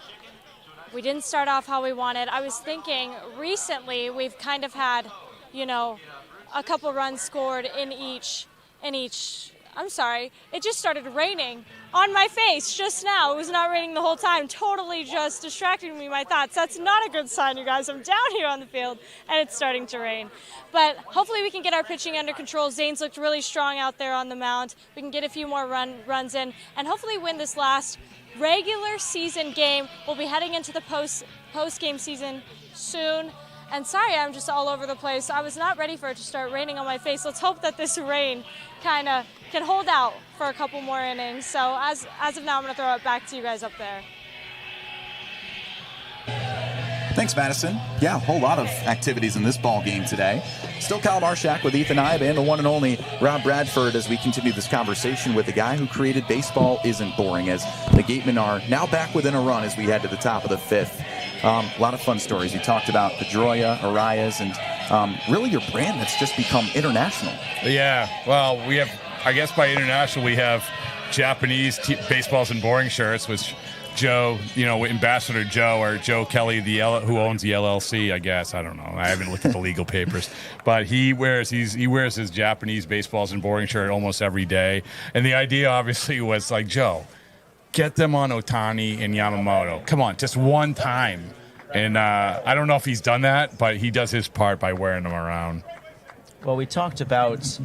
we didn't start off how we wanted. I was thinking recently we've kind of had, a couple runs scored in each. I'm sorry, it just started raining on my face just now. It was not raining the whole time, totally just distracting me, my thoughts. That's not a good sign, you guys. I'm down here on the field and it's starting to rain. But hopefully we can get our pitching under control. Zane's looked really strong out there on the mound. We can get a few more runs in and hopefully win this last regular season game. We'll be heading into the post-game season soon. And sorry, I'm just all over the place. I was not ready for it to start raining on my face. Let's hope that this rain kind of can hold out for a couple more innings. So as of now, I'm going to throw it back to you guys up there. Thanks, Madison. Yeah, a whole lot of activities in this ball game today. Still Kyle Marchak with Ethan Eibe and the one and only Rob Bradford as we continue this conversation with the guy who created Baseball Isn't Boring, as the Gatemen are now back within a run as we head to the top of the 5th. A lot of fun stories. You talked about Pedroia, Arias, and really your brand that's just become international. Yeah, well, we have, I guess by international, we have Japanese Baseball Isn't Boring shirts, which Joe, Ambassador Joe, or Joe Kelly, who owns the LLC, I guess. I don't know. I haven't looked at the legal papers. But he wears his Japanese Baseball Isn't Boring shirt almost every day. And the idea, obviously, was like, Joe, get them on Ohtani and Yamamoto. Come on, just one time. And I don't know if he's done that, but he does his part by wearing them around. Well, we talked about,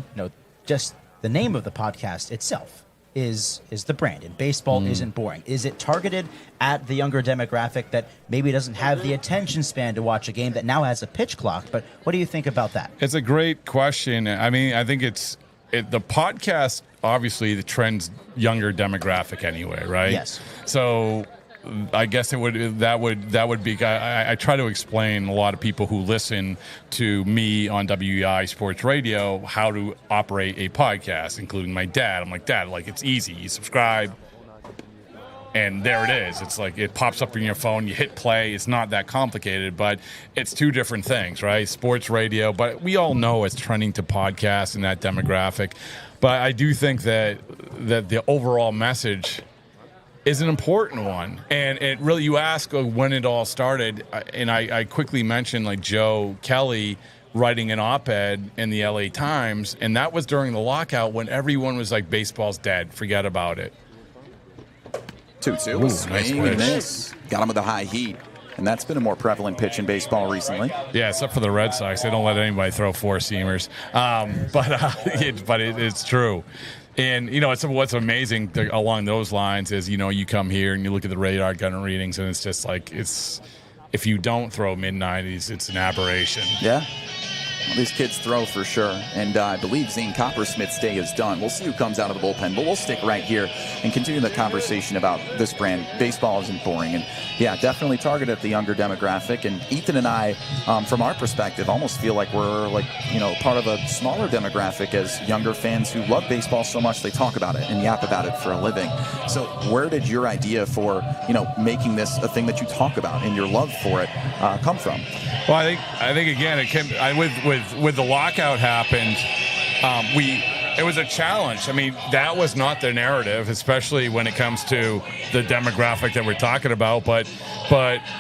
just the name of the podcast itself is the brand, and Baseball Isn't Boring. Is it targeted at the younger demographic that maybe doesn't have the attention span to watch a game that now has a pitch clock? But what do you think about that? It's a great question. I mean, I think the podcast, obviously, the trend's younger demographic anyway, right? Yes. So I guess that would be. I try to explain a lot of people who listen to me on WEI Sports Radio how to operate a podcast, including my dad. I'm like, Dad, it's easy. You subscribe, and there it is. It's like it pops up in your phone. You hit play. It's not that complicated, but it's 2 different things, right? Sports radio, but we all know it's trending to podcasts and that demographic. But I do think that the overall message is an important one. And it really, you ask when it all started, and I quickly mentioned like Joe Kelly writing an op-ed in the LA Times, and that was during the lockout when everyone was like, baseball's dead, forget about it. 2-2. Nice Swing pitch. and miss. Got him with a high heat. And that's been a more prevalent pitch in baseball recently. Yeah, except for the Red Sox. They don't let anybody throw four-seamers. But it's true. And, you know, what's amazing along those lines is, you know, you come here and you look at the radar gun readings, and it's just like, if you don't throw mid-90s, it's an aberration. Yeah. Well, these kids throw for sure. And I believe Zane Coppersmith's day is done. We'll see who comes out of the bullpen, but we'll stick right here and continue the conversation about this brand. Baseball isn't boring. And, yeah, definitely targeted at the younger demographic. And Ethan and I, from our perspective, almost feel like we're, like, you know, part of a smaller demographic as younger fans who love baseball so much they talk about it and yap about it for a living. So where did your idea for, you know, making this a thing that you talk about and your love for it come from? Well, I think again, it came with the lockout happened. It was a challenge. I mean, that was not the narrative, especially when it comes to the demographic that we're talking about. But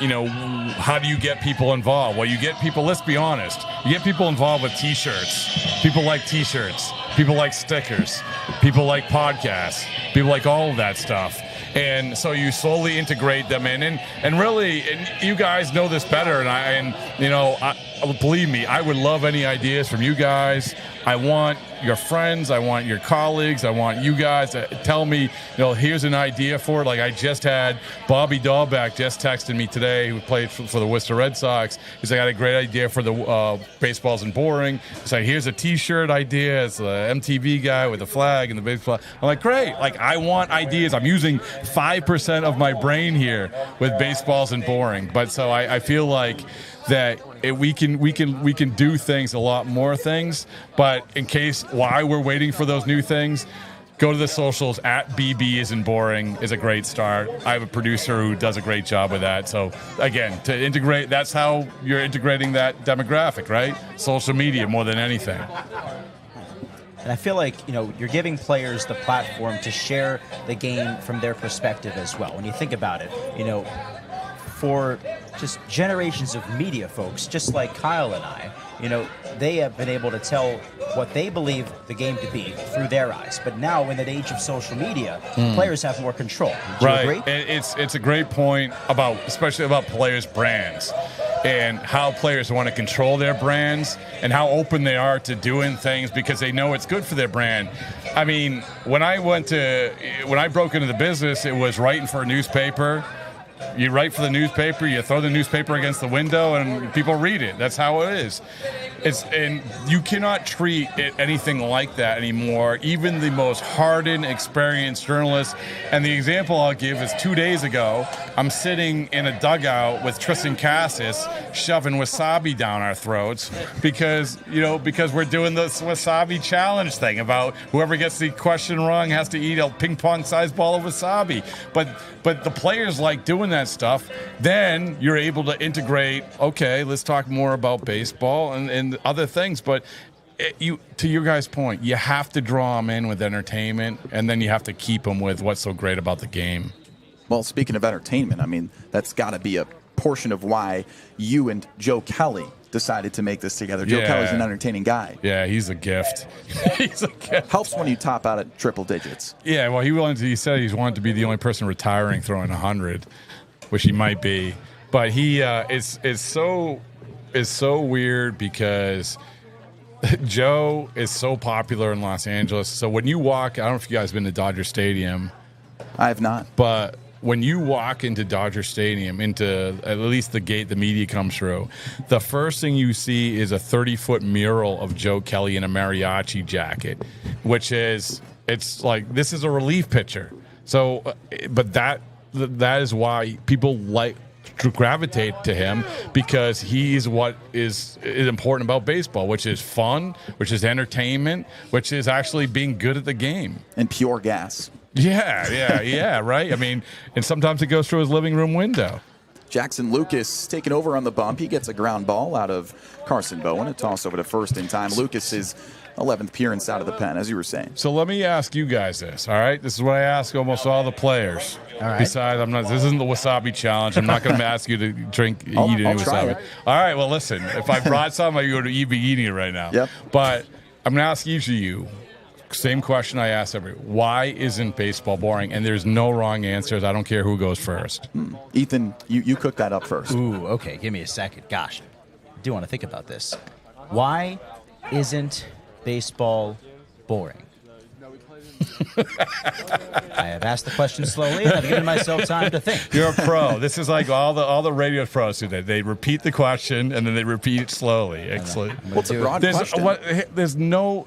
you know, how do you get people involved? Well, you get people. Let's be honest. You get people involved with T-shirts. People like T-shirts. People like stickers. People like podcasts. People like all of that stuff. And so you slowly integrate them in, and really, and you guys know this better. And believe me, I would love any ideas from you guys. I want your friends, I want your colleagues, I want you guys to tell me, you know, here's an idea for it. Like I just had Bobby Dahlbeck just texted me today, who played for the Worcester Red Sox. He's like, I got a great idea for the Baseball's and Boring. He's like, here's a T-shirt idea. It's the MTV guy with the flag and the baseball. I'm like, great. Like I want ideas. I'm using 5% of my brain here with Baseball's and Boring. But so I feel like that we can do things, a lot more things. But in case why we're waiting for those new things, go to the socials at BB isn't boring is a great start. I have a producer who does a great job with that. So again, to integrate, that's how you're integrating that demographic, right? Social media more than anything. And I feel like, you know, you're giving players the platform to share the game from their perspective as well. When you think about it, you know, for just generations of media folks, just like Kyle and I, you know, they have been able to tell what they believe the game to be through their eyes. But now, in the age of social media, players have more control. Do you agree? It's a great point especially about players' brands and how players want to control their brands and how open they are to doing things because they know it's good for their brand. I mean, when I broke into the business, it was writing for a newspaper. You write for the newspaper, you throw the newspaper against the window, and people read it. That's how it is. And you cannot treat it anything like that anymore. Even the most hardened, experienced journalists. And the example I'll give is 2 days ago, I'm sitting in a dugout with Tristan Cassis shoving wasabi down our throats because we're doing this wasabi challenge thing about whoever gets the question wrong has to eat a ping pong sized ball of wasabi. But the players like doing that stuff. Then you're able to integrate, okay, let's talk more about baseball and other things. But to your guys' point, you have to draw them in with entertainment, and then you have to keep them with what's so great about the game. Well, speaking of entertainment, I mean, that's got to be a portion of why you and Joe Kelly decided to make this together. Joe Kelly's an entertaining guy. Yeah, he's a gift. He's a gift. Helps when you top out at triple digits. Yeah, well, he said he wanted to be the only person retiring throwing 100, which he might be. But he it's so weird because Joe is so popular in Los Angeles. So when you walk, I don't know if you guys have been to Dodger Stadium. I have not. But when you walk into Dodger Stadium, into at least the gate the media comes through, the first thing you see is a 30-foot mural of Joe Kelly in a mariachi jacket, which is, it's like, this is a relief pitcher. So, but that is why people like to gravitate to him, because he's what is important about baseball, which is fun, which is entertainment, which is actually being good at the game. And pure gas. Yeah, right? I mean, and sometimes it goes through his living room window. Jackson Lucas taking over on the bump. He gets a ground ball out of Carson Bowen. A toss over to first in time. Lucas is 11th appearance out of the pen, as you were saying. So let me ask you guys this, all right? This is what I ask almost all the players. All right. Besides, this isn't the wasabi challenge. I'm not going to ask you to eat any wasabi. All right, well, listen. If I brought some, I would be eating it right now. Yep. But I'm going to ask each of you, same question I ask everyone. Why isn't baseball boring? And there's no wrong answers. I don't care who goes first. Ethan, you cook that up first. Ooh, okay. Give me a second. Gosh, I do want to think about this. Why isn't baseball boring? I have asked the question slowly, and I've given myself time to think. You're a pro. This is like all the radio pros do that. They repeat the question and then they repeat it slowly. Excellent. What's a broad question?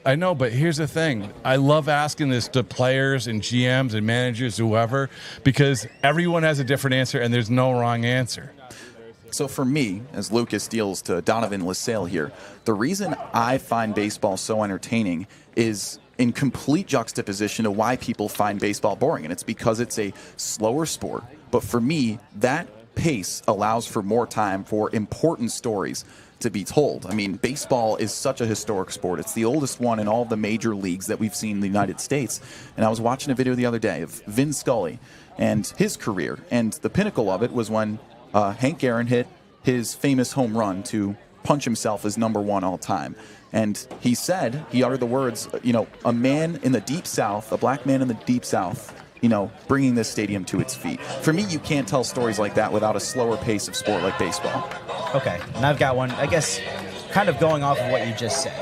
I know, but here's the thing. I love asking this to players and GMs and managers, whoever, because everyone has a different answer and there's no wrong answer. So for me, as Lucas deals to Donovan LaSalle here, the reason I find baseball so entertaining is in complete juxtaposition to why people find baseball boring. And it's because it's a slower sport. But for me, that pace allows for more time for important stories to be told. I mean, baseball is such a historic sport. It's the oldest one in all of the major leagues that we've seen in the United States. And I was watching a video the other day of Vin Scully and his career. And the pinnacle of it was when Hank Aaron hit his famous home run to punch himself as #1 all time. And he said, he uttered the words, a man in the Deep South, a black man in the Deep South, bringing this stadium to its feet. For me, you can't tell stories like that without a slower pace of sport like baseball. Okay, and I've got one, I guess, kind of going off of what you just said.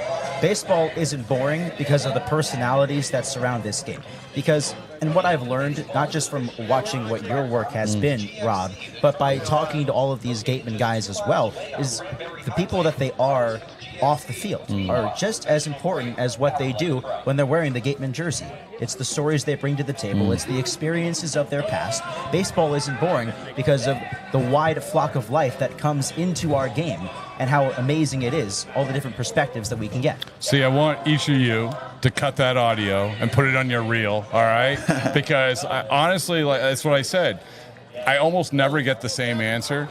Baseball isn't boring because of the personalities that surround this game. Because, and what I've learned, not just from watching what your work has been, Rob, but by talking to all of these Gatemen guys as well, is the people that they are off the field are just as important as what they do when they're wearing the Gatemen jersey. It's the stories they bring to the table. It's the experiences of their past. Baseball isn't boring because of the wide flock of life that comes into our game and how amazing it is, all the different perspectives that we can get. See, I want each of you to cut that audio and put it on your reel, all right? Because honestly, that's what I said. I almost never get the same answer,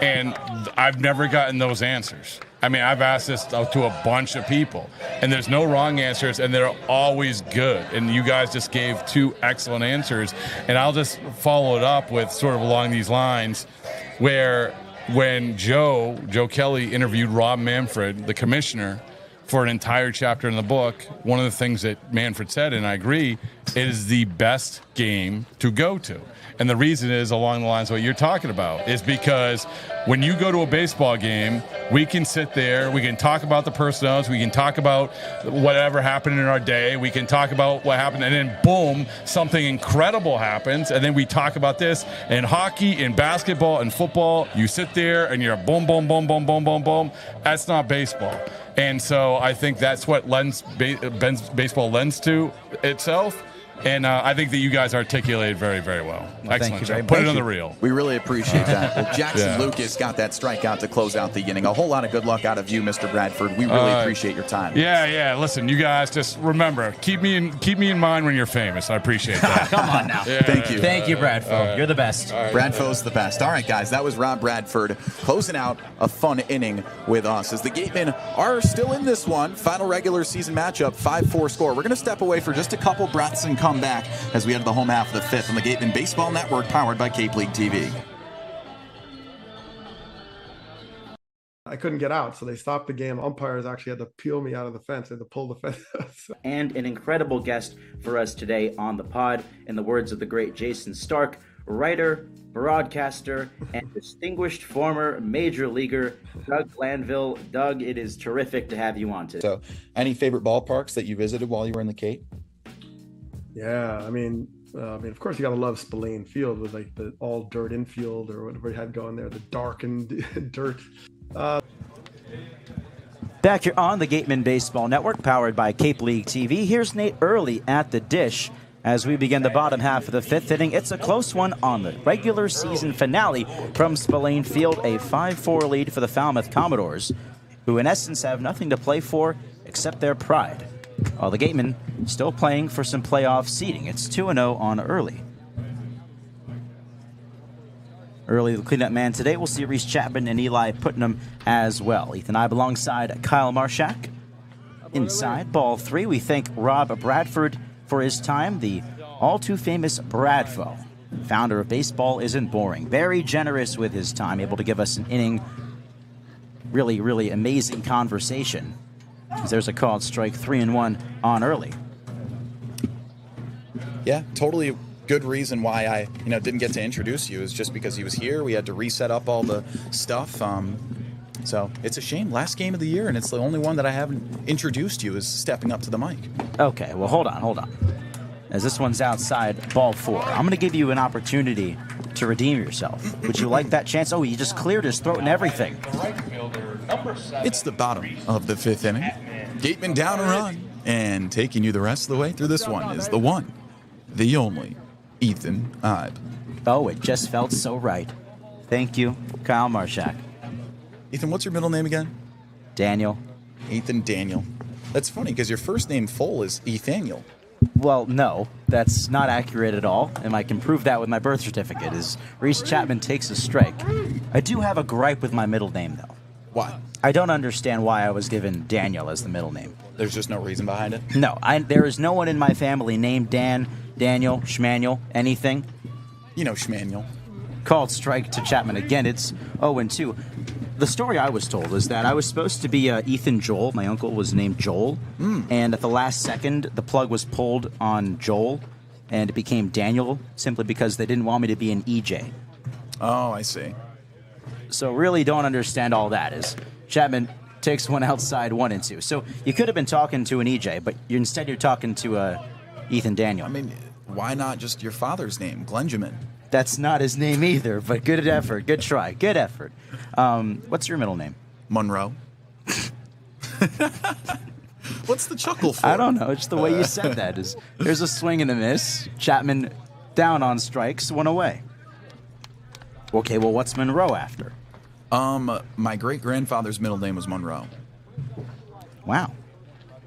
and I've never gotten those answers. I mean, I've asked this to a bunch of people, and there's no wrong answers, and they're always good. And you guys just gave 2 excellent answers, and I'll just follow it up with sort of along these lines, where when Joe Kelly interviewed Rob Manfred, the commissioner, for an entire chapter in the book, one of the things that Manfred said, and I agree, it is the best game to go to. And the reason is along the lines of what you're talking about, is because when you go to a baseball game, we can sit there, we can talk about the personalities, we can talk about whatever happened in our day, we can talk about what happened, and then boom, something incredible happens, and then we talk about this. In hockey, in basketball, in football, you sit there and you're boom, boom, boom, boom, boom, boom, boom. That's not baseball. And so I think that's what baseball lends to itself. And I think that you guys articulated very, very well. Excellent. Thank you very much. Put it on the reel. We really appreciate that. Well, Jackson Lucas got that strikeout to close out the inning. A whole lot of good luck out of you, Mr. Bradford. We really appreciate your time. Yeah. Listen, you guys just remember, keep me in mind when you're famous. I appreciate that. Come on now. Thank you. Thank you, Bradford. You're the best. Bradfo's the best. All right, guys, that was Rob Bradford closing out a fun inning with us as the Gatemen are still in this one. Final regular season matchup, 5-4 score. We're going to step away for just a couple breaths and come back as we head to the home half of the 5th on the Gatemen Baseball Network, powered by Cape League TV. I couldn't get out, so they stopped the game. Umpires actually had to peel me out of the fence. They had to pull the fence. And an incredible guest for us today on the pod, in the words of the great Jason Stark, writer, broadcaster, and distinguished former major leaguer, Doug Glanville. Doug, it is terrific to have you on today. So, any favorite ballparks that you visited while you were in the Cape? Yeah, I mean, of course, you got to love Spillane Field with like the all dirt infield or whatever you had going there, the darkened dirt. Back here on the Gatemen Baseball Network, powered by Cape League TV. Here's Nate Early at the dish as we begin the bottom half of the 5th inning. It's a close one on the regular season finale from Spillane Field, a 5-4 lead for the Falmouth Commodores, who in essence have nothing to play for except their pride. While the Gatemen still playing for some playoff seeding. It's 2-0 on Early. Early, the cleanup man today. We'll see Reese Chapman and Eli Putnam as well. Ethan Eibe alongside Kyle Marchak. inside. Ball 3. We thank Rob Bradford for his time, the all-too-famous Bradfo. Founder of Baseball Isn't Boring. Very generous with his time, able to give us an inning. Really, really amazing conversation. There's a called strike, 3-1 on early. Yeah, totally good reason why I didn't get to introduce you is just because he was here. We had to reset up all the stuff. So it's a shame. Last game of the year, and it's the only one that I haven't introduced you is stepping up to the mic. Okay, well, hold on. As this one's outside, ball 4. I'm going to give you an opportunity to redeem yourself. Would you like that chance? Oh, he just cleared his throat and everything. It's the bottom of the 5th inning. Gatemen down a run, and taking you the rest of the way through this one is the one, the only, Ethan Eibe. Oh, it just felt so right. Thank you, Kyle Marchak. Ethan, what's your middle name again? Daniel. Ethan Daniel. That's funny because your first name full is Ethaniel. Well, no, that's not accurate at all, and I can prove that with my birth certificate, as Reese Chapman takes a strike. I do have a gripe with my middle name, though. Why? I don't understand why I was given Daniel as the middle name. There's just no reason behind it? No, there is no one in my family named Dan, Daniel, Schmanuel, anything. You know Schmanuel. Called strike to Chapman again. It's 0-2. The story I was told is that I was supposed to be Ethan Joel. My uncle was named Joel. And at the last second, the plug was pulled on Joel, and it became Daniel simply because they didn't want me to be an EJ. Oh, I see. So really don't understand all that. Is Chapman takes one outside, 1-2. So you could have been talking to an EJ, but instead you're talking to Ethan Daniel. I mean, why not just your father's name, Glenjamin? That's not his name either, but good effort. Good try. Good effort. What's your middle name? Monroe. What's the chuckle for? I don't know. It's the way you said that. There's a swing and a miss. Chapman down on strikes, 1 away. Okay, well, what's Monroe after? My great-grandfather's middle name was Monroe. Wow.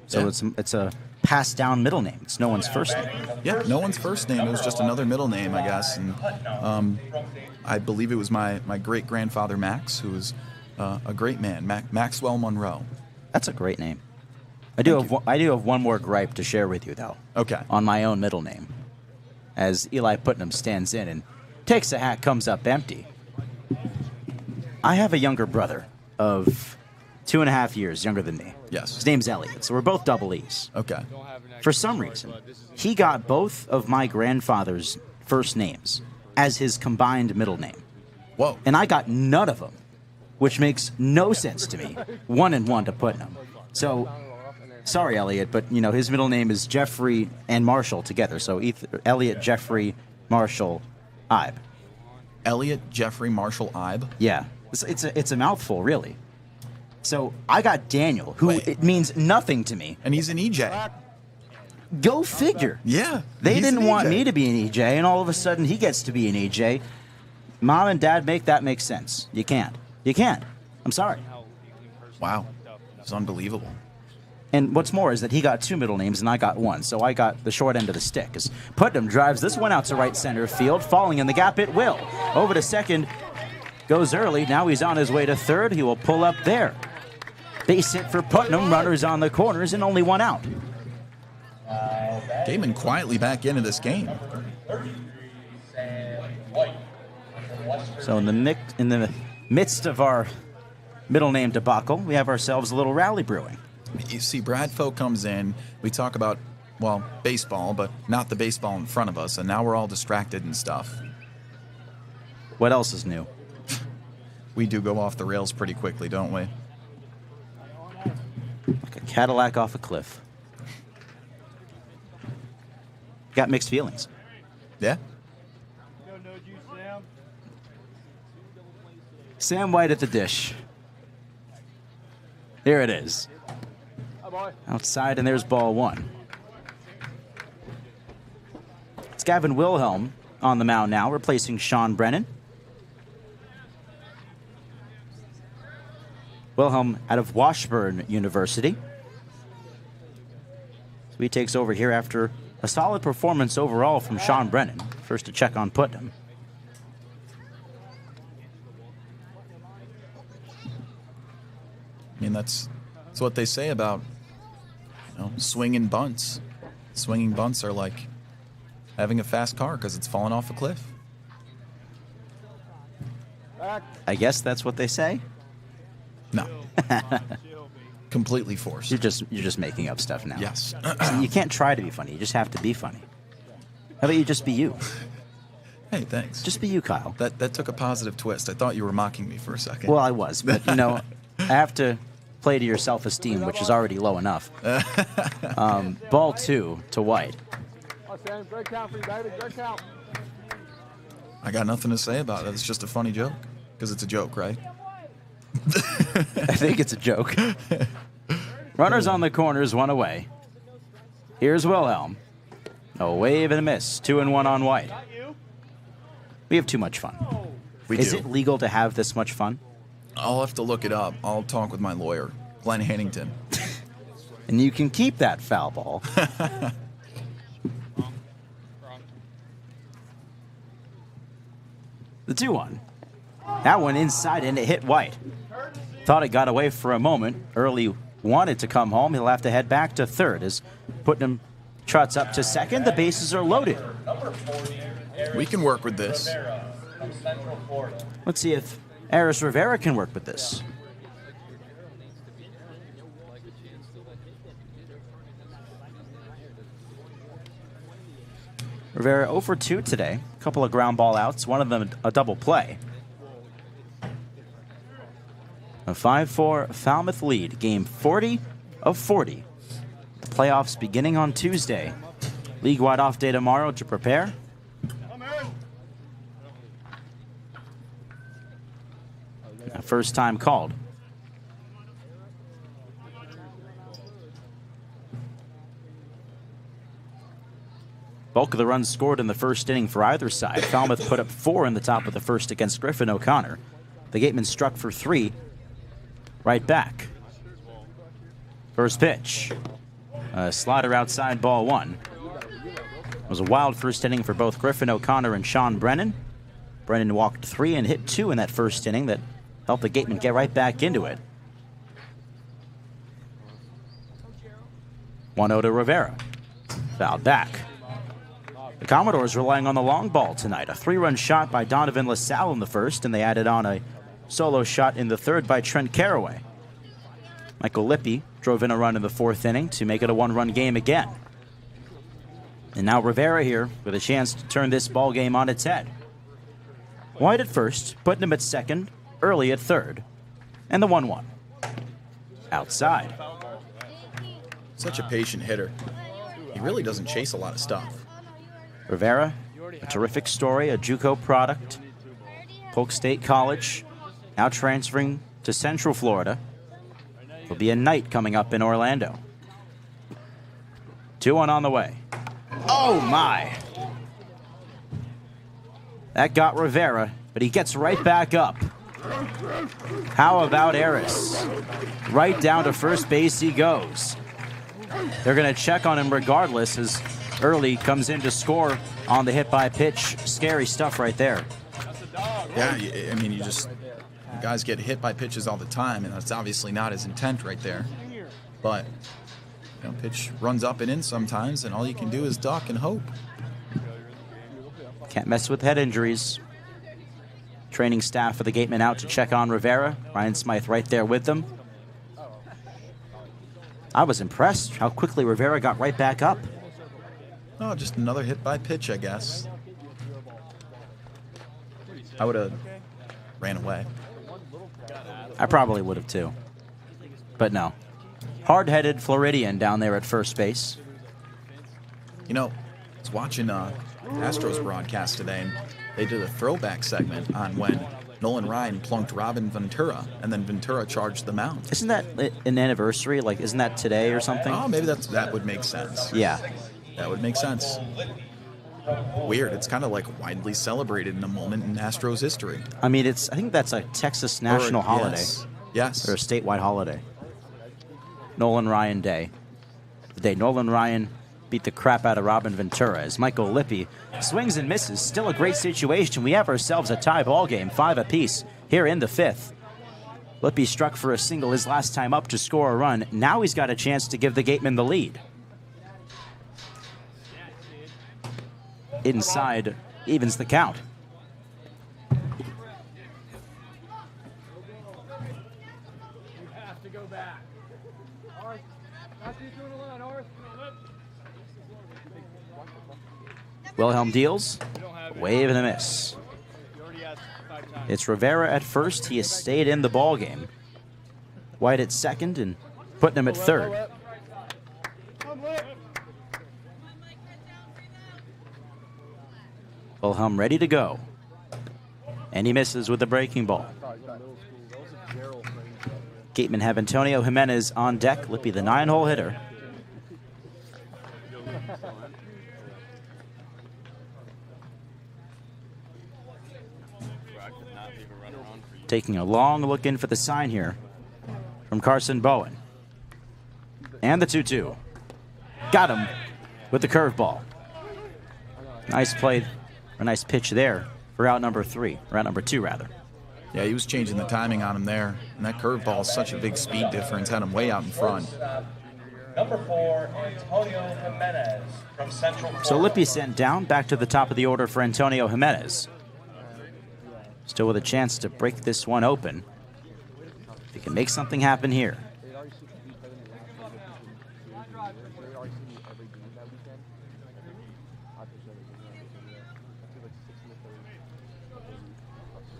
So Yeah. it's a passed down middle name. It's no one's first name. Yeah, no one's first name. It was just another middle name, I guess. And I believe it was my great-grandfather, Max, who was a great man, Maxwell Monroe. That's a great name. I do have one more gripe to share with you, though. Okay. On my own middle name. As Eli Putnam stands in and takes a hat, comes up empty. I have a younger brother of 2.5 years younger than me. Yes. His name's Elliot, so we're both double E's. Okay. For some reason, he got both of my grandfather's first names as his combined middle name. Whoa. And I got none of them, which makes no sense to me. 1 and 1 to Putnam. So, sorry, Elliot, but his middle name is Jeffrey and Marshall together. So Elliot, Jeffrey, Marshall, Eibe. Elliot Jeffrey Marshall Eibe? Yeah. It's a mouthful, really. So I got Daniel, who it means nothing to me. And he's an EJ. Go figure. Yeah. They he's didn't an want EJ. me to be an EJ, and all of a sudden he gets to be an EJ. Mom and Dad, make that make sense. You can't. You can't. I'm sorry. Wow. It's unbelievable. And what's more is that he got 2 middle names and I got 1, so I got the short end of the stick. As Putnam drives this one out to right center field, falling in the gap, it will. Over to second, goes early. Now he's on his way to third. He will pull up there. Base hit for Putnam. Runners on the corners and only 1 out. Gatemen quietly back into this game. So in the midst of our middle name debacle, we have ourselves a little rally brewing. You see, Bradfo comes in. We talk about, well, baseball, but not the baseball in front of us, and now we're all distracted and stuff. What else is new? We do go off the rails pretty quickly, don't we? Like a Cadillac off a cliff. Got mixed feelings. Yeah? Sam White at the dish. There it is. Outside, and there's ball 1. It's Gavin Wilhelm on the mound now, replacing Sean Brennan. Wilhelm out of Washburn University. So he takes over here after a solid performance overall from Sean Brennan. First to check on Putnam. I mean, that's what they say about swinging bunts. Swinging bunts are like having a fast car because it's falling off a cliff. I guess that's what they say. No. Completely forced. You're just making up stuff now. Yes. You can't try to be funny. You just have to be funny. How about you just be you? Hey, thanks. Just be you, Kyle. That took a positive twist. I thought you were mocking me for a second. Well, I was, but I have to play to your self-esteem, which is already low enough. Ball 2 to White. I got nothing to say about it. It's just a funny joke. Because it's a joke, right? I think it's a joke. Runners on the corners, one away. Here's Wilhelm. A wave and a miss. 2-1 on White. We have too much fun. Is it legal to have this much fun? I'll have to look it up. I'll talk with my lawyer, Glenn Hannington. And you can keep that foul ball. The 2-1. That one inside and it hit White. Thought it got away for a moment. Early wanted to come home. He'll have to head back to third as Putnam trots up to second. The bases are loaded. We can work with this. Let's see if Aris Rivera can work with this. Rivera 0 for 2 today. A couple of ground ball outs, one of them a double play. A 5-4 Falmouth lead, game 40 of 40. The playoffs beginning on Tuesday. League-wide off day tomorrow to prepare. First time called. Bulk of the runs scored in the first inning for either side. Falmouth put up 4 in the top of the first against Griffin O'Connor. The Gatemen struck for 3 right back. First pitch. A slider outside, ball 1. It was a wild first inning for both Griffin O'Connor and Sean Brennan. Brennan walked 3 and hit 2 in that first inning that helped the Gatemen get right back into it. 1-0 to Rivera. Fouled back. The Commodores relying on the long ball tonight. A 3-run shot by Donovan LaSalle in the first, and they added on a solo shot in the third by Trent Caraway. Michael Lippi drove in a run in the 4th inning to make it a 1-run game again. And now Rivera here with a chance to turn this ball game on its head. White at first, Putnam at second, Early at third, and the 1-1. Outside. Such a patient hitter. He really doesn't chase a lot of stuff. Rivera, a terrific story, a JUCO product. Polk State College, now transferring to Central Florida. There'll be a night coming up in Orlando. 2-1 on the way. Oh, my. That got Rivera, but he gets right back up. How about Aris? Right down to first base he goes. They're going to check on him regardless as Early comes in to score on the hit by pitch. Scary stuff right there. Yeah, I mean, guys get hit by pitches all the time, and that's obviously not his intent right there. But, pitch runs up and in sometimes, and all you can do is duck and hope. Can't mess with head injuries. Training staff for the Gatemen out to check on Rivera. Ryan Smythe right there with them. I was impressed how quickly Rivera got right back up. Oh, just another hit by pitch, I guess. I would have ran away. I probably would have too. But no. Hard-headed Floridian down there at first base. I was watching Astros broadcast today, and they did a throwback segment on when Nolan Ryan plunked Robin Ventura, and then Ventura charged the mound. Isn't that an anniversary? Isn't that today or something? Oh, maybe that would make sense. Yeah. That would make sense. Weird. It's kind of widely celebrated in a moment in Astros history. I mean, I think that's a Texas national holiday. Yes. Or a statewide holiday. Nolan Ryan Day. The day Nolan Ryan beat the crap out of Robin Ventura as Michael Lippi swings and misses. Still a great situation. We have ourselves a tie ball game, 5 apiece here in the 5th. Lippy struck for a single his last time up to score a run. Now he's got a chance to give the Gatemen the lead. Inside evens the count. Wilhelm deals. Wave and a miss. It's Rivera at first. He has stayed in the ball game. White at second and putting him at third. Wilhelm ready to go. And he misses with the breaking ball. Gatemen have Antonio Jimenez on deck. Lippy the 9-hole hitter. Taking a long look in for the sign here from Carson Bowen. And the 2-2. Got him with the curveball. Nice play, a nice pitch there for out number 3, or out number 2 rather. Yeah, he was changing the timing on him there. And that curveball is such a big speed difference, had him way out in front. Number 4, Antonio Jimenez from Central. So Lippy sent down, back to the top of the order for Antonio Jimenez. Still with a chance to break this one open. If he can make something happen here.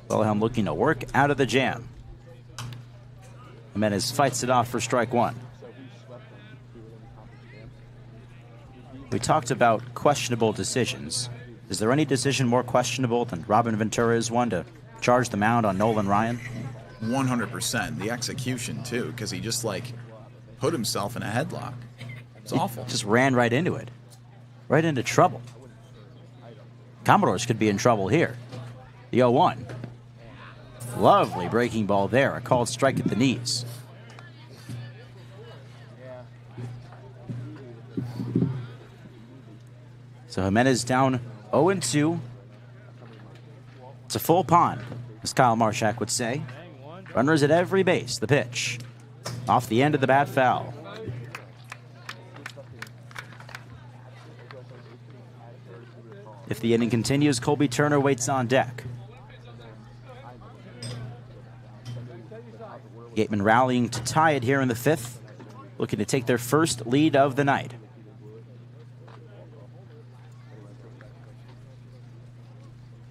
Wilhelm looking to work out of the jam. Jimenez fights it off for strike 1. We talked about questionable decisions. Is there any decision more questionable than Robin Ventura's one to charge the mound on Nolan Ryan? 100%. The execution, too, because he just, put himself in a headlock. It's awful. Just ran right into it. Right into trouble. Commodores could be in trouble here. The 0-1. Lovely breaking ball there. A called strike at the knees. So Jimenez down 0-2. It's a full pond, as Kyle Marchak would say. Runners at every base. The pitch. Off the end of the bat foul. If the inning continues, Colby Turner waits on deck. Gatemen rallying to tie it here in the 5th. Looking to take their first lead of the night.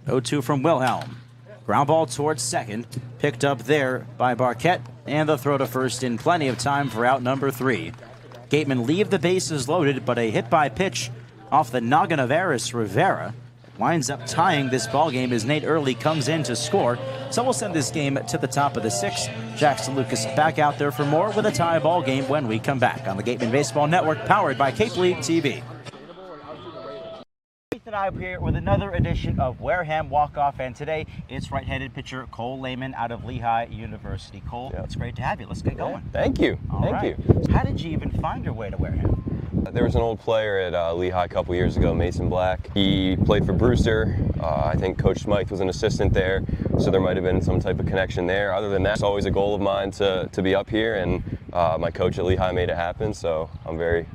(0-2) from Wilhelm. Ground ball towards second. Picked up there by Barquette. And the throw to first in plenty of time for out number 3. Gatemen leave the bases loaded, but a hit by pitch off the noggin of Aris Rivera winds up tying this ball game as Nate Early comes in to score. So we'll send this game to the top of the 6th. Jackson Lucas back out there for more with a tie ball game when we come back on the Gatemen Baseball Network, powered by Cape League TV. Ethan Eibe here with another edition of Wareham Walk-Off, and today it's right-handed pitcher Cole Lehman out of Lehigh University. Cole, It's great to have you. Let's get going. Thank you. Thank you. How did you even find your way to Wareham? There was an old player at Lehigh a couple years ago, Mason Black. He played for Brewster. I think Coach Smythe was an assistant there, so there might have been some type of connection there. Other than that, it's always a goal of mine to be up here, and my coach at Lehigh made it happen, so I'm very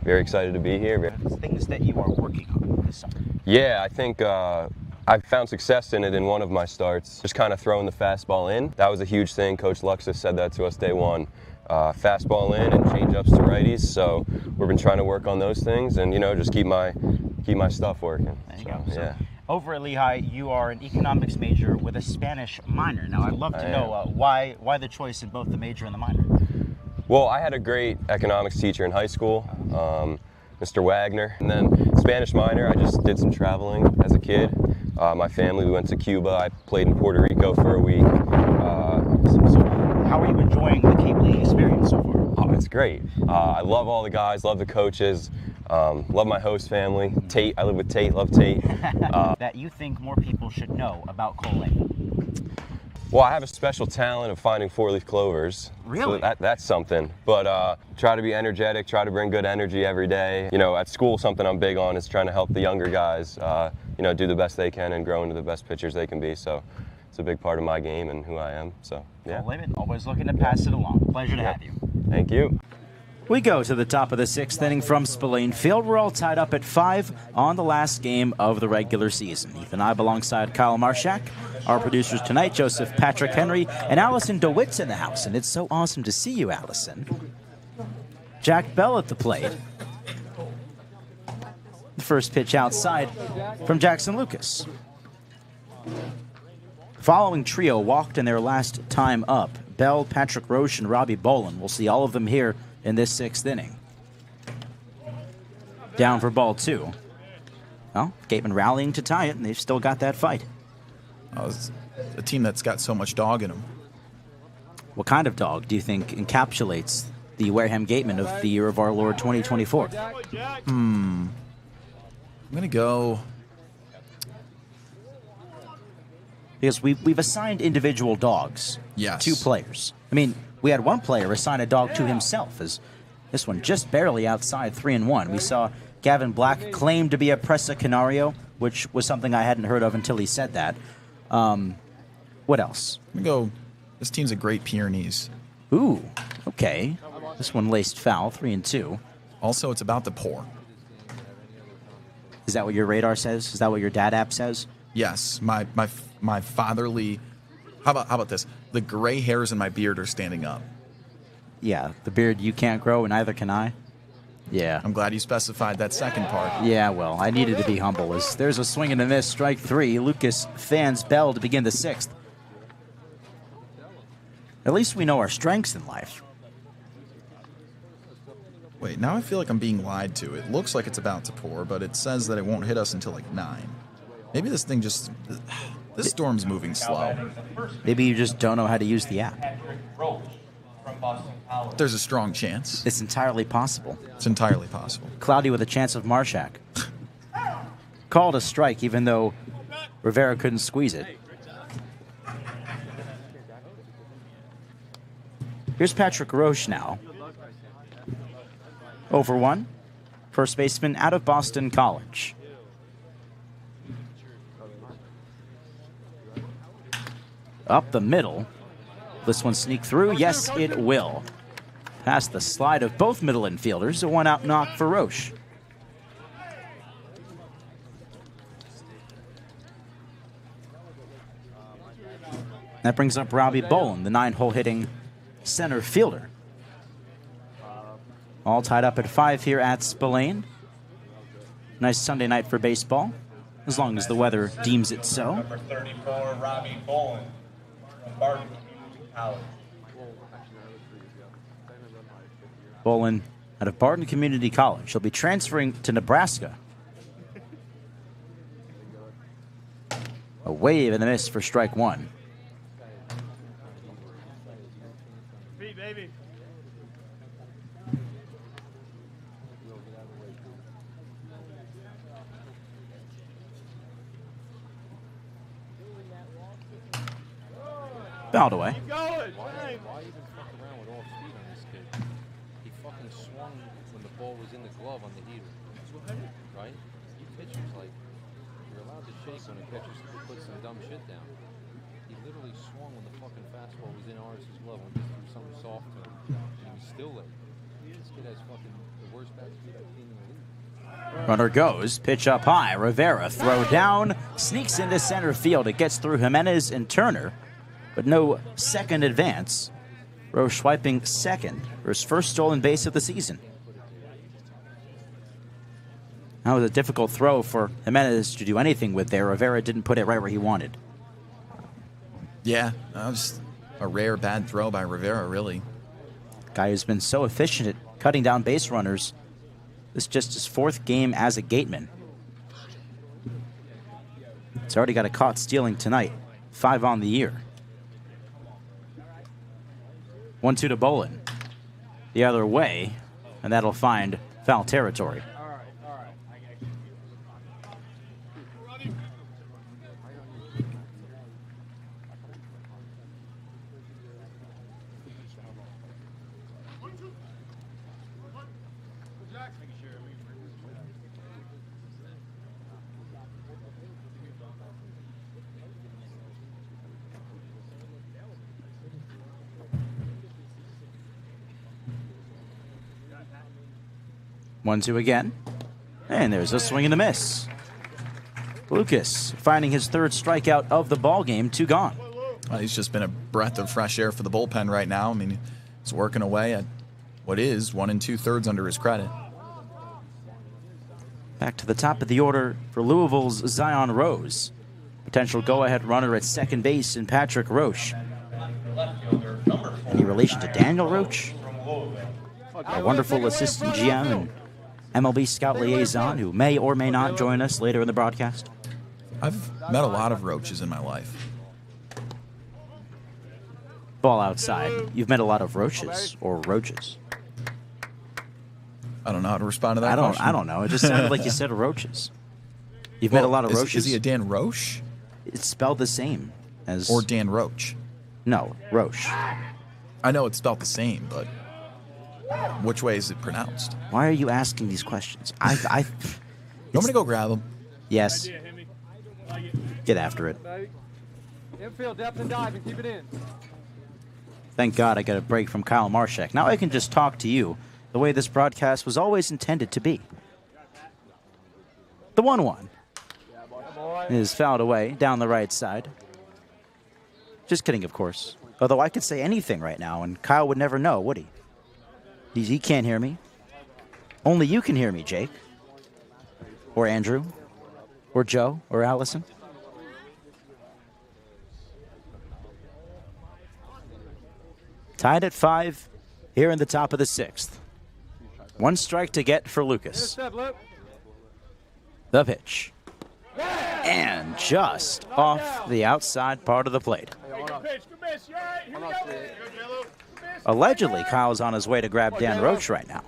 excited to be here. Things that you are working on this summer. Yeah, I think I found success in it in one of my starts, just kind of throwing the fastball in. That was a huge thing. Coach Luxus said that to us day one. Fastball in and change-ups to righties, so we've been trying to work on those things and, just keep my stuff working. There you go. So, over at Lehigh, you are an economics major with a Spanish minor. Now, I'd love to know why the choice in both the major and the minor? Well, I had a great economics teacher in high school, Mr. Wagner, and then Spanish minor, I just did some traveling as a kid. My family, we went to Cuba. I played in Puerto Rico for a week. How are you enjoying the Cape League experience so far? Oh, it's great. I love all the guys, love the coaches, love my host family. Tate, I live with Tate, love Tate. That you think more people should know about Cole Lehman? Well, I have a special talent of finding 4-leaf clovers. Really? So that's something. But try to be energetic, try to bring good energy every day. At school, something I'm big on is trying to help the younger guys, do the best they can and grow into the best pitchers they can be. So it's a big part of my game and who I am. So yeah. Well, always looking to pass it along. Pleasure to have you. Thank you. We go to the top of the 6th inning from Spillane Field. We're all tied up at 5 on the last game of the regular season. Ethan Eibe alongside Kyle Marchak. Our producers tonight, Joseph Patrick Henry, and Allison DeWitt's in the house. And it's so awesome to see you, Allison. Jack Bell at the plate. The first pitch outside from Jackson Lucas. The following trio walked in their last time up. Bell, Patrick Roche, and Robbie Bolin. We'll see all of them here in this 6th inning. Down for ball 2. Well, Gatemen rallying to tie it, and they've still got that fight. It's a team that's got so much dog in them. What kind of dog do you think encapsulates the Wareham Gatemen of the year of our Lord 2024? I'm going to go... Because we've assigned individual dogs to players. I mean, we had one player assign a dog to himself, as this one just barely outside 3-1. We saw Gavin Black claim to be a Presa Canario, which was something I hadn't heard of until he said that. What else? I'm going to go, this team's a Great Pyrenees. Ooh, okay. This one laced foul, 3-2. Also, it's about to pour. Is that what your radar says? Is that what your dad app says? Yes, my fatherly... How about this? The gray hairs in my beard are standing up. Yeah, the beard you can't grow, and neither can I. Yeah. I'm glad you specified that second part. Yeah, well, I needed to be humble. As there's a swing and a miss, strike 3. Lucas fans Bell to begin the 6th. At least we know our strengths in life. Wait, now I feel like I'm being lied to. It looks like it's about to pour, but it says that it won't hit us until like 9. Maybe this thing just... This storm's moving slow. Maybe you just don't know how to use the app. There's a strong chance. It's entirely possible. It's entirely possible. Cloudy with a chance of Marchak. Called a strike, even though Rivera couldn't squeeze it. Here's Patrick Roche now. Over 1. First baseman out of Boston College. Up the middle. This one sneak through. Yes, it will. Past the slide of both middle infielders. A one-out knock for Roche. That brings up Robbie Bolin, the 9-hole hitting center fielder. All tied up at 5 here at Spillane. Nice Sunday night for baseball, as long as the weather deems it so. Number 34, Robbie Bolin from Barton Community College. Bolin out of Barton Community College. He'll be transferring to Nebraska. A wave and a miss for strike 1. Baby. Fouled away. Keep going. Why even fuck around with off speed on this kid? He fucking swung when the ball was in the glove on the heater. Right? You pitchers, like, you're allowed to shake when a pitcher puts some dumb shit down. He literally swung when the fucking fastball was in Aris's glove and just threw something soft to him. And he was still late. This kid has fucking the worst bat speed I've seen in the league. Runner goes, pitch up high. Rivera throw down, sneaks into center field. It gets through Jimenez and Turner, but no second advance. Roche swiping second for his first stolen base of the season. That was a difficult throw for Jimenez to do anything with there. Rivera didn't put it right where he wanted. Yeah, that was a rare bad throw by Rivera, really. Guy who's been so efficient at cutting down base runners. This is just his 4th game as a Gateman. He's already got a caught stealing tonight. 5 on the year. 1-2 to Bolin. The other way, and that'll find foul territory. 1-2 again. And there's a swing and a miss. Lucas finding his third strikeout of the ball game, 2 gone. Well, he's just been a breath of fresh air for the bullpen right now. I mean, he's working away at what is 1 2/3 under his credit. Back to the top of the order for Louisville's Zion Rose. Potential go-ahead runner at second base in Patrick Roche. Any relation to Daniel Roche? A wonderful assistant GM and MLB scout liaison who may or may not join us later in the broadcast. I've met a lot of Roaches in my life. Ball outside. You've met a lot of Roaches or Roaches. I don't know how to respond to that question. I don't know. It just sounded like you said Roaches. You've met a lot of Roaches. Is he a Dan Roche? It's spelled the same as... Or Dan Roche? No, Roche. I know it's spelled the same, but which way is it pronounced? Why are you asking these questions? You want me to go grab him? Yes. Get after it. Infield, depth and dive, and keep it in. Thank God I got a break from Kyle Marchak. Now I can just talk to you the way this broadcast was always intended to be. The 1-1 is fouled away down the right side. Just kidding, of course. Although I could say anything right now, and Kyle would never know, would he? He can't hear me. Only you can hear me, Jake. Or Andrew. Or Joe. Or Allison. Tied at 5 here in the top of the 6th. 1 strike to get for Lucas. The pitch. And just off the outside part of the plate. Allegedly, Kyle's on his way to grab Dan Roche right now.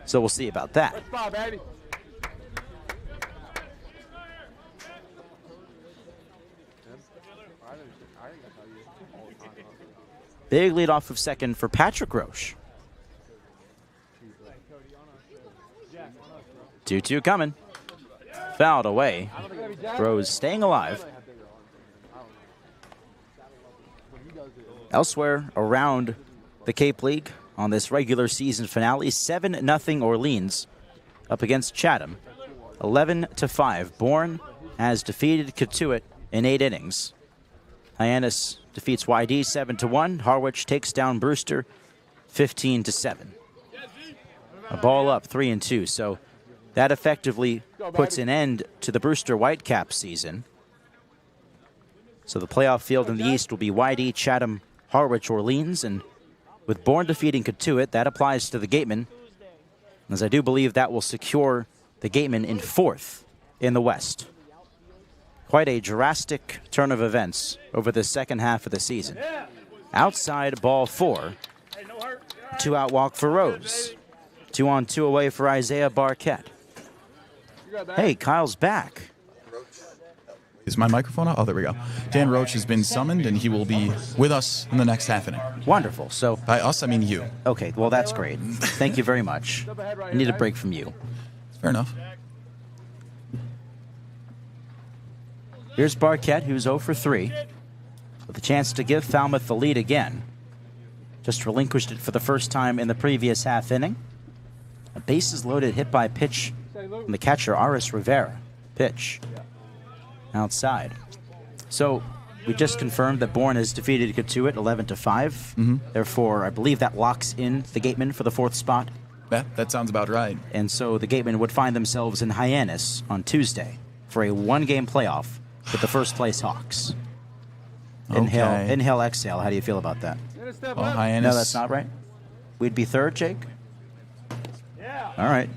So we'll see about that. Big lead off of second for Patrick Roche. 2-2 coming. Fouled away. Rose staying alive. Elsewhere around the Cape League on this regular season finale, 7-0 Orleans up against Chatham. 11-5. Bourne has defeated Katuitt in 8 innings. Hyannis defeats YD 7-1. Harwich takes down Brewster 15-7. A ball up 3-2. So that effectively puts an end to the Brewster Whitecap season. So the playoff field in the East will be YD, Chatham, Harwich, Orleans, and with Bourne defeating Katuitt, that applies to the Gatemen, as I do believe that will secure the Gatemen in 4th in the West. Quite a drastic turn of events over the second half of the season. Outside ball 4. 2-out walk for Rose. 2-on-2 away for Isaiah Barquette. Hey, Kyle's back. Is my microphone out? Oh, there we go. Dan Roche has been summoned, and he will be with us in the next half inning. Wonderful. So by us, I mean you. Okay, well, that's great. Thank you very much. I need a break from you. Fair enough. Here's Barquette, who's 0 for 3, with a chance to give Falmouth the lead again. Just relinquished it for the first time in the previous half inning. A bases loaded hit by pitch from the catcher, Aris Rivera. Pitch. Outside. So we just confirmed that Bourne has defeated Katuitt 11-5. Therefore, I believe that locks in the Gatemen for the 4th spot. Yeah, that sounds about right. And so the Gatemen would find themselves in Hyannis on Tuesday for a 1-game playoff with the first place Hawks. Inhale, exhale. How do you feel about that? Well, Hyannis. No, that's not right. We'd be 3rd, Jake? Yeah. All right.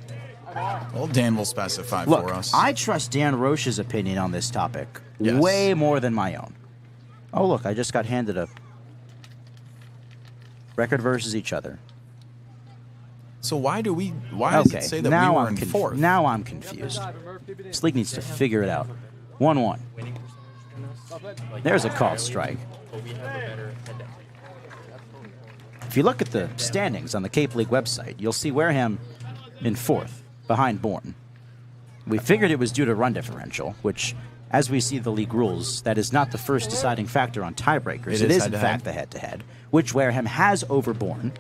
Well, Dan will specify Look, for us. I trust Dan Roche's opinion on this topic way more than my own. Oh, look, I just got handed a record versus each other. So why does it say that we were in 4th? Now I'm confused. This league needs to figure it out. 1-1. There's a called strike. If you look at the standings on the Cape League website, you'll see Wareham in 4th, behind Bourne. We figured it was due to run differential, which, as we see the league rules, that is not the first deciding factor on tiebreakers. It is in fact, the head-to-head, which Wareham has over Bourne.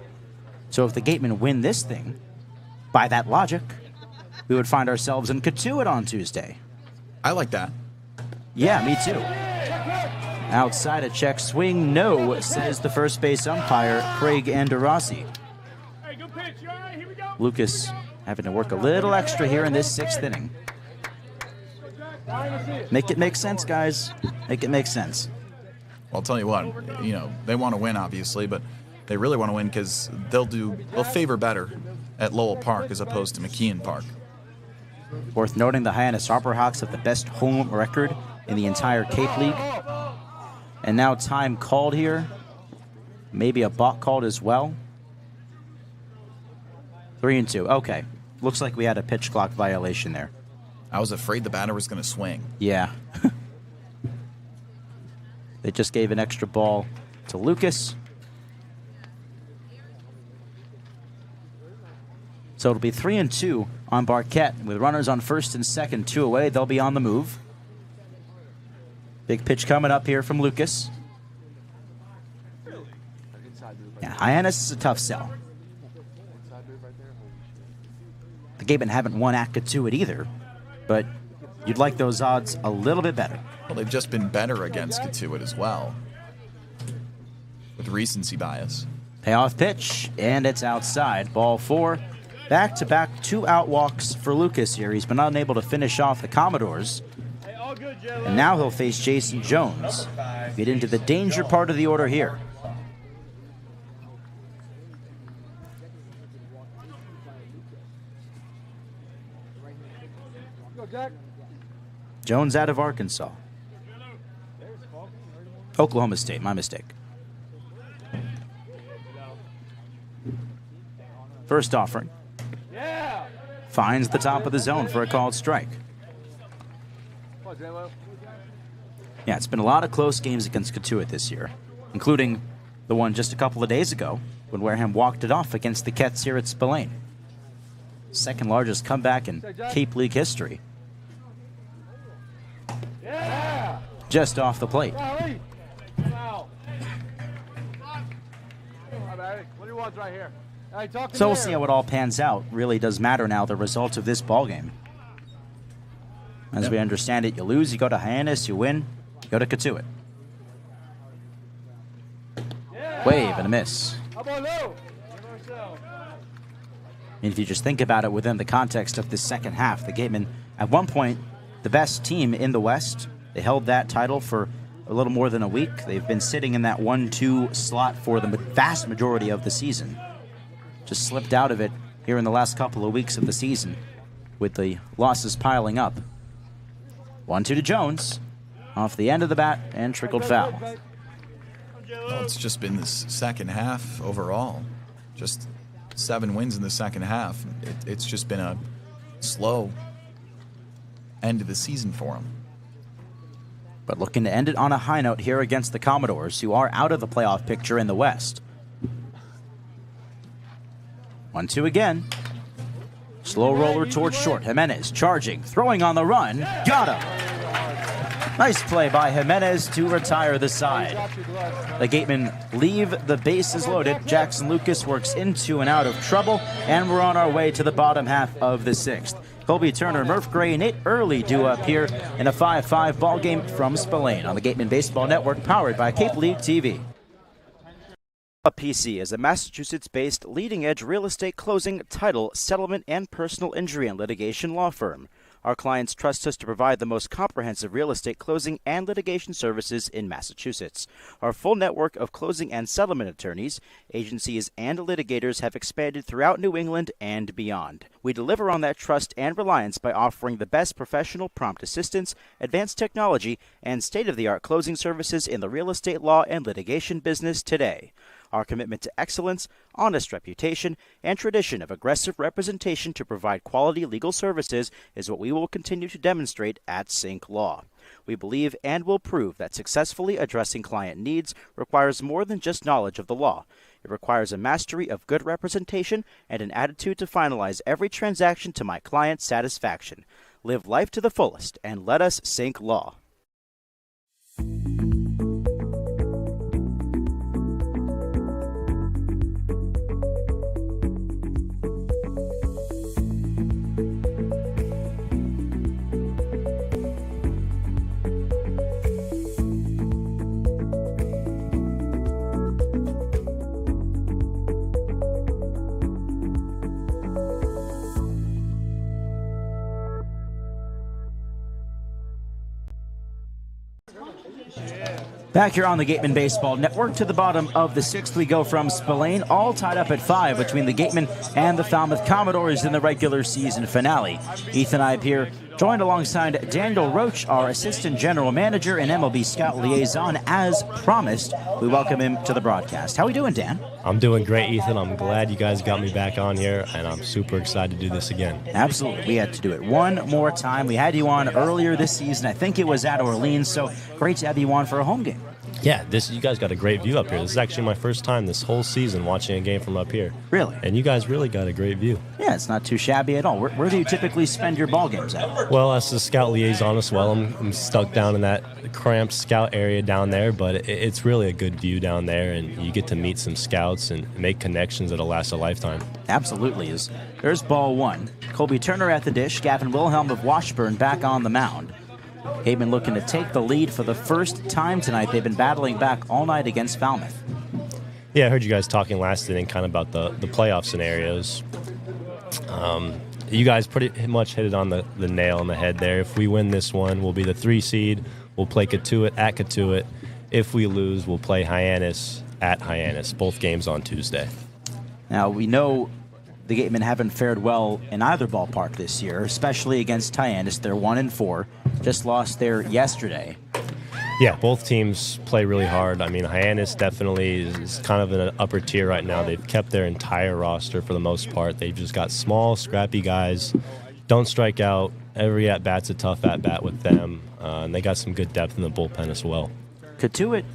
So if the Gatemen win this thing, By that logic, we would find ourselves in Katuitt on Tuesday. I like that. Yeah, me too. Outside a check swing, no, says the first base umpire, Craig Andarasi. Lucas having to work a little extra here in this 6th inning. Make it make sense, guys. Make it make sense. Well, I'll tell you what, they want to win, obviously, but they really want to win because they'll favor better at Lowell Park as opposed to McKeon Park. Worth noting, the Hyannis Harperhawks have the best home record in the entire Cape League. And now time called here. Maybe a balk called as well. 3-2. Okay. Looks like we had a pitch clock violation there. I was afraid the batter was going to swing. Yeah. They just gave an extra ball to Lucas. So it'll be 3-2 on Barquette. With runners on first and second, 2 away, they'll be on the move. Big pitch coming up here from Lucas. Yeah, Hyannis is a tough sell. The Gatemen haven't won at Katuitt either, but you'd like those odds a little bit better. Well, they've just been better against Katuitt as well, with recency bias. Payoff pitch, and it's outside. Ball 4. Back-to-back 2-out walks for Lucas here. He's been unable to finish off the Commodores. And now he'll face Jason Jones. Get into the danger part of the order here. Jones out of Arkansas. Oklahoma State, my mistake. First offering. Finds the top of the zone for a called strike. Yeah, it's been a lot of close games against Katuitt this year, including the one just a couple of days ago when Wareham walked it off against the Cats here at Spillane. Second largest comeback in Cape League history. Just off the plate. So we'll see how it all pans out. Really does matter now, the result of this ball game. As we understand it, you lose, you go to Hyannis, you win, you go to Katuitt. Wave and a miss. And if you just think about it within the context of the second half, the Gatemen, at one point, the best team in the West. They held that title for a little more than a week. They've been sitting in that 1-2 slot for the vast majority of the season. Just slipped out of it here in the last couple of weeks of the season with the losses piling up. 1-2 to Jones. Off the end of the bat and trickled foul. Well, it's just been this second half overall. Just 7 wins in the second half. It's just been a slow end of the season for them. But looking to end it on a high note here against the Commodores, who are out of the playoff picture in the West. 1-2 again. Slow roller towards short. Jimenez charging, throwing on the run. Got him. Nice play by Jimenez to retire the side. The Gatemen leave the bases loaded. Jackson Lucas works into and out of trouble, and we're on our way to the bottom half of the 6th. Colby Turner, Murph Gray, and Nate Early do up here in a 5-5 ball game from Spillane on the Gatemen Baseball Network, powered by Cape League TV. PC is a Massachusetts-based leading-edge real estate closing, title, settlement, and personal injury and litigation law firm. Our clients trust us to provide the most comprehensive real estate closing and litigation services in Massachusetts. Our full network of closing and settlement attorneys, agencies, and litigators have expanded throughout New England and beyond. We deliver on that trust and reliance by offering the best professional prompt assistance, advanced technology, and state-of-the-art closing services in the real estate law and litigation business today. Our commitment to excellence, honest reputation, and tradition of aggressive representation to provide quality legal services is what we will continue to demonstrate at Sync Law. We believe and will prove that successfully addressing client needs requires more than just knowledge of the law. It requires a mastery of good representation and an attitude to finalize every transaction to my client's satisfaction. Live life to the fullest and let us Sync Law. Back here on the Gatemen Baseball Network, to the bottom of the sixth, we go from Spillane, all tied up at 5 between the Gatemen and the Falmouth Commodores in the regular season finale. Ethan Eibe here, joined alongside Daniel Roach, our Assistant General Manager and MLB Scout Liaison. As promised, we welcome him to the broadcast. How are we doing, Dan? I'm doing great, Ethan. I'm glad you guys got me back on here, and I'm super excited to do this again. Absolutely. We had to do it one more time. We had you on earlier this season. I think it was at Orleans, so great to have you on for a home game. Yeah, you guys got a great view up here. This is actually my first time this whole season watching a game from up here. Really? And you guys really got a great view. Yeah, it's not too shabby at all. Where do you typically spend your ball games at? Well, as a scout liaison as well, I'm stuck down in that cramped scout area down there, but it's really a good view down there, and you get to meet some scouts and make connections that'll last a lifetime. Absolutely. There's ball one. Colby Turner at the dish. Gavin Wilhelm of Washburn back on the mound. Gatemen looking to take the lead for the first time tonight. They've been battling back all night against Falmouth. Yeah, I heard you guys talking last inning kind of about the playoff scenarios. You guys pretty much hit it on the nail on the head there. If we win this one, we'll be the 3 seed. We'll play Cotuit at Cotuit. If we lose, we'll play Hyannis at Hyannis. Both games on Tuesday. Now, we know the Gatemen haven't fared well in either ballpark this year, especially against Hyannis. They're 1-4. Just lost there yesterday. Yeah, both teams play really hard. I mean, Hyannis definitely is kind of in an upper tier right now. They've kept their entire roster for the most part. They've just got small, scrappy guys. Don't strike out. Every at-bat's a tough at-bat with them. And they got some good depth in the bullpen as well. Cotuit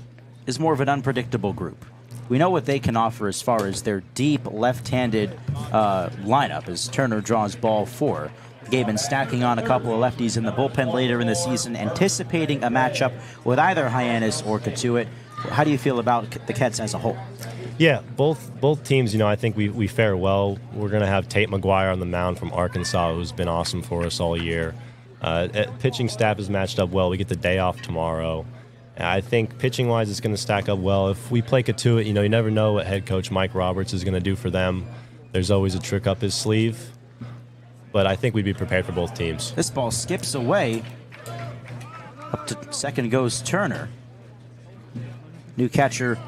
is more of an unpredictable group. We know what they can offer as far as their deep left-handed lineup as Turner draws ball 4. Gatemen stacking on a couple of lefties in the bullpen later in the season, anticipating a matchup with either Hyannis or Cotuit. How do you feel about the Cats as a whole? Yeah, both teams, I think we fare well. We're going to have Tate McGuire on the mound from Arkansas, who's been awesome for us all year. Pitching staff is matched up well. We get the day off tomorrow. I think pitching-wise it's going to stack up well. If we play Cotuit, you never know what head coach Mike Roberts is going to do for them. There's always a trick up his sleeve. But I think we'd be prepared for both teams. This ball skips away. Up to second goes Turner. New catcher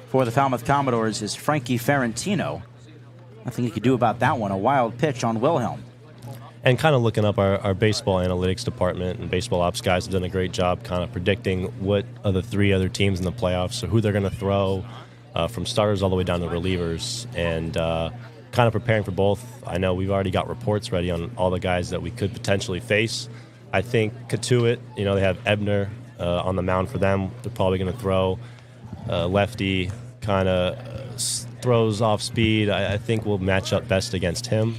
for the Falmouth Commodores is Frankie Ferrantino. Nothing he could do about that one. A wild pitch on Wilhelm. And kind of looking up our baseball analytics department and baseball ops guys have done a great job kind of predicting what are the 3 other teams in the playoffs, so who they're going to throw from starters all the way down to relievers. And kind of preparing for both. I know we've already got reports ready on all the guys that we could potentially face. I think Cotuit, they have Ebner on the mound for them. They're probably going to throw lefty, kind of throws off speed. I think we'll match up best against him.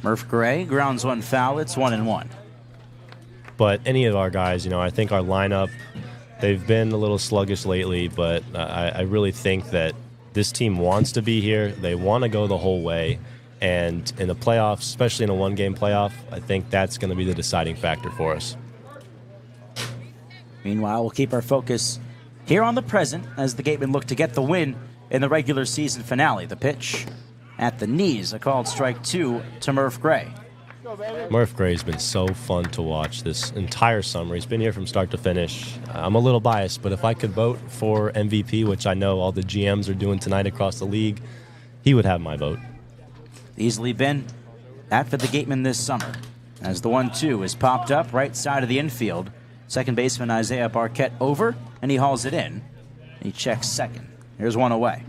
Murph Gray grounds one foul. It's 1-1. But any of our guys, I think our lineup, they've been a little sluggish lately, but I really think that this team wants to be here. They want to go the whole way. And in the playoffs, especially in a one-game playoff, I think that's going to be the deciding factor for us. Meanwhile, we'll keep our focus here on the present as the Gatemen look to get the win in the regular season finale. The pitch at the knees, a called strike 2 to Murph Gray. Murph Gray's been so fun to watch this entire summer. He's been here from start to finish. I'm a little biased, but if I could vote for MVP, which I know all the GMs are doing tonight across the league, he would have my vote. Easily been that for the Gatemen this summer. As the 1-2 is popped up right side of the infield. Second baseman Isaiah Barquette over, and he hauls it in. He checks second. Here's one away.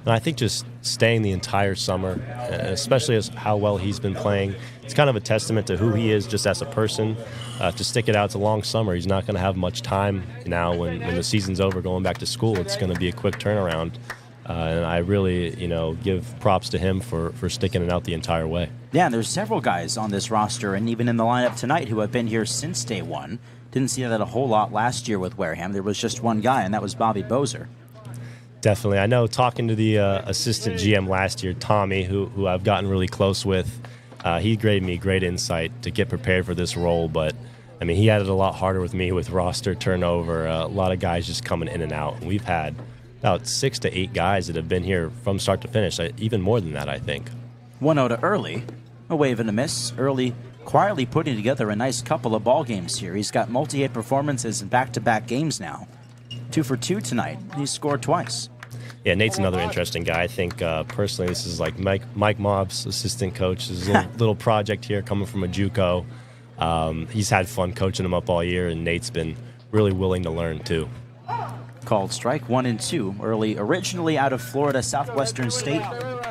And I think just staying the entire summer, especially as how well he's been playing, it's kind of a testament to who he is just as a person. To stick it out, it's a long summer. He's not going to have much time now when the season's over, going back to school. It's going to be a quick turnaround. And I really, give props to him for sticking it out the entire way. Yeah, and there's several guys on this roster and even in the lineup tonight who have been here since day one. Didn't see that a whole lot last year with Wareham. There was just one guy, and that was Bobby Bozer. Definitely. I know talking to the assistant GM last year, Tommy, who I've gotten really close with, he gave me great insight to get prepared for this role. But, he had it a lot harder with me with roster turnover, a lot of guys just coming in and out. And we've had about 6 to 8 guys that have been here from start to finish, even more than that, I think. 1-0 to Early. A wave and a miss. Early quietly putting together a nice couple of ball games here. He's got multi-hit performances in back-to-back games now. 2 for 2 tonight. He's scored twice. Yeah, Nate's another interesting guy. I think personally this is like Mike Mobb's assistant coach. His little project here coming from a JUCO. He's had fun coaching him up all year, and Nate's been really willing to learn too. Called strike 1-2. Early, originally out of Florida Southwestern State.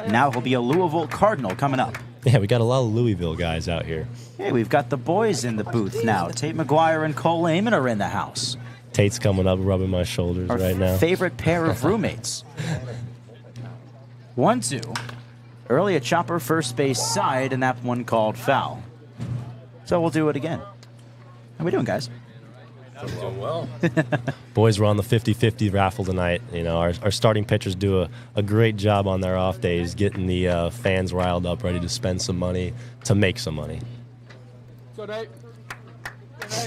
Now he'll be a Louisville Cardinal coming up. Yeah, we got a lot of Louisville guys out here. Hey, we've got the boys in the booth now. Tate McGuire and Cole Amon are in the house. Tate's coming up, rubbing my shoulders Our right now. Favorite pair of roommates. 1-2. Early a chopper first base side, and that one called foul. So we'll do it again. How we doing, guys? Doing well. Boys were on the 50-50 raffle tonight. You know, our starting pitchers do a great job on their off days, getting the fans riled up, ready to spend some money, to make some money.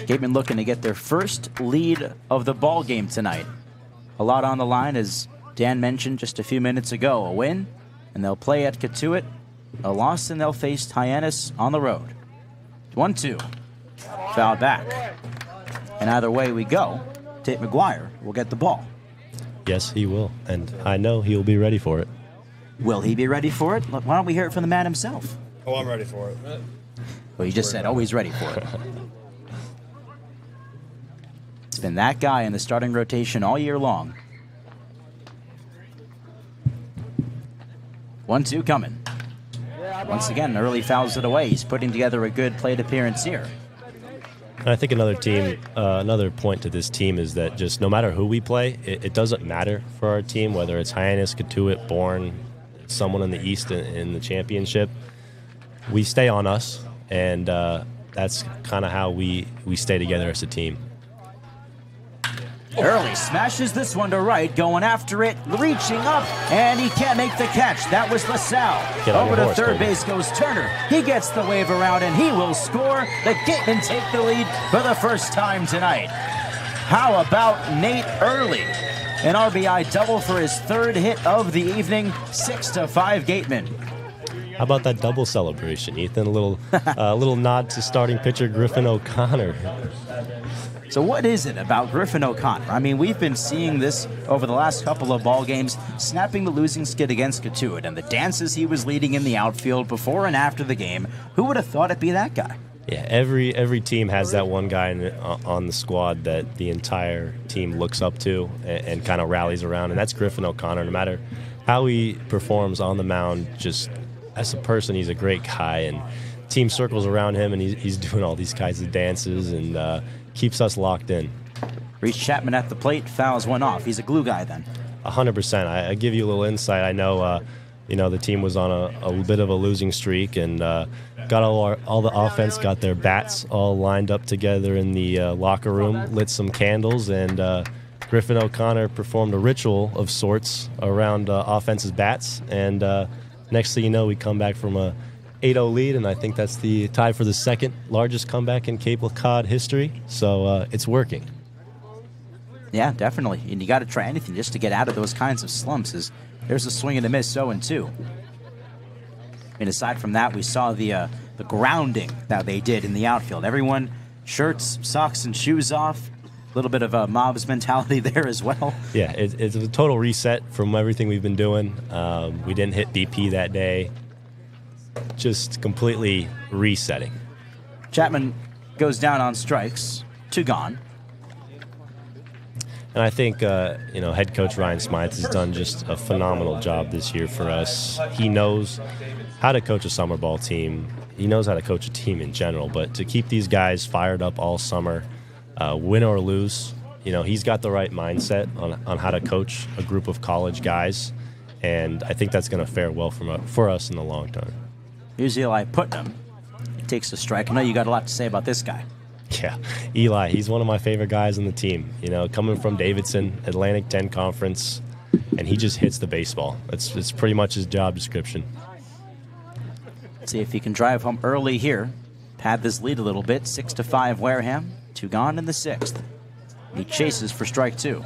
Gatemen looking to get their first lead of the ball game tonight. A lot on the line, as Dan mentioned just a few minutes ago. A win, and they'll play at Catuit. A loss, and they'll face Hyannis on the road. 1-2. Foul back. And either way we go, Tate McGuire will get the ball. Yes, he will, and I know he'll be ready for it. Will he be ready for it? Why don't we hear it from the man himself? Oh, I'm ready for it. Well, you just said, oh, he's ready for it. It's been that guy in the starting rotation all year long. 1-2 coming. Once again, early fouls it away. He's putting together a good plate appearance here. And I think another point to this team is that just no matter who we play, it doesn't matter for our team, whether it's Hyannis, Catuit, Bourne, someone in the East in the championship. We stay on us, and that's kind of how we stay together as a team. Early smashes this one to right, going after it, reaching up, and he can't make the catch. That was LaSalle. Over to third base goes Turner. He gets the wave around, and he will score. The Gatemen take the lead for the first time tonight. How about Nate Early? An RBI double for his third hit of the evening, 6-5 Gatemen. How about that double celebration, Ethan? A little nod to starting pitcher Griffin O'Connor. So what is it about Griffin O'Connor? I mean, we've been seeing this over the last couple of ball games, snapping the losing skid against Catuit, and the dances he was leading in the outfield before and after the game. Who would have thought it'd be that guy? Yeah, every team has that one guy on the squad that the entire team looks up to and kind of rallies around, and that's Griffin O'Connor. No matter how he performs on the mound, just as a person, he's a great guy, and team circles around him, and he's doing all these kinds of dances and keeps us locked in. Reese Chapman at the plate, fouls one off. He's a glue guy then. 100%. I give you a little insight. I know, the team was on a bit of a losing streak, and got all the offense got their bats all lined up together in the locker room, lit some candles, and Griffin O'Connor performed a ritual of sorts around offense's bats, and next thing you know, we come back from a 8-0 lead, and I think that's the tie for the second largest comeback in Cape Cod history. So it's working. Yeah, definitely. And you got to try anything just to get out of those kinds of slumps. There's a swing and a miss, 0-2. And aside from that, we saw the grounding that they did in the outfield. Everyone, shirts, socks, and shoes off. A little bit of a mob's mentality there as well. Yeah, it's a total reset from everything we've been doing. We didn't hit BP that day. Just completely resetting. Chapman goes down on strikes, 2 gone. And I think, head coach Ryan Smythe has done just a phenomenal job this year for us. He knows how to coach a summer ball team. He knows how to coach a team in general. But to keep these guys fired up all summer, win or lose, he's got the right mindset on how to coach a group of college guys. And I think that's going to fare well for us in the long term. Here's Eli Putnam. He takes the strike. I know you got a lot to say about this guy. Yeah, Eli, he's one of my favorite guys on the team. Coming from Davidson, Atlantic 10 Conference, and he just hits the baseball. It's pretty much his job description. Let's see if he can drive home early here. Pad this lead a little bit. 6-5 Wareham. 2 gone in the 6th. He chases for strike 2.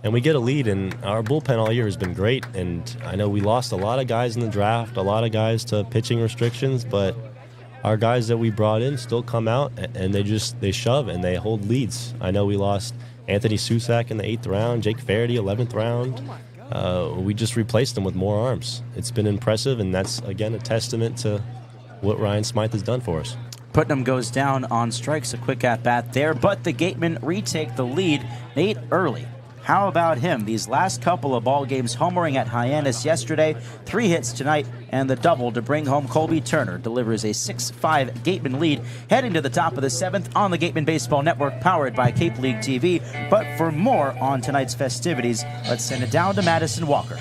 And we get a lead, and our bullpen all year has been great. And I know we lost a lot of guys in the draft, a lot of guys to pitching restrictions, but our guys that we brought in still come out, and they shove and they hold leads. I know we lost Anthony Susak in the 8th round, Jake Faraday 11th round. We just replaced them with more arms. It's been impressive, and that's, again, a testament to what Ryan Smythe has done for us. Putnam goes down on strikes, a quick at-bat there, but the Gatemen retake the lead. Nate Early, how about him? These last couple of ball games, homering at Hyannis yesterday, 3 hits tonight, and the double to bring home. Colby Turner delivers a 6-5 Gatemen lead, heading to the top of the 7th on the Gatemen Baseball Network, powered by Cape League TV. But for more on tonight's festivities, let's send it down to Madison Walker.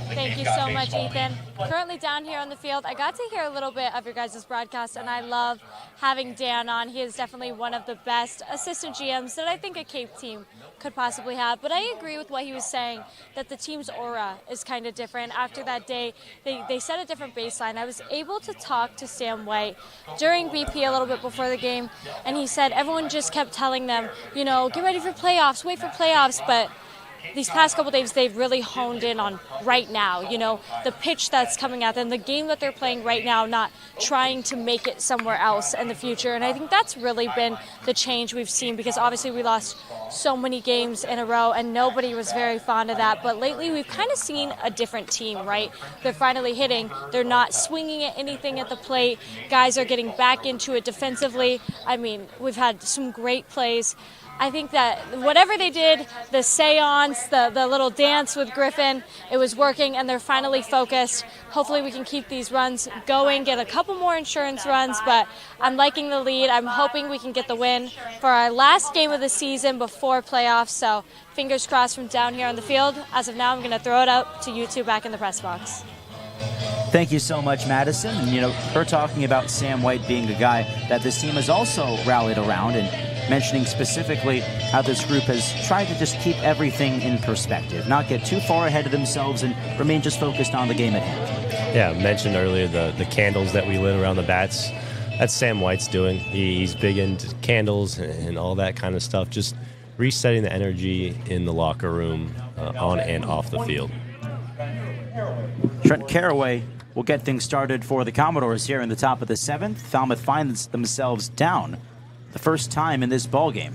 Thank you so much, Ethan. Currently down here on the field, I got to hear a little bit of your guys' broadcast, and I love having Dan on. He is definitely one of the best assistant GMs that I think a Cape team could possibly have. But I agree with what he was saying, that the team's aura is kind of different. After that day, they set a different baseline. I was able to talk to Sam White during BP a little bit before the game, and he said everyone just kept telling them, you know, get ready for playoffs, wait for playoffs, but these past couple days, they've really honed in on right now, you know, the pitch that's coming at them, the game that they're playing right now, not trying to make it somewhere else in the future. And I think that's really been the change we've seen, because obviously we lost so many games in a row and nobody was very fond of that. But lately we've kind of seen a different team, right? They're finally hitting. They're not swinging at anything at the plate. Guys are getting back into it defensively. I mean, we've had some great plays. I think that whatever they did, the seance, the little dance with Griffin, it was working, and they're finally focused. Hopefully we can keep these runs going, get a couple more insurance runs, but I'm liking the lead. I'm hoping we can get the win for our last game of the season before playoffs, so fingers crossed from down here on the field. As of now, I'm going to throw it up to you two back in the press box. Thank you so much, Madison. And, you know, her talking about Sam White being a guy that this team has also rallied around, and mentioning specifically how this group has tried to just keep everything in perspective, not get too far ahead of themselves, and remain just focused on the game at hand. Yeah, I mentioned earlier the candles that we lit around the bats. That's Sam White's doing. He's big into candles and all that kind of stuff, just resetting the energy in the locker room on and off the field. Trent Caraway will get things started for the Commodores here in the top of the 7th. Falmouth finds themselves down the first time in this ballgame.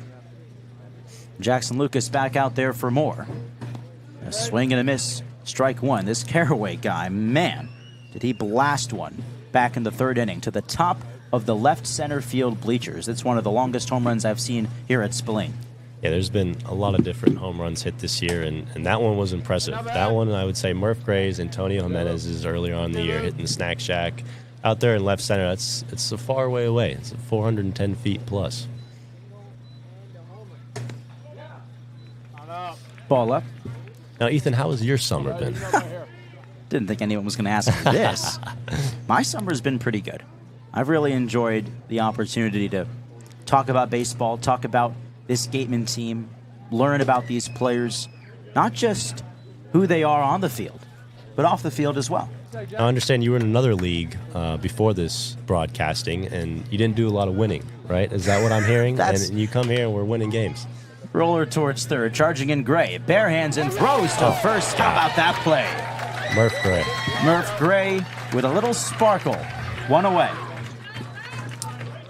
Jackson Lucas back out there for more. A swing and a miss, strike one. This Caraway guy, man, did he blast one back in the 3rd inning to the top of the left center field bleachers. It's one of the longest home runs I've seen here at Spillane. Yeah, there's been a lot of different home runs hit this year, and that one was impressive. That one, I would say, Murph Gray's, Antonio Jimenez's earlier on in the year, hitting the snack shack. Out there in left center, it's a far way away. It's 410 feet plus. Ball up. Now, Ethan, how has your summer been? Didn't think anyone was going to ask me this. My summer's been pretty good. I've really enjoyed the opportunity to talk about baseball, talk about this Gatemen team, learn about these players, not just who they are on the field, but off the field as well. I understand you were in another league before this broadcasting, and you didn't do a lot of winning, right? Is that what I'm hearing? And you come here and we're winning games. Roller towards third, charging in Gray. Bare hands and throws to first. How about that play? Murph Gray. Murph Gray with a little sparkle. One away.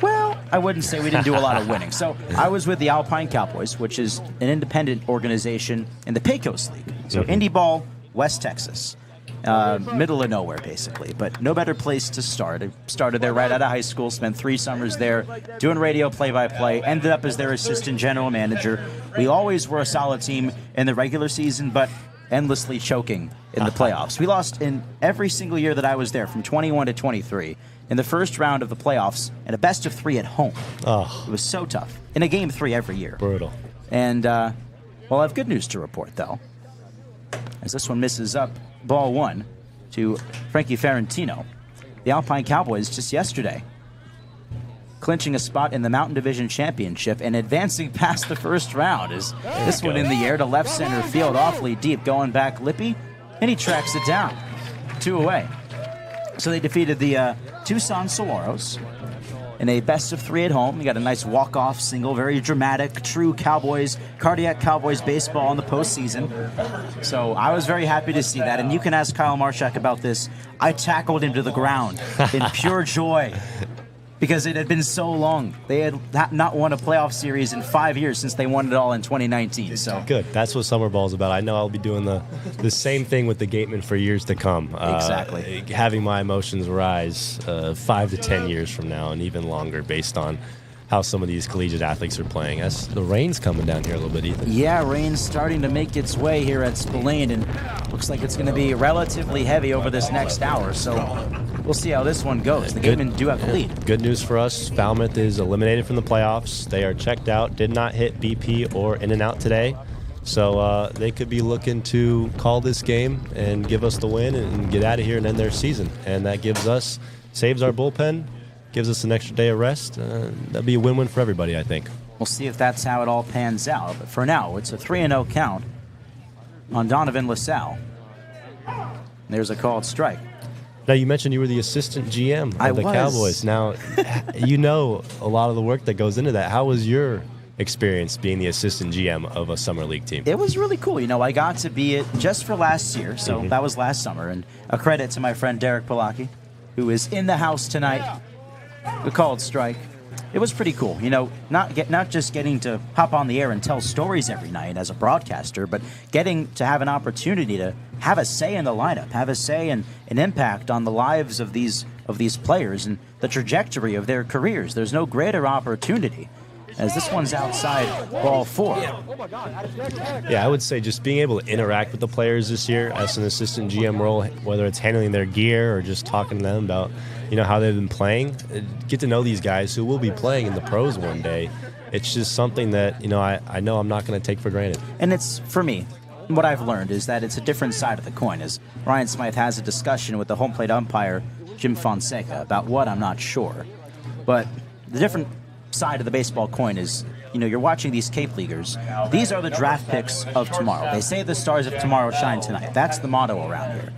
Well, I wouldn't say we didn't do a lot of winning. So I was with the Alpine Cowboys, which is an independent organization in the Pecos League. So indie ball, West Texas. Middle of nowhere, basically, but no better place to start. I started there right out of high school, spent 3 summers there doing radio play-by-play, ended up as their assistant general manager. We always were a solid team in the regular season, but endlessly choking in the playoffs. We lost in every single year that I was there, from 21 to 23, in the first round of the playoffs, and a best of 3 at home. It was so tough. In a game 3 every year. Brutal. And, well, I have good news to report, though, as this one misses up. Ball 1 to Frankie Ferrantino. The Alpine Cowboys just yesterday clinching a spot in the Mountain Division Championship and advancing past the first round. Is this one in the air to left center field, awfully deep, going back Lippy, and he tracks it down. 2 away. So they defeated the Tucson Saguaros in a best of 3 at home. You got a nice walk-off single, very dramatic, true Cowboys, cardiac Cowboys baseball in the postseason. So I was very happy to see that. And you can ask Kyle Marchak about this. I tackled him to the ground in pure joy because it had been so long. They had not won a playoff series in 5 years since they won it all in 2019. So good. That's what summer ball is about. I know I'll be doing the same thing with the Gatemen for years to come. Exactly. Having my emotions rise 5 to 10 years from now and even longer based on how some of these collegiate athletes are playing. As the rain's coming down here a little bit, Ethan. Yeah, rain's starting to make its way here at Spillane, and looks like it's going to be relatively heavy over this next hour. So we'll see how this one goes. The Gatemen do have the lead. Good news for us. Falmouth is eliminated from the playoffs. They are checked out. Did not hit BP or in and out today. So they could be looking to call this game and give us the win and get out of here and end their season. And that saves our bullpen, gives us an extra day of rest. That'd be a win-win for everybody, I think. We'll see if that's how it all pans out. But for now, it's a 3-0 count on Donovan LaSalle. There's a called strike. Now, you mentioned you were the assistant GM of the Cowboys. Now, you know a lot of the work that goes into that. How was your experience being the assistant GM of a summer league team? It was really cool. I got to be it just for last year, so that was last summer. And a credit to my friend Derek Palaki, who is in the house tonight. The called strike. It was pretty cool, not just getting to hop on the air and tell stories every night as a broadcaster, but getting to have an opportunity to have a say in the lineup, have a say and an impact on the lives of these players and the trajectory of their careers. There's no greater opportunity, as this one's outside ball 4. Yeah, I would say just being able to interact with the players this year as an assistant GM role, whether it's handling their gear or just talking to them about how they've been playing, get to know these guys who will be playing in the pros one day. It's just something that I know I'm not going to take for granted. And it's, for me, what I've learned is that it's a different side of the coin. As Ryan Smythe has a discussion with the home plate umpire Jim Fonseca about what, I'm not sure, but the different side of the baseball coin is, you're watching these Cape Leaguers. These are the draft picks of tomorrow. They say the stars of tomorrow shine tonight. That's the motto around here.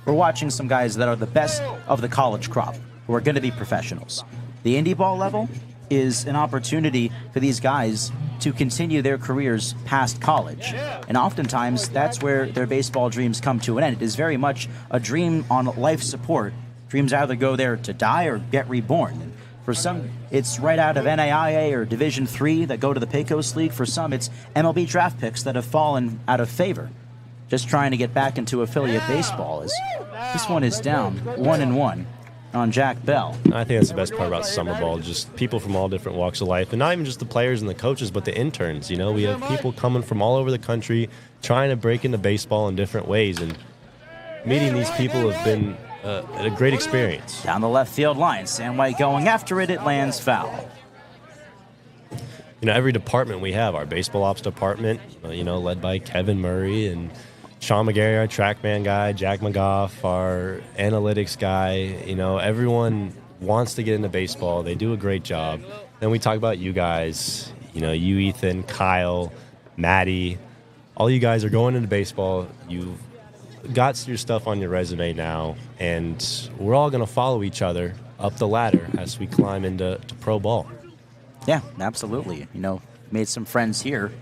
We're watching some guys that are the best of the college crop, who are going to be professionals. The indie ball level is an opportunity for these guys to continue their careers past college. And oftentimes, that's where their baseball dreams come to an end. It is very much a dream on life support. Dreams either go there to die or get reborn. And for some, it's right out of NAIA or Division III that go to the Pecos League. For some, it's MLB draft picks that have fallen out of favor, just trying to get back into affiliate baseball. As this one is down 1-1 on Jack Bell. I think that's the best part about summer ball, just people from all different walks of life, and not even just the players and the coaches, but the interns. We have people coming from all over the country trying to break into baseball in different ways, and meeting these people have been a great experience. Down the left field line, Sam White going after it. It lands foul. Every department we have, our baseball ops department, led by Kevin Murray and Sean McGarry, our TrackMan guy, Jack McGough, our analytics guy, everyone wants to get into baseball. They do a great job. Then we talk about you guys, you, Ethan, Kyle, Maddie. All you guys are going into baseball. You've got your stuff on your resume now, and we're all going to follow each other up the ladder as we climb into pro ball. Yeah, absolutely. Made some friends here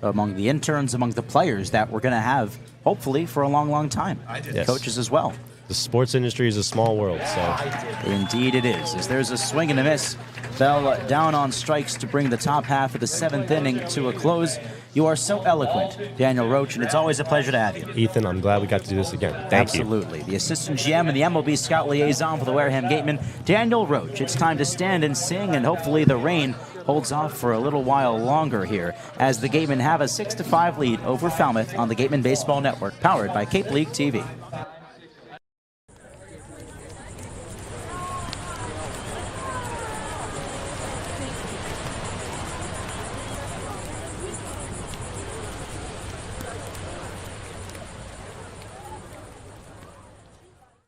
among the interns, among the players that we're going to have, hopefully, for a long, long time. Yes. Coaches as well. The sports industry is a small world, so. Indeed it is. As there's a swing and a miss. Bell down on strikes to bring the top half of the 7th inning to a close. You are so eloquent, Daniel Roach, and it's always a pleasure to have you. Ethan, I'm glad we got to do this again. Thank you. Absolutely. The assistant GM and the MLB scout liaison for the Wareham Gatemen, Daniel Roach. It's time to stand and sing, and hopefully the rain holds off for a little while longer here as the Gatemen have a 6-5 lead over Falmouth on the Gatemen Baseball Network, powered by Cape League TV.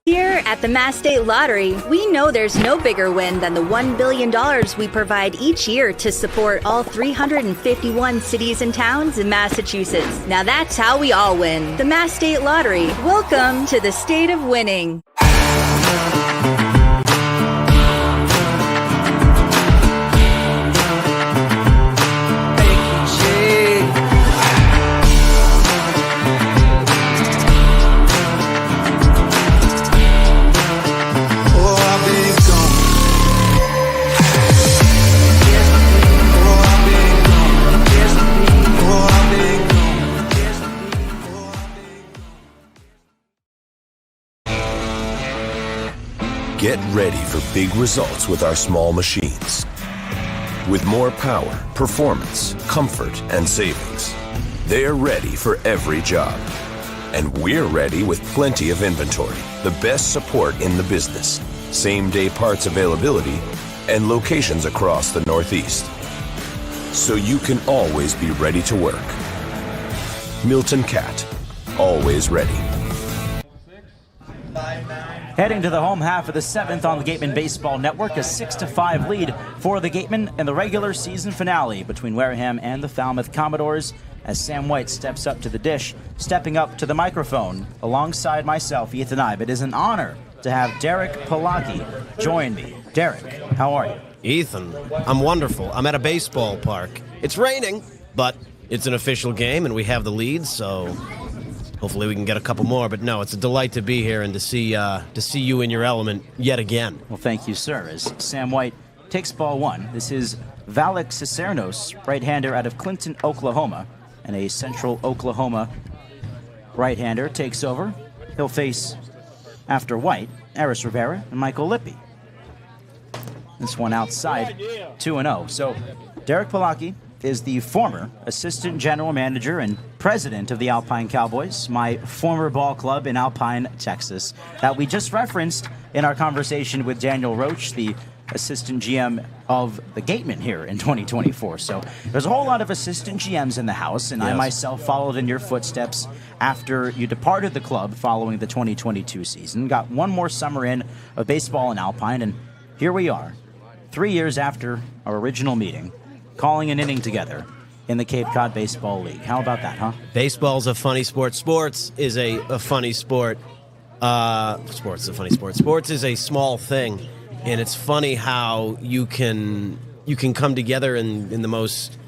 Here at the Mass State Lottery, we know there's no bigger win than the $1 billion we provide each year to support all 351 cities and towns in Massachusetts. Now that's how we all win. The Mass State Lottery. Welcome to the state of winning. Get ready for big results with our small machines. With more power, performance, comfort, and savings. They're ready for every job. And we're ready with plenty of inventory, the best support in the business, same-day parts availability, and locations across the Northeast. So you can always be ready to work. Milton Cat, always ready. Heading to the home half of the 7th on the Gatemen Baseball Network, a 6-5 lead for the Gatemen in the regular season finale between Wareham and the Falmouth Commodores as Sam White steps up to the dish, stepping up to the microphone alongside myself, Ethan Eibe. It is an honor to have Derek Palaki join me. Derek, how are you? Ethan, I'm wonderful. I'm at a baseball park. It's raining, but it's an official game and we have the lead, so hopefully we can get a couple more. But no, it's a delight to be here and to see you in your element yet again. Well, thank you, sir. As Sam White takes ball one, this is Valek Cicernos, right-hander out of Clinton, Oklahoma, and a Central Oklahoma right-hander takes over. He'll face, after White, Aris Rivera and Michael Lippi. This one outside, 2-0. So Derek Palaki is the former assistant general manager and president of the Alpine Cowboys, my former ball club in Alpine, Texas, that we just referenced in our conversation with Daniel Roach, the assistant GM of the Gatemen here in 2024. So there's a whole lot of assistant GMs in the house, and yes. I myself followed in your footsteps after you departed the club following the 2022 season. Got one more summer in of baseball in Alpine, and here we are, 3 years after our original meeting, calling an inning together in the Cape Cod Baseball League. How about that, huh? Baseball's a funny sport. Sports is a funny sport. Sports is a funny sport. Sports is a small thing, and it's funny how you can come together in the most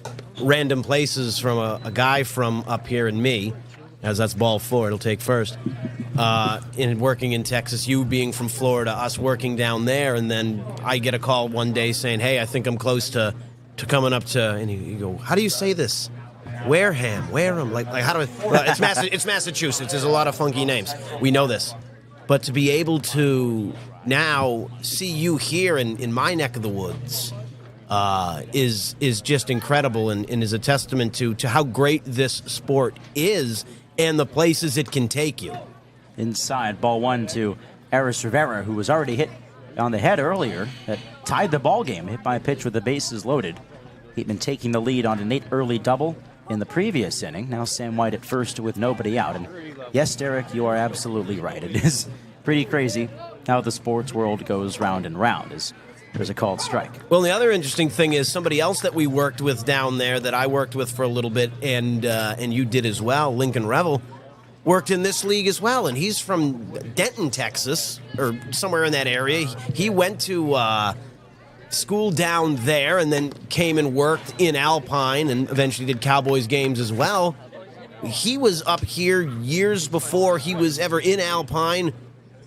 random places, from a guy from up here and me, as that's ball four, it'll take first, in working in Texas, you being from Florida, us working down there, and then I get a call one day saying, hey, I think I'm close to coming up to, and you go, how do you say this? Wareham, like how do I, well, it's Massachusetts, there's a lot of funky names, we know this, but to be able to now see you here in my neck of the woods is just incredible, and is a testament to how great this sport is and the places it can take you. Inside, ball one to Aris Rivera, who was already hit on the head earlier, that tied the ball game, hit by a pitch with the bases loaded. He'd been taking the lead on a Nate early double in the previous inning. Now Sam White at first with nobody out. And yes, Derek, you are absolutely right. It is pretty crazy how the sports world goes round and round as there's a called strike. Well, the other interesting thing is somebody else that we worked with down there, that I worked with for a little bit, and you did as well, Lincoln Revel, worked in this league as well, and he's from Denton, Texas, or somewhere in that area. He went to school down there and then came and worked in Alpine and eventually did Cowboys games as well. He was up here years before he was ever in Alpine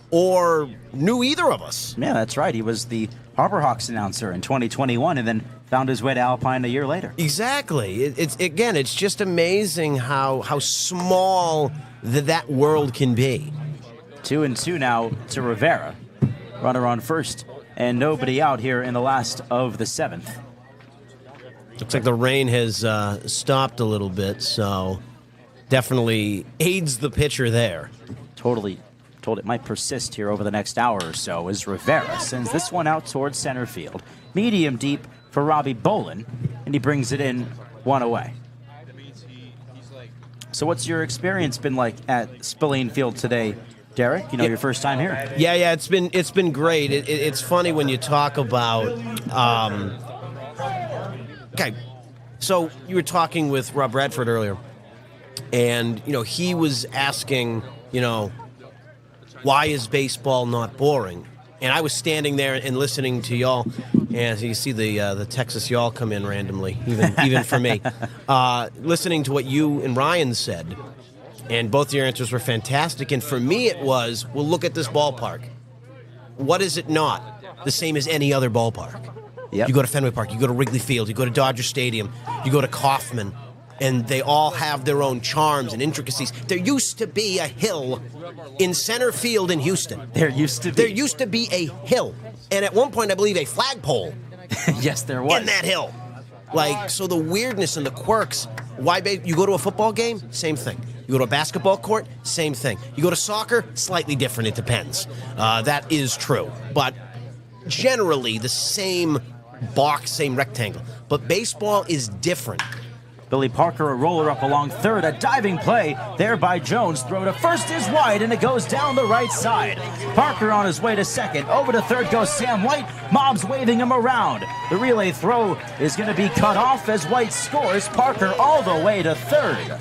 or knew either of us. Yeah, that's right. He was the Harbor Hawks announcer in 2021 and then found his way to Alpine a year later. Exactly. It's just amazing how small that world can be. 2-2 now to Rivera. Runner on first and nobody out here in the last of the 7th. Looks like the rain has stopped a little bit, so definitely aids the pitcher there. Totally told it might persist here over the next hour or so as Rivera sends this one out towards center field. Medium deep for Robbie Bolin, and he brings it in one away. So what's your experience been like at Spillane Field today, Derek? Your first time here. Yeah, it's been great. It's funny when you talk about. Okay, so you were talking with Rob Bradford earlier, and he was asking, why is baseball not boring? And I was standing there and listening to y'all, and you see the Texas y'all come in randomly, even for me, listening to what you and Ryan said. And both your answers were fantastic. And for me, it was, well, look at this ballpark. What is it not? The same as any other ballpark. Yep. You go to Fenway Park, you go to Wrigley Field, you go to Dodger Stadium, you go to Kauffman. and they all have their own charms and intricacies. There used to be a hill in center field in Houston. There used to be. There used to be a hill, and at one point, I believe, a flagpole. Yes, there was. In that hill. Like, so the weirdness and the quirks. You go to a football game? Same thing. You go to a basketball court? Same thing. You go to soccer? Slightly different. It depends. That is true. But generally, the same box, same rectangle. But baseball is different. Billy Parker, a roller up along third, a diving play there by Jones. Throw to first is wide, and it goes down the right side. Parker on his way to second. Over to third goes Sam White. Mobbs waving him around. The relay throw is going to be cut off as White scores. Parker all the way to third.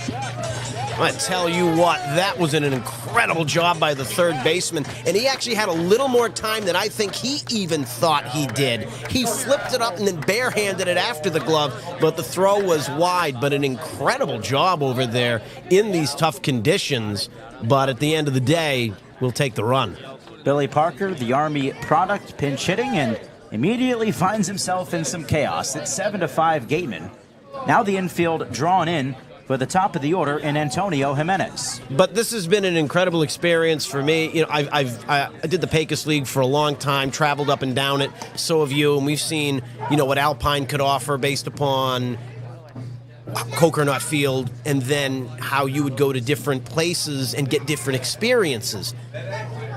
I tell you what, that was an incredible job by the third baseman, and he actually had a little more time than I think he even thought he did. He flipped it up and then barehanded it after the glove, but the throw was wide. But an incredible job over there in these tough conditions. But at the end of the day, we'll take the run. Billy Parker, the Army product, pinch hitting, and immediately finds himself in some chaos. It's 7-5 Gatemen. Now the infield drawn in for the top of the order in Antonio Jimenez. But this has been an incredible experience for me. You know, I did the Pecos League for a long time, traveled up and down it. So have you, and we've seen, you know, what Alpine could offer based upon Coconut Field, and then how you would go to different places and get different experiences.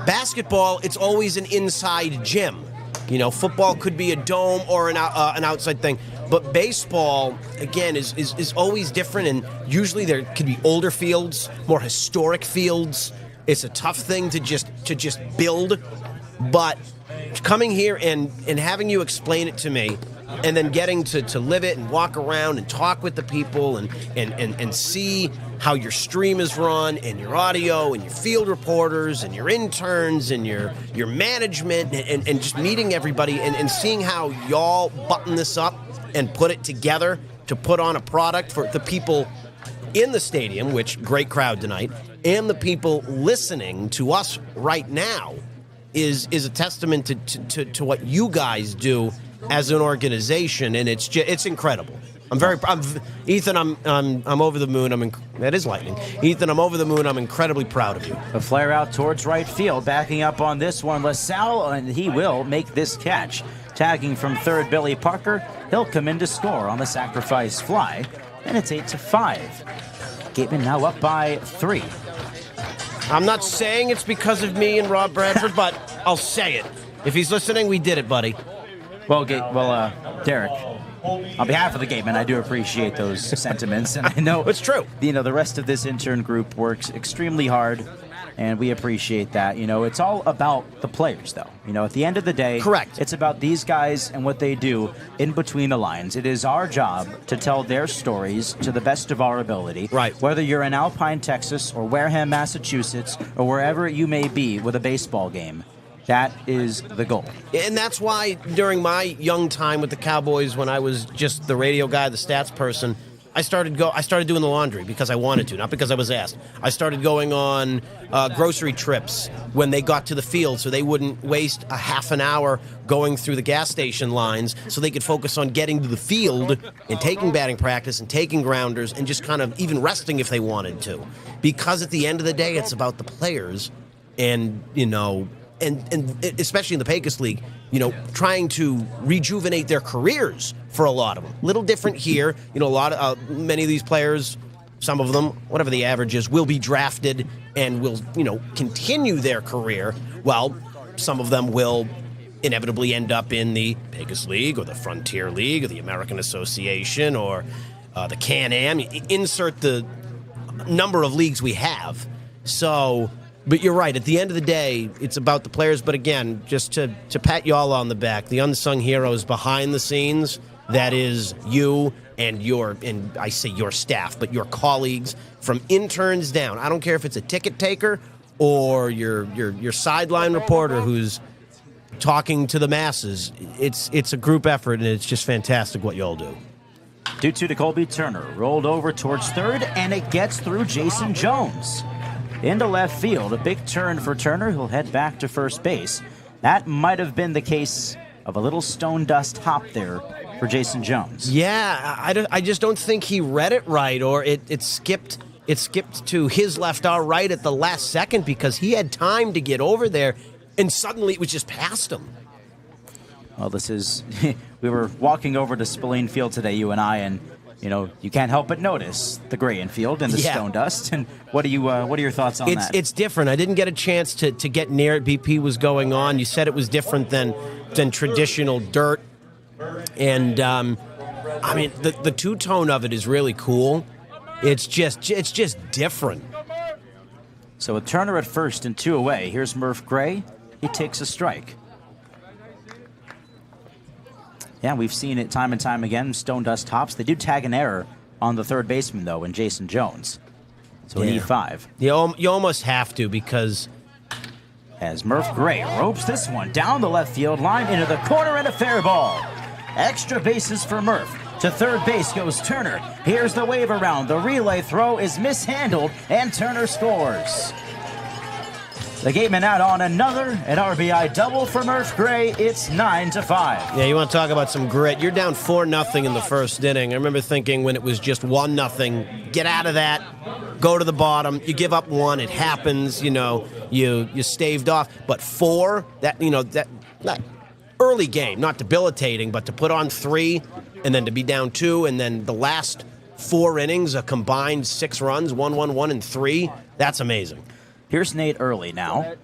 Basketball, it's always an inside gym. You know, football could be a dome or an outside thing. But baseball, again, is always different, and usually there could be older fields, more historic fields. It's a tough thing to just build. But coming here and having you explain it to me, and then getting to live it and walk around and talk with the people and see how your stream is run and your audio and your field reporters and your interns and your management and just meeting everybody and seeing how y'all button this up and put it together to put on a product for the people in the stadium, which great crowd tonight, and the people listening to us right now is a testament to what you guys do as an organization, and it's incredible. Ethan, I'm over the moon. That is lightning. Ethan, I'm over the moon. I'm incredibly proud of you. A flare out towards right field, backing up on this one, LaSalle, and he will make this catch. Tagging from third, Billy Parker. He'll come in to score on the sacrifice fly, and it's 8-5. Gatemen now up by 3. I'm not saying it's because of me and Rob Bradford, but I'll say it. If he's listening, we did it, buddy. Well, Derek, on behalf of the Gatemen, I do appreciate those sentiments, and I know it's true. You know, the rest of this intern group works extremely hard, and we appreciate that. You know, it's all about the players, though. You know, at the end of the day, correct. It's about these guys and what they do in between the lines. It is our job to tell their stories to the best of our ability. Right. Whether you're in Alpine, Texas, or Wareham, Massachusetts, or wherever you may be with a baseball game. That is the goal. And that's why during my young time with the Cowboys, when I was just the radio guy, the stats person, I started doing the laundry because I wanted to, not because I was asked. I started going on grocery trips when they got to the field so they wouldn't waste a half an hour going through the gas station lines so they could focus on getting to the field and taking batting practice and taking grounders and just kind of even resting if they wanted to. Because at the end of the day, it's about the players and, you know, and especially in the Pecos League, you know, trying to rejuvenate their careers for a lot of them. Little different here. You know, many of these players, some of them, whatever the average is, will be drafted and will, you know, continue their career. Well, some of them will inevitably end up in the Pecos League or the Frontier League or the American Association or the Can-Am. Insert the number of leagues we have. So... But you're right. At the end of the day, it's about the players. But again, just to pat y'all on the back, the unsung heroes behind the scenes, that is you and I say your staff, but your colleagues from interns down. I don't care if it's a ticket taker or your sideline reporter who's talking to the masses. It's a group effort, and it's just fantastic what y'all do. 2-2 to Colby Turner. Rolled over towards third, and it gets through Jason Jones. Into left field, a big turn for Turner, who'll head back to first base. That might have been the case of a little stone dust hop there for Jason Jones. Yeah, I just don't think he read it right, or it skipped to his left, our right at the last second because he had time to get over there, and suddenly it was just past him. Well, this is we were walking over to Spillane Field today, you and I, and you can't help but notice the gray infield and the stone dust. And what are your thoughts on that? It's different. I didn't get a chance to get near it. BP was going on. You said it was different than traditional dirt. And I mean, the two-tone of it is really cool. It's just different. So with Turner at first and 2 away, here's Murph Gray. He takes a strike. Yeah, we've seen it time and time again. Stone dust tops. They do tag an error on the third baseman, though, in Jason Jones. So an E5. You almost have to, because as Murph Gray ropes this one down the left field line into the corner, and a fair ball. Extra bases for Murph. To third base goes Turner. Here's the wave around. The relay throw is mishandled, and Turner scores. The Gatemen add on an RBI double for Murph Gray. It's 9-5. Yeah, you want to talk about some grit. You're down 4-0 in the first inning. I remember thinking when it was just 1-0, get out of that, go to the bottom. You give up one, it happens. You staved off. But 4, that not early game, not debilitating, but to put on 3 and then to be down 2, and then the last 4 innings, a combined 6 runs, 1-1-1 and 3. That's amazing. Here's Nate Early now.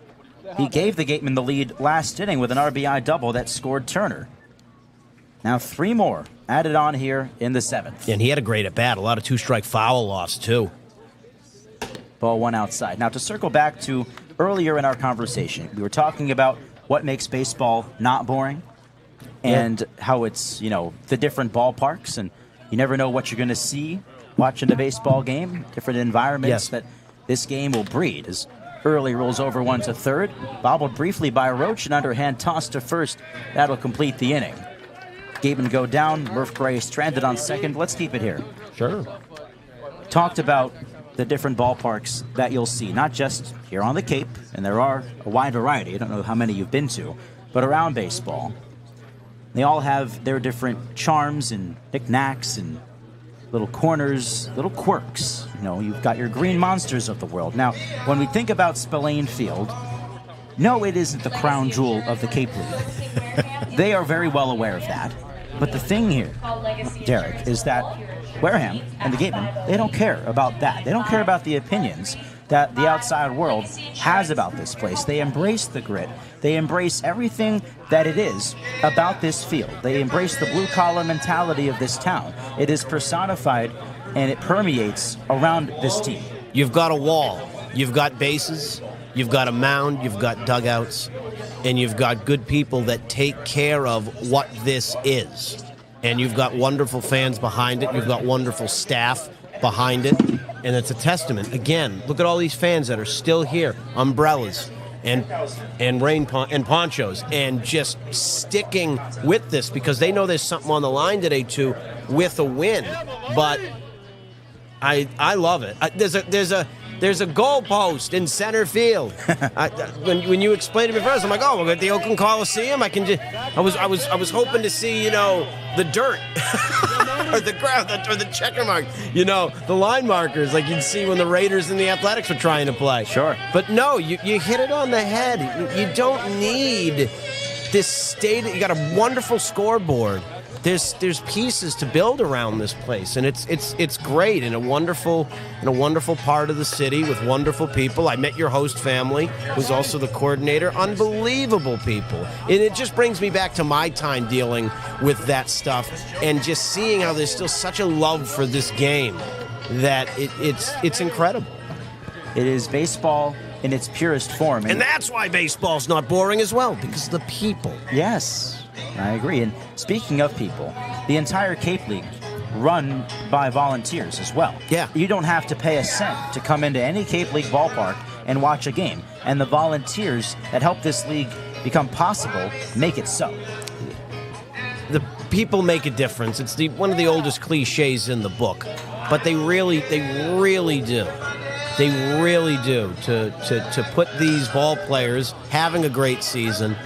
He gave the Gatemen the lead last inning with an RBI double that scored Turner. Now 3 more added on here in the 7th. And he had a great at-bat. A lot of 2-strike foul loss, too. Ball 1 outside. Now to circle back to earlier in our conversation, we were talking about what makes baseball not boring and how it's, the different ballparks, and you never know what you're going to see watching a baseball game, different environments that this game will breed. As Early rolls over one to third, bobbled briefly by Roach, an underhand toss to first. That'll complete the inning. Gatemen go down. Murph Gray stranded on second. Let's keep it here. Sure. Talked about the different ballparks that you'll see, not just here on the Cape, and there are a wide variety. I don't know how many you've been to, but around baseball. They all have their different charms and knickknacks and little corners, little quirks. You've got your green monsters of the world. Now, when we think about Spillane Field, no, it isn't the crown jewel of the Cape League. They are very well aware of that. But the thing here, Derek, is that Wareham and the Gatemen, they don't care about that. They don't care about the opinions that the outside world has about this place. They embrace the grit. They embrace everything that it is about this field. They embrace the blue-collar mentality of this town. It is personified, and it permeates around this team. You've got a wall. You've got bases. You've got a mound. You've got dugouts. And you've got good people that take care of what this is. And you've got wonderful fans behind it. You've got wonderful staff behind it. And it's a testament. Again, look at all these fans that are still here. Umbrellas and rain and ponchos, and just sticking with this because they know there's something on the line today too, with a win. But I love it. There's a goalpost in center field. When you explained it to me first, I'm like, we're at the Oakland Coliseum. I was hoping to see the dirt or the ground or the checker mark, the line markers like you'd see when the Raiders and the Athletics were trying to play. Sure. But no, you hit it on the head. You don't need this stadium. You got a wonderful scoreboard. There's pieces to build around this place, and it's great in a wonderful part of the city with wonderful people. I met your host family, who's also the coordinator. Unbelievable people, and it just brings me back to my time dealing with that stuff, and just seeing how there's still such a love for this game that it's incredible. It is baseball in its purest form, and that's why baseball's not boring as well, because of the people. Yes. I agree. And speaking of people, the entire Cape League run by volunteers as well. Yeah. You don't have to pay a cent to come into any Cape League ballpark and watch a game. And the volunteers that help this league become possible make it so. The people make a difference. It's one of the oldest cliches in the book. But they really do. They really do. To put these ball players having a great season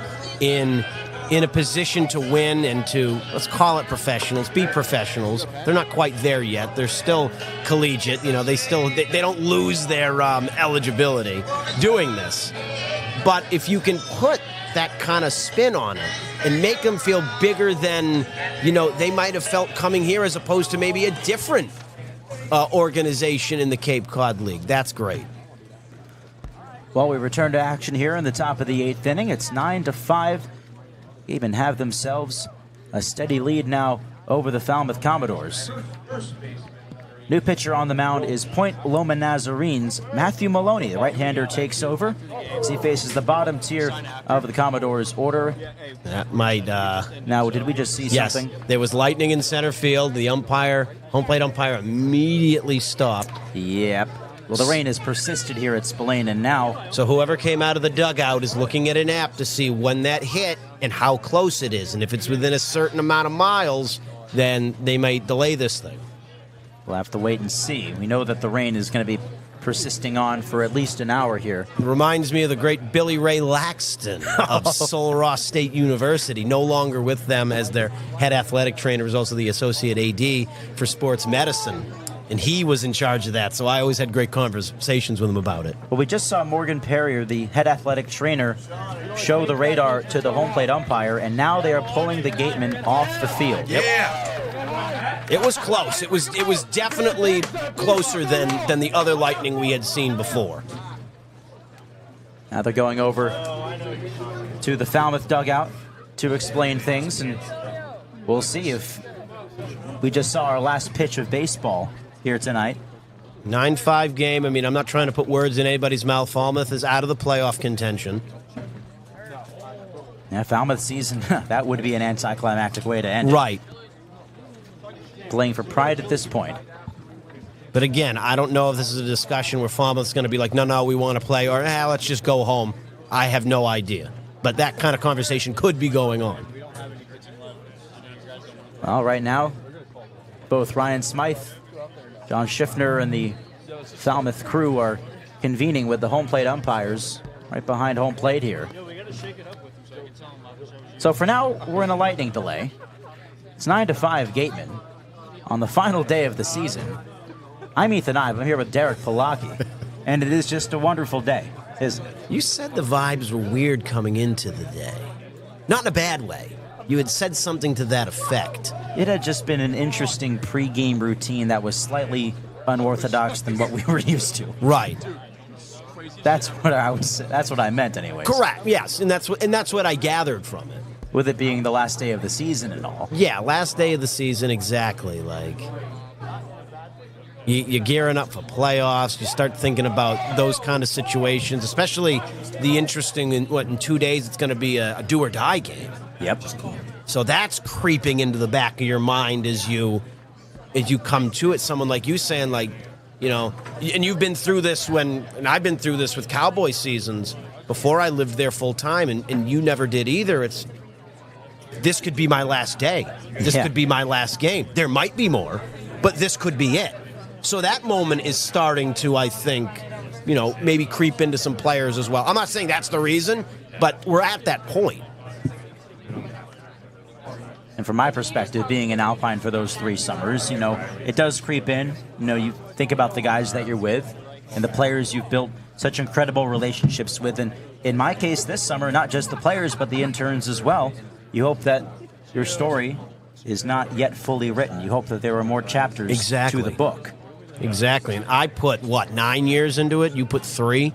in in a position to win and to, let's call it professionals, be professionals. They're not quite there yet. They're still collegiate. You know, they don't lose their eligibility doing this. But if you can put that kind of spin on it and make them feel bigger than, they might have felt coming here as opposed to maybe a different organization in the Cape Cod League, that's great. Well, we return to action here in the top of the 8th inning. It's 9-5. Even have themselves a steady lead now over the Falmouth Commodores. New pitcher on the mound is Point Loma Nazarene's Matthew Maloney. The right-hander takes over as he faces the bottom tier of the Commodores' order. That might... Now, did we just see something? Yes, there was lightning in center field. The home plate umpire immediately stopped. Yep. Well, the rain has persisted here at Spillane, and now... So whoever came out of the dugout is looking at an app to see when that hit and how close it is. And if it's within a certain amount of miles, then they might delay this thing. We'll have to wait and see. We know that the rain is going to be persisting on for at least an hour here. It reminds me of the great Billy Ray Laxton of Sul Ross State University, no longer with them as their head athletic trainer, was also the associate AD for sports medicine. And he was in charge of that, so I always had great conversations with him about it. Well, we just saw Morgan Perrier, the head athletic trainer, show the radar to the home plate umpire, and now they are pulling the Gatemen off the field. Yep. It was close. It was definitely closer than the other lightning we had seen before. Now they're going over to the Falmouth dugout to explain things, and we'll see if we just saw our last pitch of baseball here tonight. 9-5 game. I mean, I'm not trying to put words in anybody's mouth. Falmouth is out of the playoff contention. Yeah, Falmouth season, that would be an anticlimactic way to end it. Right. Playing for pride at this point. But again, I don't know if this is a discussion where Falmouth's going to be like, no, we want to play, or let's just go home. I have no idea. But that kind of conversation could be going on. Well, right now, both Ryan Smythe, John Schiffner, and the Falmouth crew are convening with the home plate umpires right behind home plate here. So for now, we're in a lightning delay. It's 9-5 Gatemen on the final day of the season. I'm Ethan Eibe. I'm here with Derek Palaki, and it is just a wonderful day, isn't it? You said the vibes were weird coming into the day. Not in a bad way. You had said something to that effect. It had just been an interesting pregame routine that was slightly unorthodox than what we were used to. Right. That's what I was. That's what I meant, anyways. Correct. Yes, and that's what I gathered from it. With it being the last day of the season and all. Yeah, last day of the season, exactly. Like you're gearing up for playoffs. You start thinking about those kind of situations, especially the interesting. In 2 days, it's going to be a do or die game. Yep. So that's creeping into the back of your mind as you come to it. Someone like you saying, like, and you've been through this and I've been through this with Cowboy seasons before I lived there full time, and you never did either. This could be my last day. This could be my last game. There might be more, but this could be it. So that moment is starting to, I think, maybe creep into some players as well. I'm not saying that's the reason, but we're at that point. And from my perspective, being in Alpine for those 3 summers, it does creep in. You think about the guys that you're with and the players you've built such incredible relationships with. And in my case this summer, not just the players, but the interns as well. You hope that your story is not yet fully written. You hope that there are more chapters to the book. Exactly. And I put, 9 years into it? You put 3.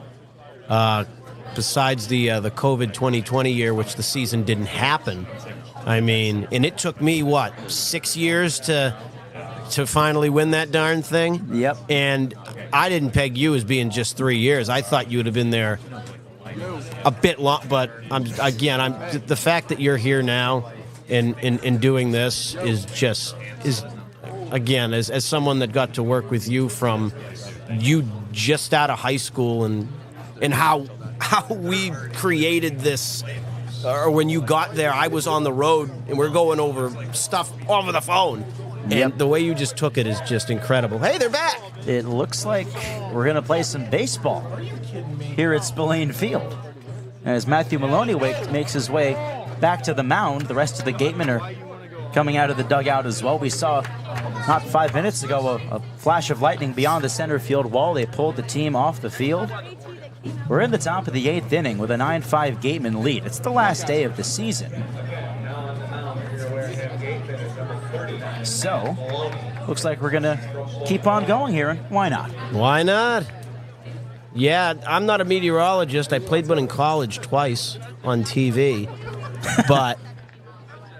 Besides the COVID 2020 year, which the season didn't happen. I mean, and it took me, 6 years to finally win that darn thing? Yep. And I didn't peg you as being just 3 years. I thought you would have been there a bit long, but the fact that you're here now and doing this is again, as someone that got to work with you from you just out of high school and how we created this. Or when you got there, I was on the road, and we're going over stuff over the phone. And the way you just took it is just incredible. Hey, they're back! It looks like we're going to play some baseball here at Spillane Field. As Matthew Maloney makes his way back to the mound. The rest of the Gatemen are coming out of the dugout as well. We saw not 5 minutes ago a flash of lightning beyond the center field wall. They pulled the team off the field. We're in the top of the 8th inning with a 9-5 Gatemen lead. It's the last day of the season. So, looks like we're going to keep on going here, and why not? Why not? Yeah, I'm not a meteorologist. I played one in college twice on TV. But,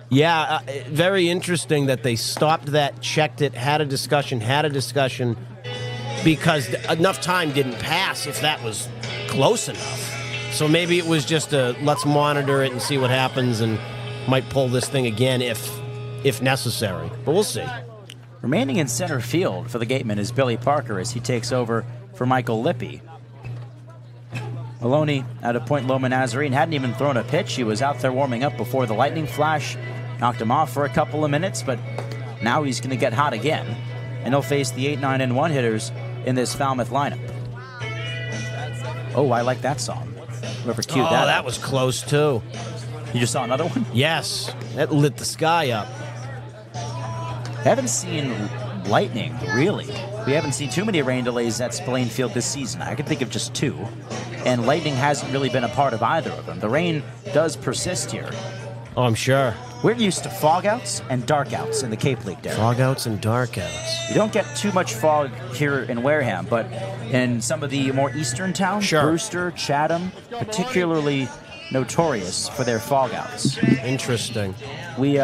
yeah, very interesting that they stopped that, checked it, had a discussion, because enough time didn't pass if that was close enough. So maybe it was just let's monitor it and see what happens, and might pull this thing again if necessary. But we'll see. Remaining in center field for the Gatemen is Billy Parker as he takes over for Michael Lippy. Maloney out of Point Loma Nazarene hadn't even thrown a pitch. He was out there warming up before the lightning flash. Knocked him off for a couple of minutes, but now he's going to get hot again. And he'll face the 8, 9, and 1 hitters in this Falmouth lineup. Oh, I like that song. Whoever queued that. Oh, that was close, too. You just saw another one? Yes. That lit the sky up. Haven't seen lightning, really. We haven't seen too many rain delays at Spillane Field this season. I can think of just 2. And lightning hasn't really been a part of either of them. The rain does persist here. Oh, I'm sure. We're used to fog-outs and dark-outs in the Cape League, Derek. Fog-outs and dark-outs. You don't get too much fog here in Wareham, but in some of the more eastern towns, sure. Brewster, Chatham, particularly notorious for their fog-outs. Interesting. We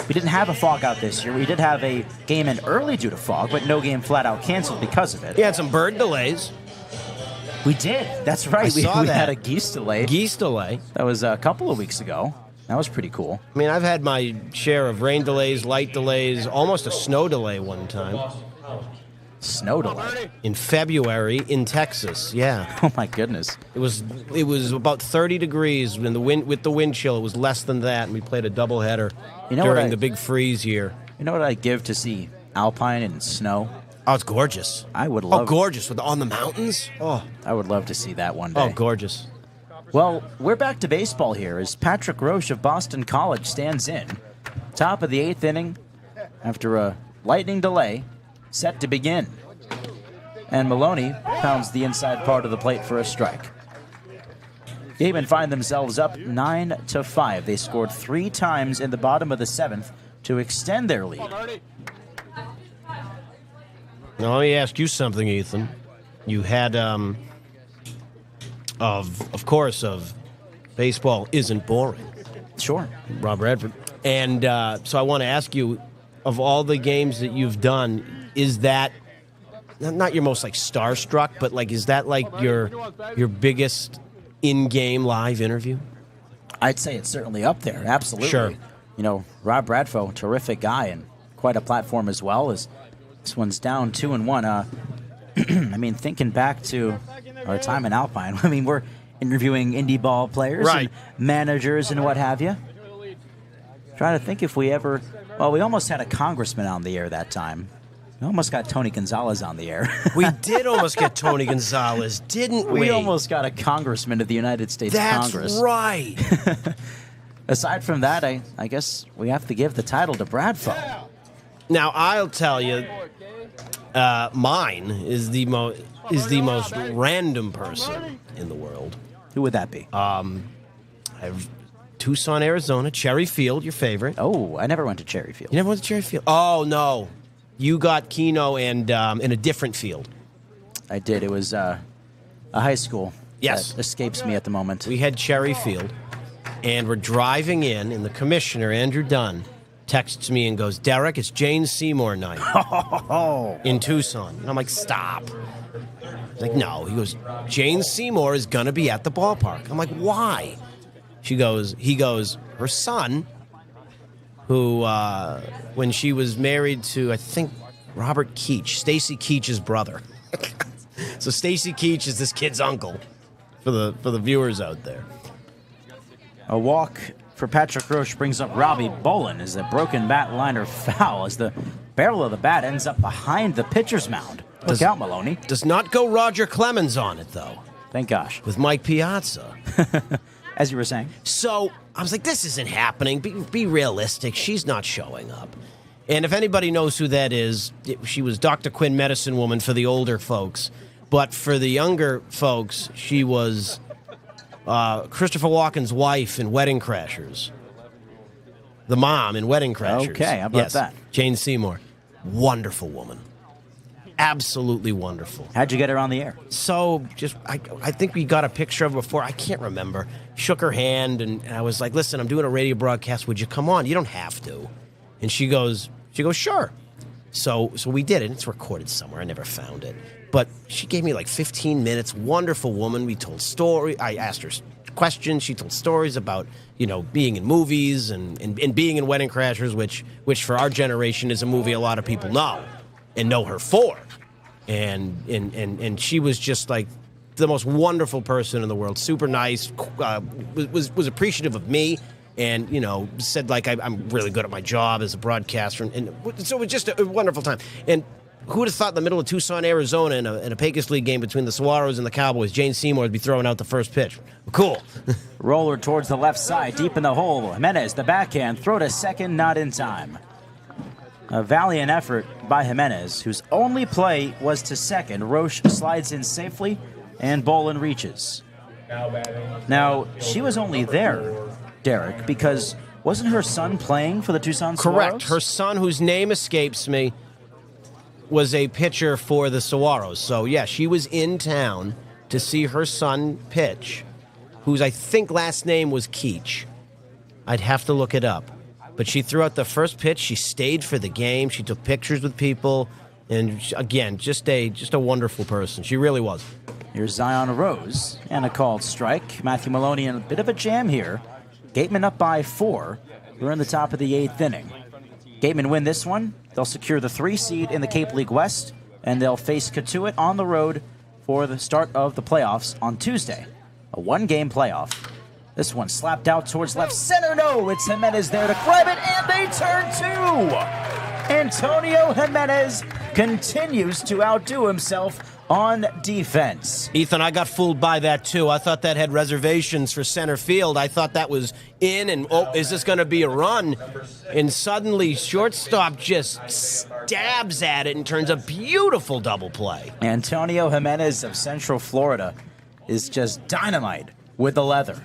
didn't have a fog-out this year. We did have a game in early due to fog, but no game flat-out canceled because of it. We had some bird delays. We did. That's right. We had a geese delay. Geese delay. That was a couple of weeks ago. That was pretty cool. I mean, I've had my share of rain delays, light delays, almost a snow delay one time. Snow delay? In February in Texas, yeah. Oh, my goodness. It was about 30 degrees when with the wind chill. It was less than that, and we played a doubleheader during the big freeze year. You know what I'd give to see alpine and snow? Oh, it's gorgeous. I would love. Oh, gorgeous on the mountains. Oh, I would love to see that one day. Oh, gorgeous. Well, we're back to baseball here as Patrick Roche of Boston College stands in. Top of the 8th inning after a lightning delay, set to begin. And Maloney pounds the inside part of the plate for a strike. Gatemen find themselves up 9-5. They scored 3 times in the bottom of the 7th to extend their lead. Now, let me ask you something, Ethan. You had, of course, baseball isn't boring. Sure. Rob Redford. And so I want to ask you, of all the games that you've done, is that, not your most, starstruck, but, is that, your biggest in-game live interview? I'd say it's certainly up there, absolutely. Sure. You know, Rob Bradfo, terrific guy, and quite a platform as well. As this one's down 2-1. I mean, thinking back to our time in Alpine, I mean, we're interviewing indie ball players and managers and what have you. Trying to think if we ever... Well, we almost had a congressman on the air that time. We almost got Tony Gonzalez on the air. We did almost get Tony Gonzalez, didn't we? We almost got a congressman of the United States Congress. That's right. Aside from that, I guess we have to give the title to Bradfo. Now, I'll tell you, mine is the most random person in the world. Who would that be? I have Tucson, Arizona, Cherry Field, your favorite. Oh, I never went to Cherry Field. You never went to Cherry Field? Oh, no. You got Keno and in a different field. I did. It was a high school. Yes. That escapes me at the moment. We had Cherry Field, and we're driving in, and the commissioner, Andrew Dunn, texts me and goes, Derek, it's Jane Seymour night in Tucson. And I'm like, stop. He's like, no. He goes, Jane Seymour is going to be at the ballpark. I'm like, why? He goes, her son, who, when she was married to, I think, Robert Keach, Stacy Keach's brother. So Stacy Keach is this kid's uncle for the viewers out there. A walk for Patrick Roche brings up Robbie Bolin as the broken bat liner foul as the barrel of the bat ends up behind the pitcher's mound. Look out, Maloney. Does not go Roger Clemens on it, though. Thank gosh. With Mike Piazza. As you were saying. So, I was like, this isn't happening. Be realistic. She's not showing up. And if anybody knows who that is, she was Dr. Quinn Medicine Woman for the older folks. But for the younger folks, she was Christopher Walken's wife in Wedding Crashers. The mom in Wedding Crashers. Okay, how about that? Jane Seymour. Wonderful woman. Absolutely wonderful. How'd you get her on the air? So, I think we got a picture of her before. I can't remember. Shook her hand, and I was like, listen, I'm doing a radio broadcast. Would you come on? You don't have to. And she goes, sure. So we did it. It's recorded somewhere. I never found it. But she gave me like 15 minutes. Wonderful woman. We told stories. I asked her questions. She told stories about, being in movies and being in Wedding Crashers, which for our generation is a movie a lot of people know and know her for. And she was just like the most wonderful person in the world. Super nice. Was appreciative of me. And, said, like, I'm really good at my job as a broadcaster. And so it was just a wonderful time. And who would have thought in the middle of Tucson, Arizona, in a Pecos League game between the Saguaros and the Cowboys, Jane Seymour would be throwing out the first pitch? Cool. Roller towards the left side, deep in the hole. Jimenez, the backhand, throw to second, not in time. A valiant effort by Jimenez, whose only play was to second. Roche slides in safely, and Bolin reaches. Now, she was only there, Derek, because wasn't her son playing for the Tucson Saguaros? Correct. Her son, whose name escapes me, was a pitcher for the Saguaros. So, yeah, she was in town to see her son pitch, whose I think last name was Keach. I'd have to look it up. But she threw out the first pitch. She stayed for the game. She took pictures with people. And, again, just a wonderful person. She really was. Here's Zion Rose and a called strike. Matthew Maloney in a bit of a jam here. Gatemen up by 4. We're in the top of the 8th inning. Gatemen win this one. They'll secure the 3 seed in the Cape League West, and they'll face Catuit on the road for the start of the playoffs on Tuesday. A 1-game playoff. This one slapped out towards left center. No, it's Jimenez there to grab it, and they turn 2. Antonio Jimenez continues to outdo himself on defense. Ethan, I got fooled by that, too. I thought that had reservations for center field. I thought that was in, and, is this going to be a run? And suddenly, shortstop just stabs at it and turns a beautiful double play. Antonio Jimenez of Central Florida is just dynamite with the leather.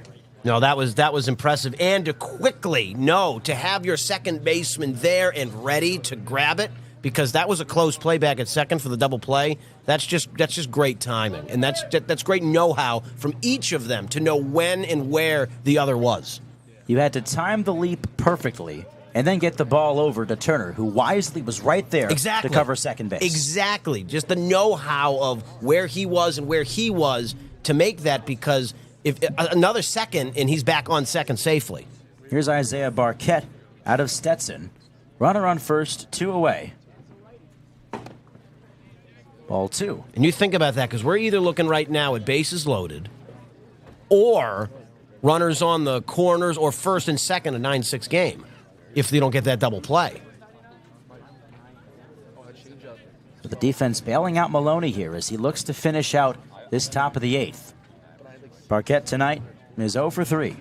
No, that was impressive. And to have your second baseman there and ready to grab it, because that was a close play back at second for the double play. That's just great timing, and that's great know-how from each of them to know when and where the other was. You had to time the leap perfectly and then get the ball over to Turner, who wisely was right there to cover second base. Exactly. Just the know-how of where he was and where he was to make that, because if another second and he's back on second safely. Here's Isaiah Barquette out of Stetson. Runner on first, 2 away. Ball 2. And you think about that, because we're either looking right now at bases loaded or runners on the corners or first and second, a 9-6 game, if they don't get that double play. So the defense bailing out Maloney here as he looks to finish out this top of the 8th. Barquette tonight is 0 for 3.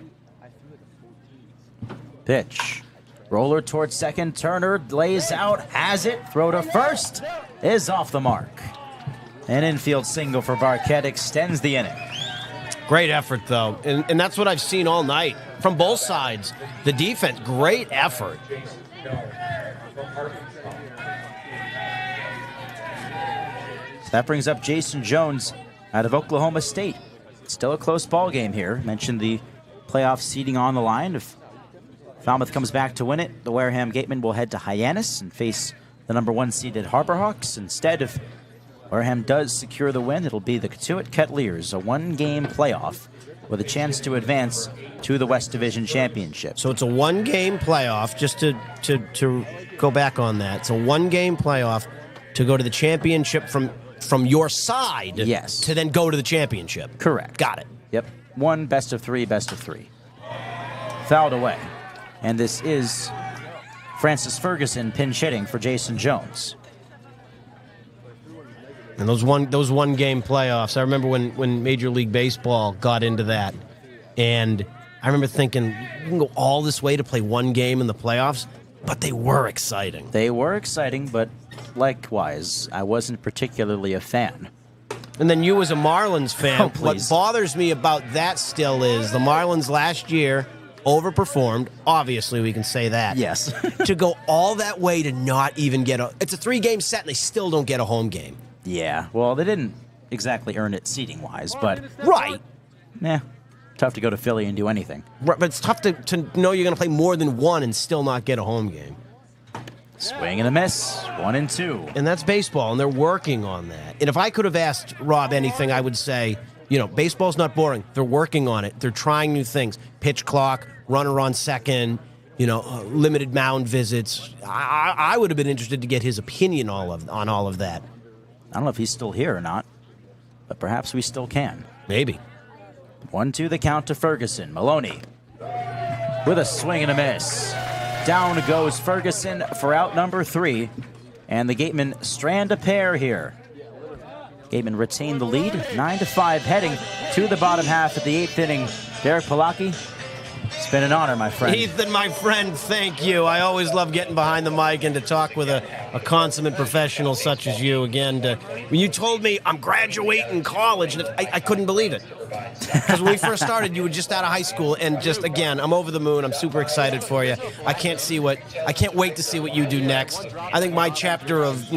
Pitch. Roller towards second. Turner lays out, has it. Throw to first is off the mark. An infield single for Barquette extends the inning. Great effort, though. And that's what I've seen all night from both sides. The defense, great effort. So that brings up Jason Jones out of Oklahoma State. Still a close ball game here. Mentioned the playoff seeding on the line. If Falmouth comes back to win it, the Wareham Gatemen will head to Hyannis and face the number 1 seeded Harbor Hawks. Instead, if Wareham does secure the win, it'll be the Catuit Cavaliers, a 1-game playoff with a chance to advance to the West Division Championship. So it's a 1-game playoff, just to go back on that. It's a 1-game playoff to go to the championship from your side. Yes. To then go to the championship. Correct. Got it. Yep. 1 best of 3, best of 3. Fouled away. And this is Francis Ferguson pinch hitting for Jason Jones. And those 1-game playoffs, I remember when Major League Baseball got into that, and I remember thinking, we can go all this way to play one game in the playoffs, but they were exciting. They were exciting, but likewise, I wasn't particularly a fan. And then you as a Marlins fan, Oh, what please. bothers me about that still is the Marlins last year overperformed. Obviously, we can say that. Yes. To go all that way to not even get it's a 3-game set and they still don't get a home game. Yeah, well, they didn't exactly earn it seating-wise, but... Right. Tough to go to Philly and do anything. Right, but it's tough to know you're going to play more than one and still not get a home game. Swing and a miss, 1-2. And that's baseball, and they're working on that. And if I could have asked Rob anything, I would say, baseball's not boring. They're working on it. They're trying new things. Pitch clock, runner on second, limited mound visits. I would have been interested to get his opinion on all of that. I don't know if he's still here or not, but perhaps we still can. Maybe. 1-2 the count to Ferguson. Maloney with a swing and a miss. Down goes Ferguson for out number 3. And the Gatemen strand a pair here. Gatemen retain the lead, 9-5, heading to the bottom half of the 8th inning. Derek Palaki, it's been an honor, my friend. Ethan, my friend, thank you. I always love getting behind the mic and to talk with a consummate professional such as you. Again, when you told me I'm graduating college, and I couldn't believe it. Because when we first started, you were just out of high school, and again, I'm over the moon. I'm super excited for you. I can't wait to see what you do next. I think my chapter of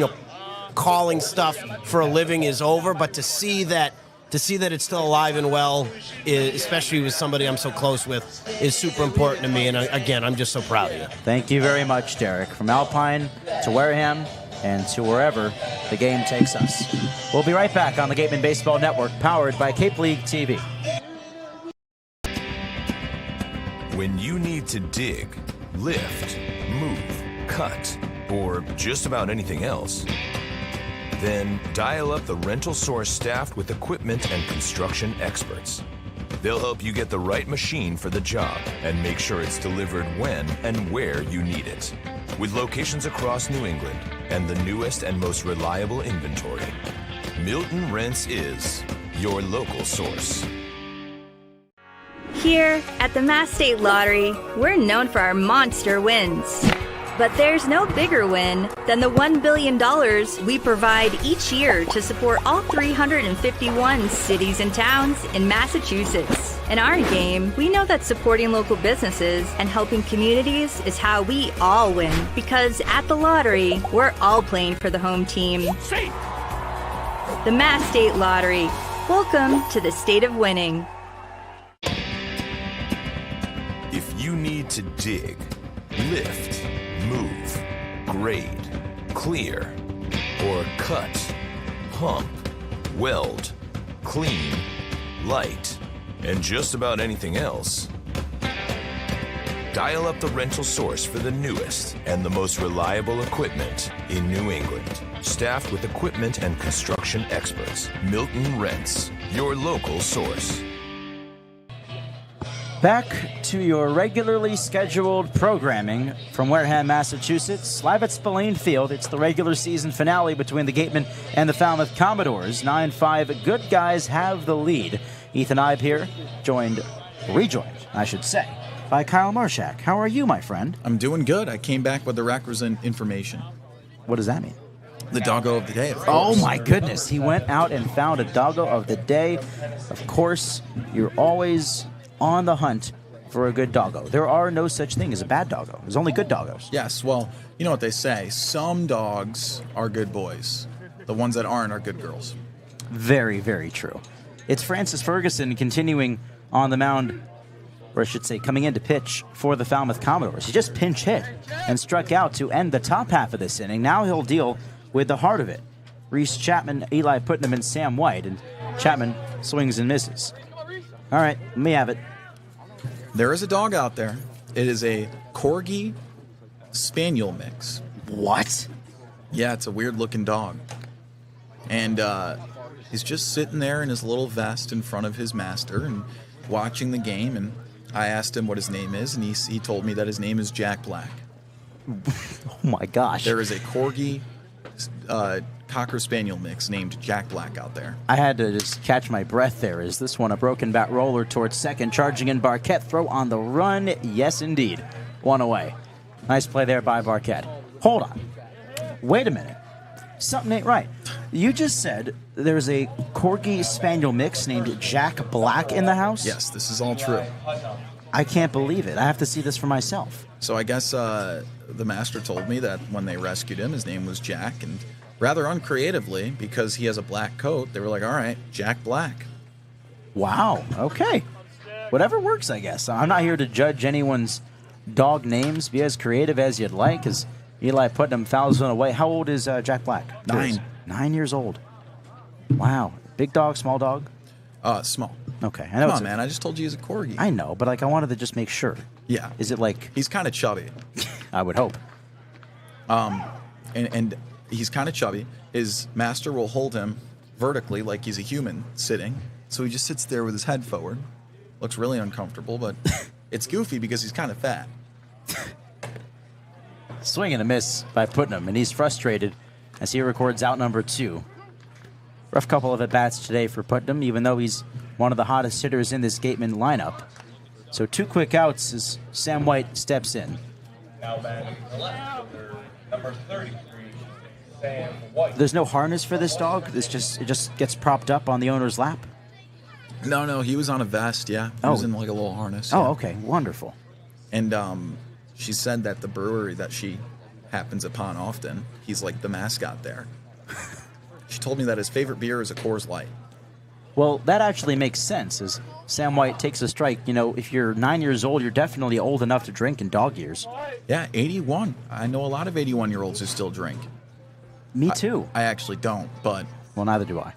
calling stuff for a living is over, but to see that it's still alive and well, especially with somebody I'm so close with, is super important to me. And again, I'm just so proud of you. Thank you very much, Derek. From Alpine to Wareham and to wherever the game takes us. We'll be right back on the Gatemen Baseball Network, powered by Cape League TV. When you need to dig, lift, move, cut, or just about anything else, then dial up the rental source staffed with equipment and construction experts. They'll help you get the right machine for the job and make sure it's delivered when and where you need it. With locations across New England and the newest and most reliable inventory, Milton Rents is your local source. Here at the Mass State Lottery, we're known for our monster wins. But there's no bigger win than the $1 billion we provide each year to support all 351 cities and towns in Massachusetts. In our game, we know that supporting local businesses and helping communities is how we all win. Because at the lottery, we're all playing for the home team. The Mass State Lottery. Welcome to the state of winning. If you need to dig, lift, move, grade, clear, or cut, pump, weld, clean, light, and just about anything else, dial up the rental source for the newest and the most reliable equipment in New England. Staffed with equipment and construction experts, Milton Rents, your local source. Back to your regularly scheduled programming from Wareham, Massachusetts. Live at Spillane Field, it's the regular season finale between the Gatemen and the Falmouth Commodores. 9-5, good guys have the lead. Ethan Eibe here, rejoined, I should say, by Kyle Marchak. How are you, my friend? I'm doing good. I came back with the requisite information. What does that mean? The doggo of the day, of course. Oh, my goodness. He went out and found a doggo of the day. Of course, you're always on the hunt for a good doggo. There are no such thing as a bad doggo. There's only good doggos. Yes, well, you know what they say. Some dogs are good boys. The ones that aren't are good girls. Very, very true. It's Francis Ferguson continuing on the mound, or I should say coming in to pitch for the Falmouth Commodores. He just pinch hit and struck out to end the top half of this inning. Now he'll deal with the heart of it. Reese Chapman, Eli Putnam, and Sam White. And Chapman swings and misses. All right, let me have it. There is a dog out there. It is a Corgi Spaniel mix. What? Yeah, it's a weird-looking dog. And he's just sitting there in his little vest in front of his master and watching the game. And I asked him what his name is, and he told me that his name is Jack Black. Oh, my gosh. There is a Corgi Cocker Spaniel mix named Jack Black out there. I had to just catch my breath there. Is this one a broken bat roller towards second? Charging in Barquette. Throw on the run. Yes, indeed. One away. Nice play there by Barquette. Hold on. Wait a minute. Something ain't right. You just said there's a Corgi Spaniel mix named Jack Black in the house? Yes, this is all true. I can't believe it. I have to see this for myself. So I guess the master told me that when they rescued him, his name was Jack, and rather uncreatively, because he has a black coat, they were like, all right, Jack Black. Wow. Okay. Whatever works, I guess. I'm not here to judge anyone's dog names. Be as creative as you'd like, as Eli Putnam fouls one away. How old is Jack Black? 9. 9 years old. Wow. Big dog, small dog? Small. Okay. I know. Come on, man. I just told you he's a corgi. I know, but I wanted to just make sure. Yeah. Is it like... He's kind of chubby. I would hope. And he's kind of chubby. His master will hold him vertically like he's a human sitting. So he just sits there with his head forward. Looks really uncomfortable, but it's goofy because he's kind of fat. Swing and a miss by Putnam, and he's frustrated as he records out number 2. Rough couple of at-bats today for Putnam, even though he's one of the hottest hitters in this Gatemen lineup. So 2 quick outs as Sam White steps in. Now batting number 33, Sam White. There's no harness for this dog? It just gets propped up on the owner's lap? No, he was on a vest, yeah. He was in like a little harness. Oh, yeah. okay, wonderful. And she said that the brewery that she happens upon often, he's like the mascot there. She told me that his favorite beer is a Coors Light. Well, that actually makes sense, as Sam White takes a strike. You know, if you're 9 years old, you're definitely old enough to drink in dog years. Yeah, 81. I know a lot of 81-year-olds who still drink. Me too. I actually don't, but... Well, neither do I.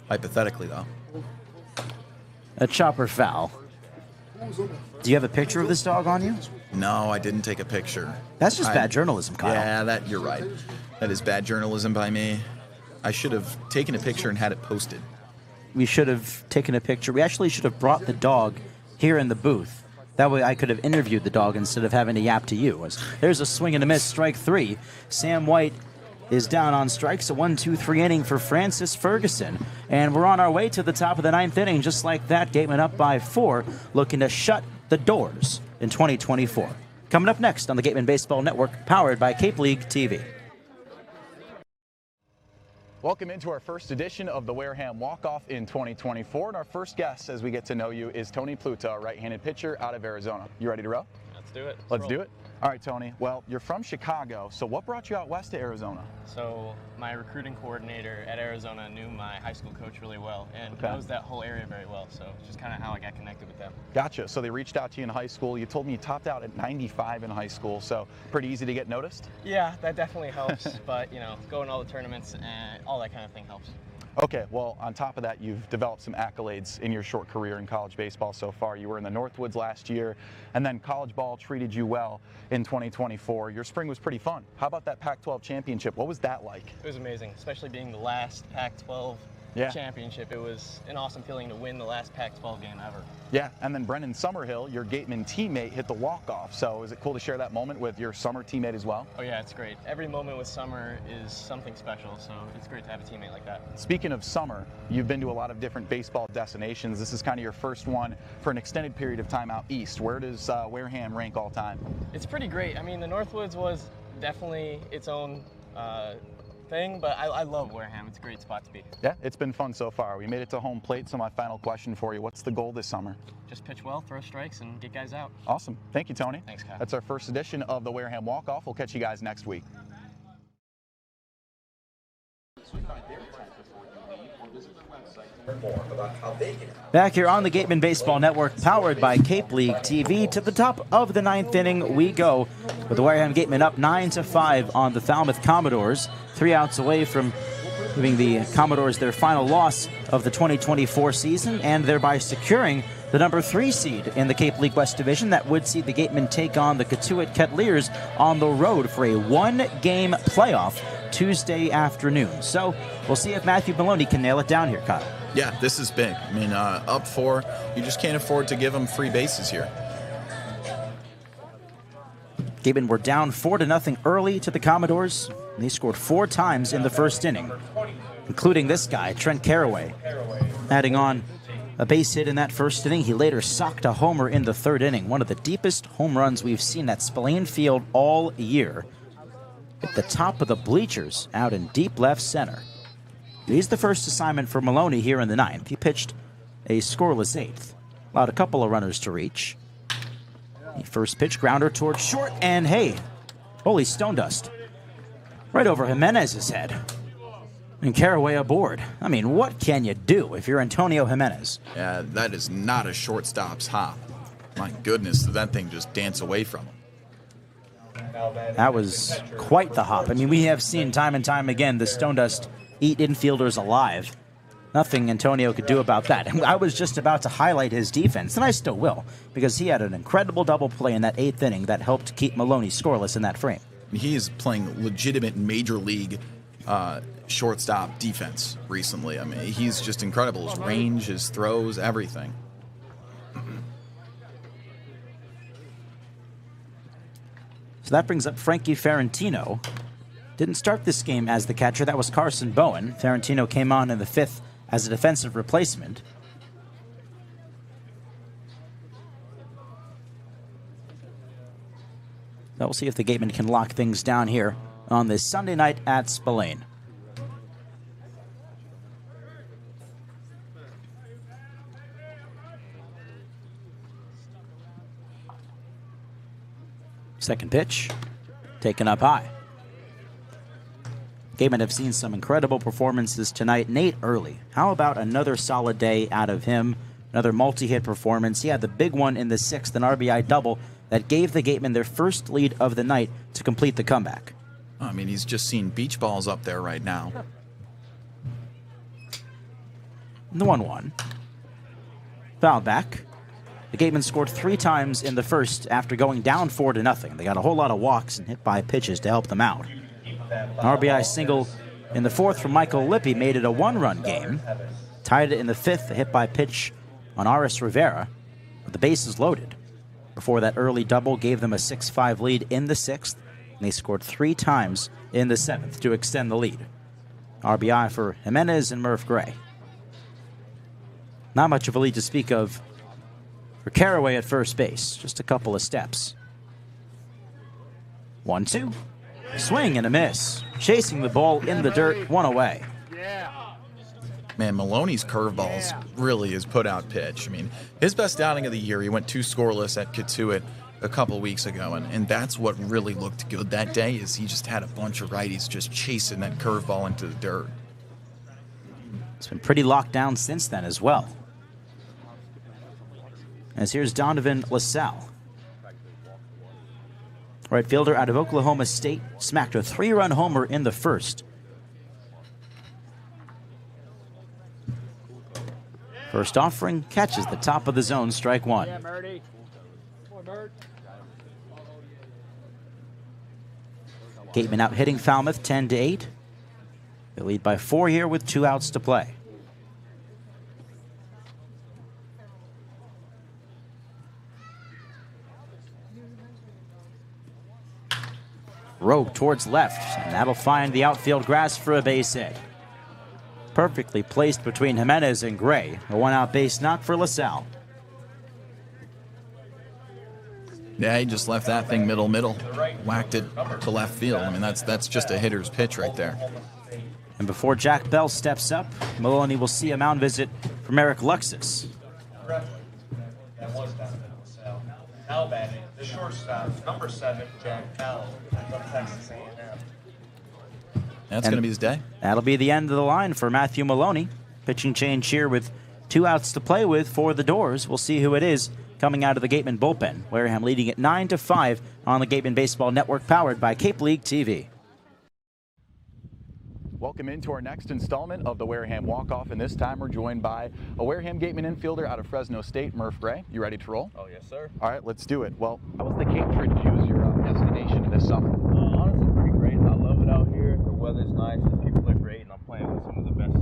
Hypothetically, though. A chopper foul. Do you have a picture of this dog on you? No, I didn't take a picture. That's just bad journalism, Kyle. Yeah, you're right. That is bad journalism by me. I should have taken a picture and had it posted. We should have taken a picture. We actually should have brought the dog here in the booth. That way I could have interviewed the dog instead of having to yap to you. There's a swing and a miss, strike 3. Sam White is down on strikes. A 1-2-3 inning for Francis Ferguson. And we're on our way to the top of the 9th inning. Just like that, Gatemen up by 4, looking to shut the doors in 2024. Coming up next on the Gatemen Baseball Network, powered by Cape League TV. Welcome into our first edition of the Wareham Walk-Off in 2024. And our first guest, as we get to know you, is Tony Pluta, a right-handed pitcher out of Arizona. You ready to roll? Let's do it. Let's do it. All right, Tony. Well, you're from Chicago, so what brought you out west to Arizona? So my recruiting coordinator at Arizona knew my high school coach really well and knows that whole area very well. So it's just kind of how I got connected with them. Gotcha. So they reached out to you in high school. You told me you topped out at 95 in high school, so pretty easy to get noticed? Yeah, that definitely helps. But, you know, going to all the tournaments and all that kind of thing helps. Okay, well, on top of that, you've developed some accolades in your short career in college baseball so far. You were in the Northwoods last year, and then college ball treated you well in 2024. Your spring was pretty fun. How about that Pac-12 championship? What was that like? It was amazing, especially being the last Pac-12 championship. It was an awesome feeling to win the last Pac-12 game ever. Yeah, and then Brendan Summerhill, your Gateman teammate, hit the walk-off. So is it cool to share that moment with your summer teammate as well? Oh yeah, it's great. Every moment with Summer is something special, so it's great to have a teammate like that. Speaking of summer, you've been to a lot of different baseball destinations. This is kind of your first one for an extended period of time out east. Where does Wareham rank all time? It's pretty great. I mean, the Northwoods was definitely its own thing, but I love Wareham. It's a great spot to be. Yeah, it's been fun so far. We made it to home plate, so my final question for you, what's the goal this summer? Just pitch well, throw strikes, and get guys out. Awesome. Thank you, Tony. Thanks, Kyle. That's our first edition of the Wareham Walk-Off. We'll catch you guys next week. Back here on the Gatemen Baseball Network, powered by Cape League TV. To the top of the 9th inning we go, with the Wareham Gatemen up 9-5 on the Falmouth Commodores. 3 outs away from giving the Commodores their final loss of the 2024 season, and thereby securing the number 3 seed in the Cape League West Division. That would see the Gatemen take on the Cotuit Kettleers on the road for a 1-game playoff Tuesday afternoon. So we'll see if Matthew Maloney can nail it down here, Kyle. Yeah, this is big. I mean, up 4, you just can't afford to give them free bases here. Gatemen were down 4-0 early to the Commodores, and they scored 4 times in the first inning, including this guy, Trent Caraway, adding on a base hit in that first inning. He later socked a homer in the third inning, one of the deepest home runs we've seen at Spillane Field all year. At the top of the bleachers, out in deep left center. He's the first assignment for Maloney here in the ninth. He pitched a scoreless eighth, allowed a couple of runners to reach. The first pitch, grounder towards short, and hey, holy stone dust. Right over Jimenez's head. And Caraway aboard. I mean, what can you do if you're Antonio Jimenez? Yeah, that is not a shortstop's hop. My goodness, did that thing just dance away from him. That was quite the hop. I mean, we have seen time and time again the stone dust eat infielders alive. Nothing Antonio could do about that. And I was just about to highlight his defense, and I still will, because he had an incredible double play in that 8th inning that helped keep Maloney scoreless in that frame. He is playing legitimate major league shortstop defense recently. I mean, he's just incredible. His range, his throws, everything. So that brings up Frankie Ferrantino. Didn't start this game as the catcher. That was Carson Bowen. Ferrantino came on in the 5th as a defensive replacement. So we'll see if the Gatemen can lock things down here on this Sunday night at Spillane. Second pitch, taken up high. Gatemen have seen some incredible performances tonight. Nate Early, how about another solid day out of him? Another multi-hit performance. He had the big one in the 6th, an RBI double that gave the Gatemen their first lead of the night to complete the comeback. I mean, he's just seen beach balls up there right now. The 1-1. Foul back. The Gatemen scored 3 times in the first after going down 4-0. They got a whole lot of walks and hit by pitches to help them out. An RBI single in the 4th from Michael Lippi made it a 1-run game. Tied it in the 5th, a hit by pitch on Aris Rivera, with the bases loaded. Before that early double gave them a 6-5 lead in the 6th, and they scored 3 times in the 7th to extend the lead. RBI for Jimenez and Murph Gray. Not much of a lead to speak of for Caraway at first base, just a couple of steps. 1-2. Swing and a miss. Chasing the ball in the dirt, 1 away. Man, Maloney's curveballs really is put-out pitch. I mean, his best outing of the year, he went 2 scoreless at Katuitt a couple weeks ago, and that's what really looked good that day, is he just had a bunch of righties just chasing that curveball into the dirt. It's been pretty locked down since then as well. As here's Donovan LaSalle. Right fielder out of Oklahoma State, smacked a 3-run homer in the first. First offering, catches the top of the zone, strike 1. Gatemen out hitting Falmouth 10-8. They lead by 4 here with 2 outs to play. Rogue towards left, and that'll find the outfield grass for a base hit. Perfectly placed between Jimenez and Gray. A 1-out base knock for LaSalle. Yeah, he just left that thing middle. Whacked it to left field. I mean, that's just a hitter's pitch right there. And before Jack Bell steps up, Maloney will see a mound visit from Eric Luxus. Now batting, the shortstop, number 7, Jack Bell, from Texas A&M. That's going to be his day. That'll be the end of the line for Matthew Maloney. Pitching change here with 2 outs to play with for the Doors. We'll see who it is coming out of the Gatemen bullpen. Wareham leading it 9-5 on the Gatemen Baseball Network, powered by Cape League TV. Welcome into our next installment of the Wareham Walk-Off, and this time we're joined by a Wareham Gatemen infielder out of Fresno State, Murph Gray. You ready to roll? Oh, yes, sir. All right, let's do it. Well, how was the Cape trip choose your destination this summer? Honestly, pretty great. I love it out here. The weather's nice, the people are great, and I'm playing with some of the best,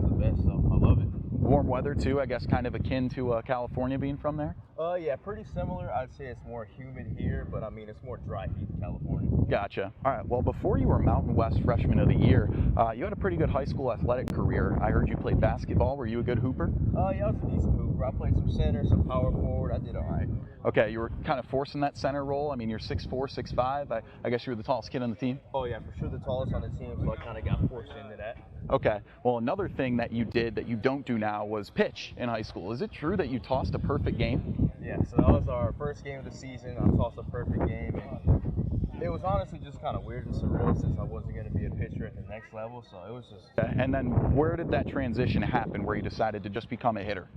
so I love it. Warm weather, too, I guess, kind of akin to California being from there? Yeah, pretty similar. I'd say it's more humid here, but I mean, it's more dry heat in California. Gotcha. All right. Well, before you were Mountain West Freshman of the Year, you had a pretty good high school athletic career. I heard you played basketball. Were you a good hooper? Yeah, I was a decent hooper. I played some center, some power forward. I did all right. Okay, you were kind of forcing that center role. I mean, you're 6'4", 6'5". I guess you were the tallest kid on the team? Oh, yeah, for sure the tallest on the team, so I kind of got forced into that. Okay. Well, another thing that you did that you don't do now was pitch in high school. Is it true that you tossed a perfect game? Yeah, so that was our first game of the season. I tossed a perfect game, and it was honestly just kind of weird and surreal since I wasn't going to be a pitcher at the next level, so it was just... Okay. And then where did that transition happen where you decided to just become a hitter?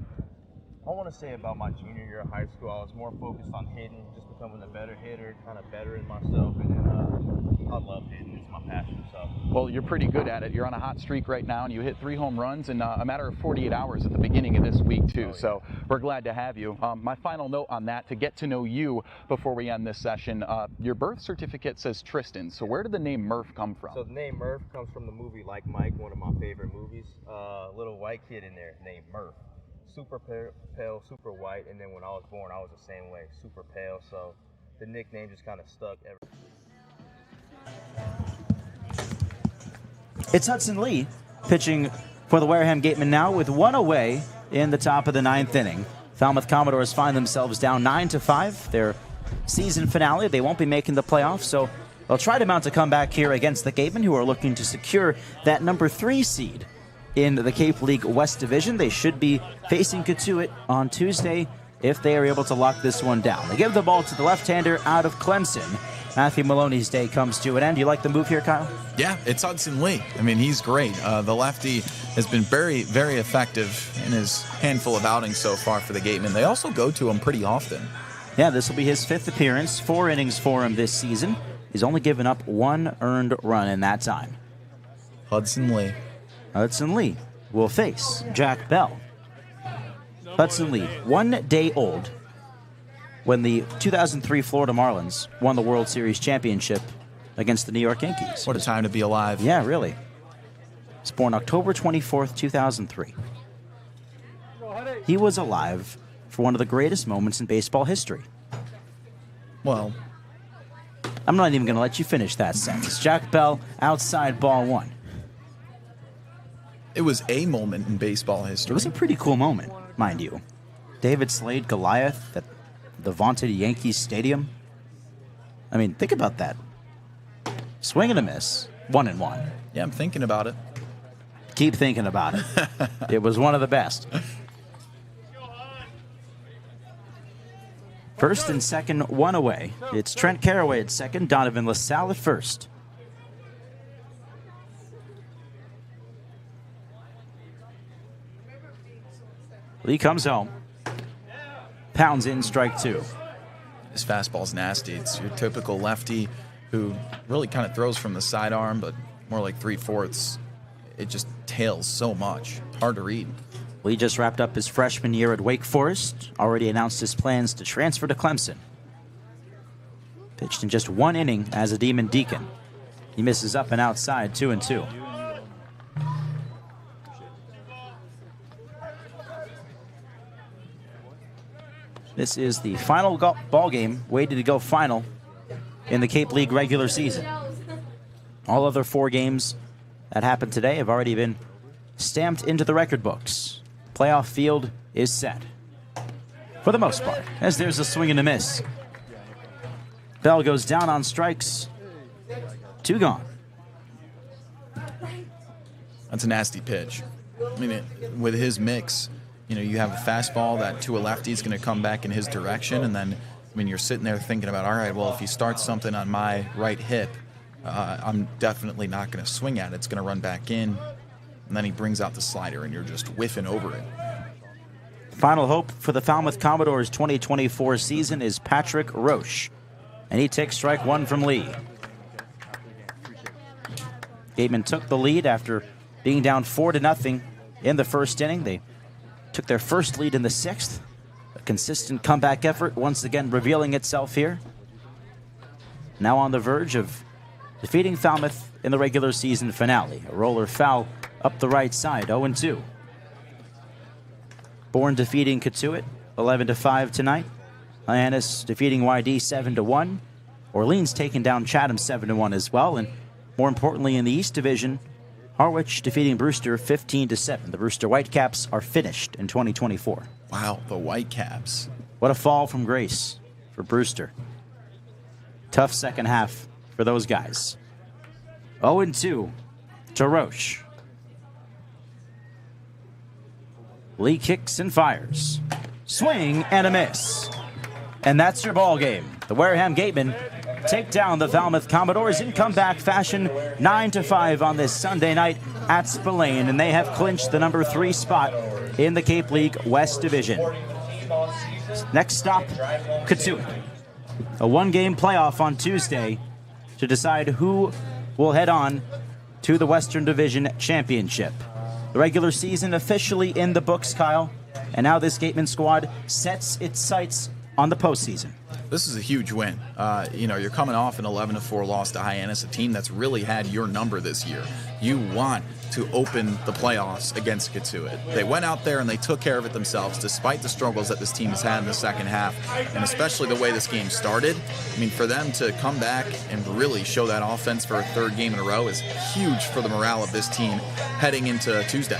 I want to say about my junior year of high school, I was more focused on hitting, just becoming a better hitter, kind of bettering myself, and then I love hitting. It's my passion. So. Well, you're pretty good at it. You're on a hot streak right now, and you hit 3 home runs in a matter of 48 hours at the beginning of this week, too. Oh, yeah. So we're glad to have you. My final note on that, to get to know you before we end this session, your birth certificate says Tristan. So where did the name Murph come from? So the name Murph comes from the movie Like Mike, one of my favorite movies. Little white kid in there named Murph. Super pale, super white, and then when I was born, I was the same way, super pale, so the nickname just kind of stuck ever. It's Hudson Lee pitching for the Wareham Gatemen now with 1 away in the top of the 9th inning. Falmouth Commodores find themselves down 9-5. Their season finale, they won't be making the playoffs, so they'll try to mount a comeback here against the Gatemen, who are looking to secure that number 3 seed in the Cape League West Division. They should be facing Katuitt on Tuesday if they are able to lock this one down. They give the ball to the left-hander out of Clemson. Matthew Maloney's day comes to an end. You like the move here, Kyle? Yeah, it's Hudson Lee. I mean, he's great. The lefty has been very, very effective in his handful of outings so far for the Gatemen. They also go to him pretty often. Yeah, this will be his 5th appearance, 4 innings for him this season. He's only given up 1 earned run in that time. Hudson Lee. Hudson Lee will face Jack Bell. Hudson Lee, 1 day old when the 2003 Florida Marlins won the World Series championship against the New York Yankees. What a time to be alive. Yeah, really. He was born October 24th, 2003. He was alive for one of the greatest moments in baseball history. Well, I'm not even going to let you finish that sentence. Jack Bell, outside ball 1. It was a moment in baseball history. It was a pretty cool moment, mind you. David Slade Goliath at the vaunted Yankees Stadium. I mean, think about that. Swing and a miss, 1-1. Yeah, I'm thinking about it. Keep thinking about it. It was one of the best. First and second, 1 away. It's Trent Caraway at second, Donovan LaSalle at first. Lee comes home. Pounds in, strike 2. His fastball's nasty. It's your typical lefty who really kind of throws from the sidearm, but more like 3/4. It just tails so much. Hard to read. Lee just wrapped up his freshman year at Wake Forest. Already announced his plans to transfer to Clemson. Pitched in just 1 inning as a Demon Deacon. He misses up and outside, 2-2. This is the final ball game, waiting to go final in the Cape League regular season. All other 4 games that happened today have already been stamped into the record books. Playoff field is set for the most part, as there's a swing and a miss. Bell goes down on strikes. 2 gone. That's a nasty pitch. I mean, with his mix, you know, you have a fastball that to a lefty is going to come back in his direction, and then, I mean, you're sitting there thinking about, all right, well, if he starts something on my right hip, I'm definitely not going to swing at it. It's going to run back in, and then he brings out the slider, and you're just whiffing over it. Final hope for the Falmouth Commodores 2024 season is Patrick Roche, and he takes strike 1 from Lee. Gatemen took the lead after being down 4-0 in the first inning. They took their first lead in the 6th. A consistent comeback effort once again revealing itself here. Now on the verge of defeating Falmouth in the regular season finale. A roller foul up the right side, 0-2. Bourne defeating Katuitt, 11-5 tonight. Hyannis defeating YD 7-1. Orleans taking down Chatham 7-1 as well. And more importantly, in the East Division, Harwich defeating Brewster 15-7. The Brewster Whitecaps are finished in 2024. Wow, the Whitecaps. What a fall from grace for Brewster. Tough second half for those guys. 0-2 to Roche. Lee kicks and fires. Swing and a miss. And that's your ball game. The Wareham Gatemen take down the Falmouth Commodores in comeback fashion, 9-5 on this Sunday night at Spillane, and they have clinched the number 3 spot in the Cape League West Division. Next stop, Katuitt. A one-game playoff on Tuesday to decide who will head on to the Western Division Championship. The regular season officially in the books, Kyle, and now this Gateman squad sets its sights on the postseason. This is a huge win. You're coming off an 11-4 loss to Hyannis, a team that's really had your number this year. You want to open the playoffs against Katuitt. They went out there and they took care of it themselves, despite the struggles that this team has had in the second half, and especially the way this game started. I mean, for them to come back and really show that offense for a third game in a row is huge for the morale of this team heading into Tuesday.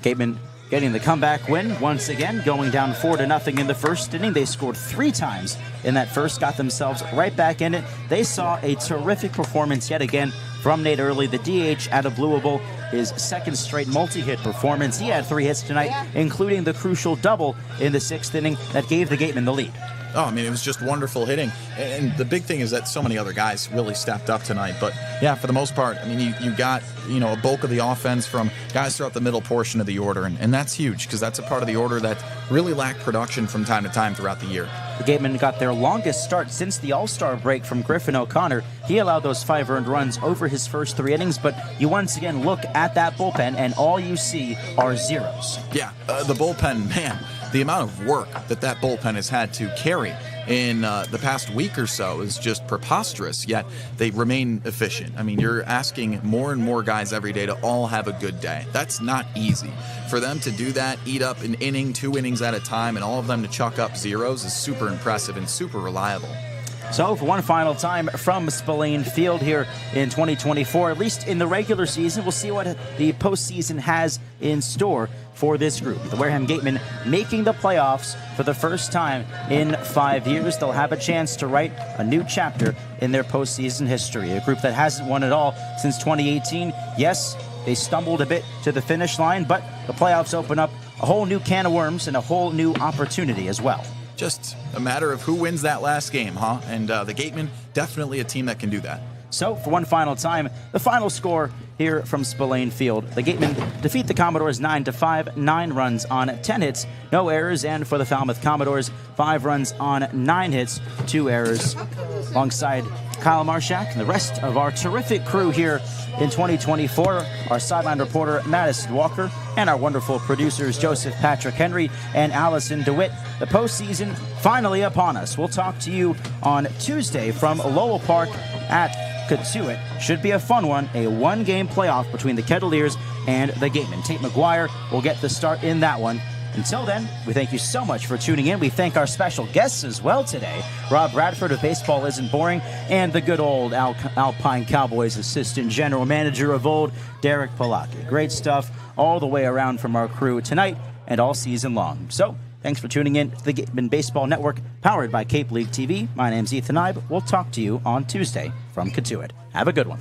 Gateman getting the comeback win once again, going down 4-0 in the first inning. They scored 3 times in that first, got themselves right back in it. They saw a terrific performance yet again from Nate Early, the DH out of Louisville, his second straight multi-hit performance. He had 3 hits tonight, including the crucial double in the 6th inning that gave the Gatemen the lead. Oh, I mean, it was just wonderful hitting. And the big thing is that so many other guys really stepped up tonight. But, yeah, for the most part, I mean, you got, a bulk of the offense from guys throughout the middle portion of the order. And that's huge because that's a part of the order that really lacked production from time to time throughout the year. The Gatemen got their longest start since the All-Star break from Griffin O'Connor. He allowed those 5 earned runs over his first 3 innings. But you once again look at that bullpen, and all you see are zeros. Yeah, the bullpen, man, the amount of work that bullpen has had to carry in the past week or so is just preposterous, yet they remain efficient. I mean, you're asking more and more guys every day to all have a good day. That's not easy. For them to do that, eat up an inning, 2 innings at a time, and all of them to chuck up zeros is super impressive and super reliable. So for one final time from Spillane Field here in 2024, at least in the regular season, we'll see what the postseason has in store for this group. The Wareham Gatemen making the playoffs for the first time in 5 years. They'll have a chance to write a new chapter in their postseason history. A group that hasn't won at all since 2018. Yes, they stumbled a bit to the finish line, but the playoffs open up a whole new can of worms and a whole new opportunity as well. Just a matter of who wins that last game, huh? And the Gatemen, definitely a team that can do that. So, for one final time, the final score here from Spillane Field. The Gatemen defeat the Commodores 9-5, 9 runs on 10 hits, no errors. And for the Falmouth Commodores, 5 runs on 9 hits, 2 errors. Alongside Kyle Marchak and the rest of our terrific crew here in 2024, our sideline reporter Madison Walker, and our wonderful producers Joseph Patrick Henry and Allison DeWitt. The postseason finally upon us. We'll talk to you on Tuesday from Lowell Park at Katuitt. Should be a fun one, a 1-game playoff between the Kettleers and the Gatemen. Tate McGuire will get the start in that one. Until then, we thank you so much for tuning in. We thank our special guests as well today. Rob Bradford of Baseball Isn't Boring, and the good old Alpine Cowboys assistant general manager of old, Derek Polacki. Great stuff all the way around from our crew tonight and all season long. So, thanks for tuning in to the Gateman Baseball Network, powered by Cape League TV. My name's Ethan Eibe. We'll talk to you on Tuesday from Katuitt. Have a good one.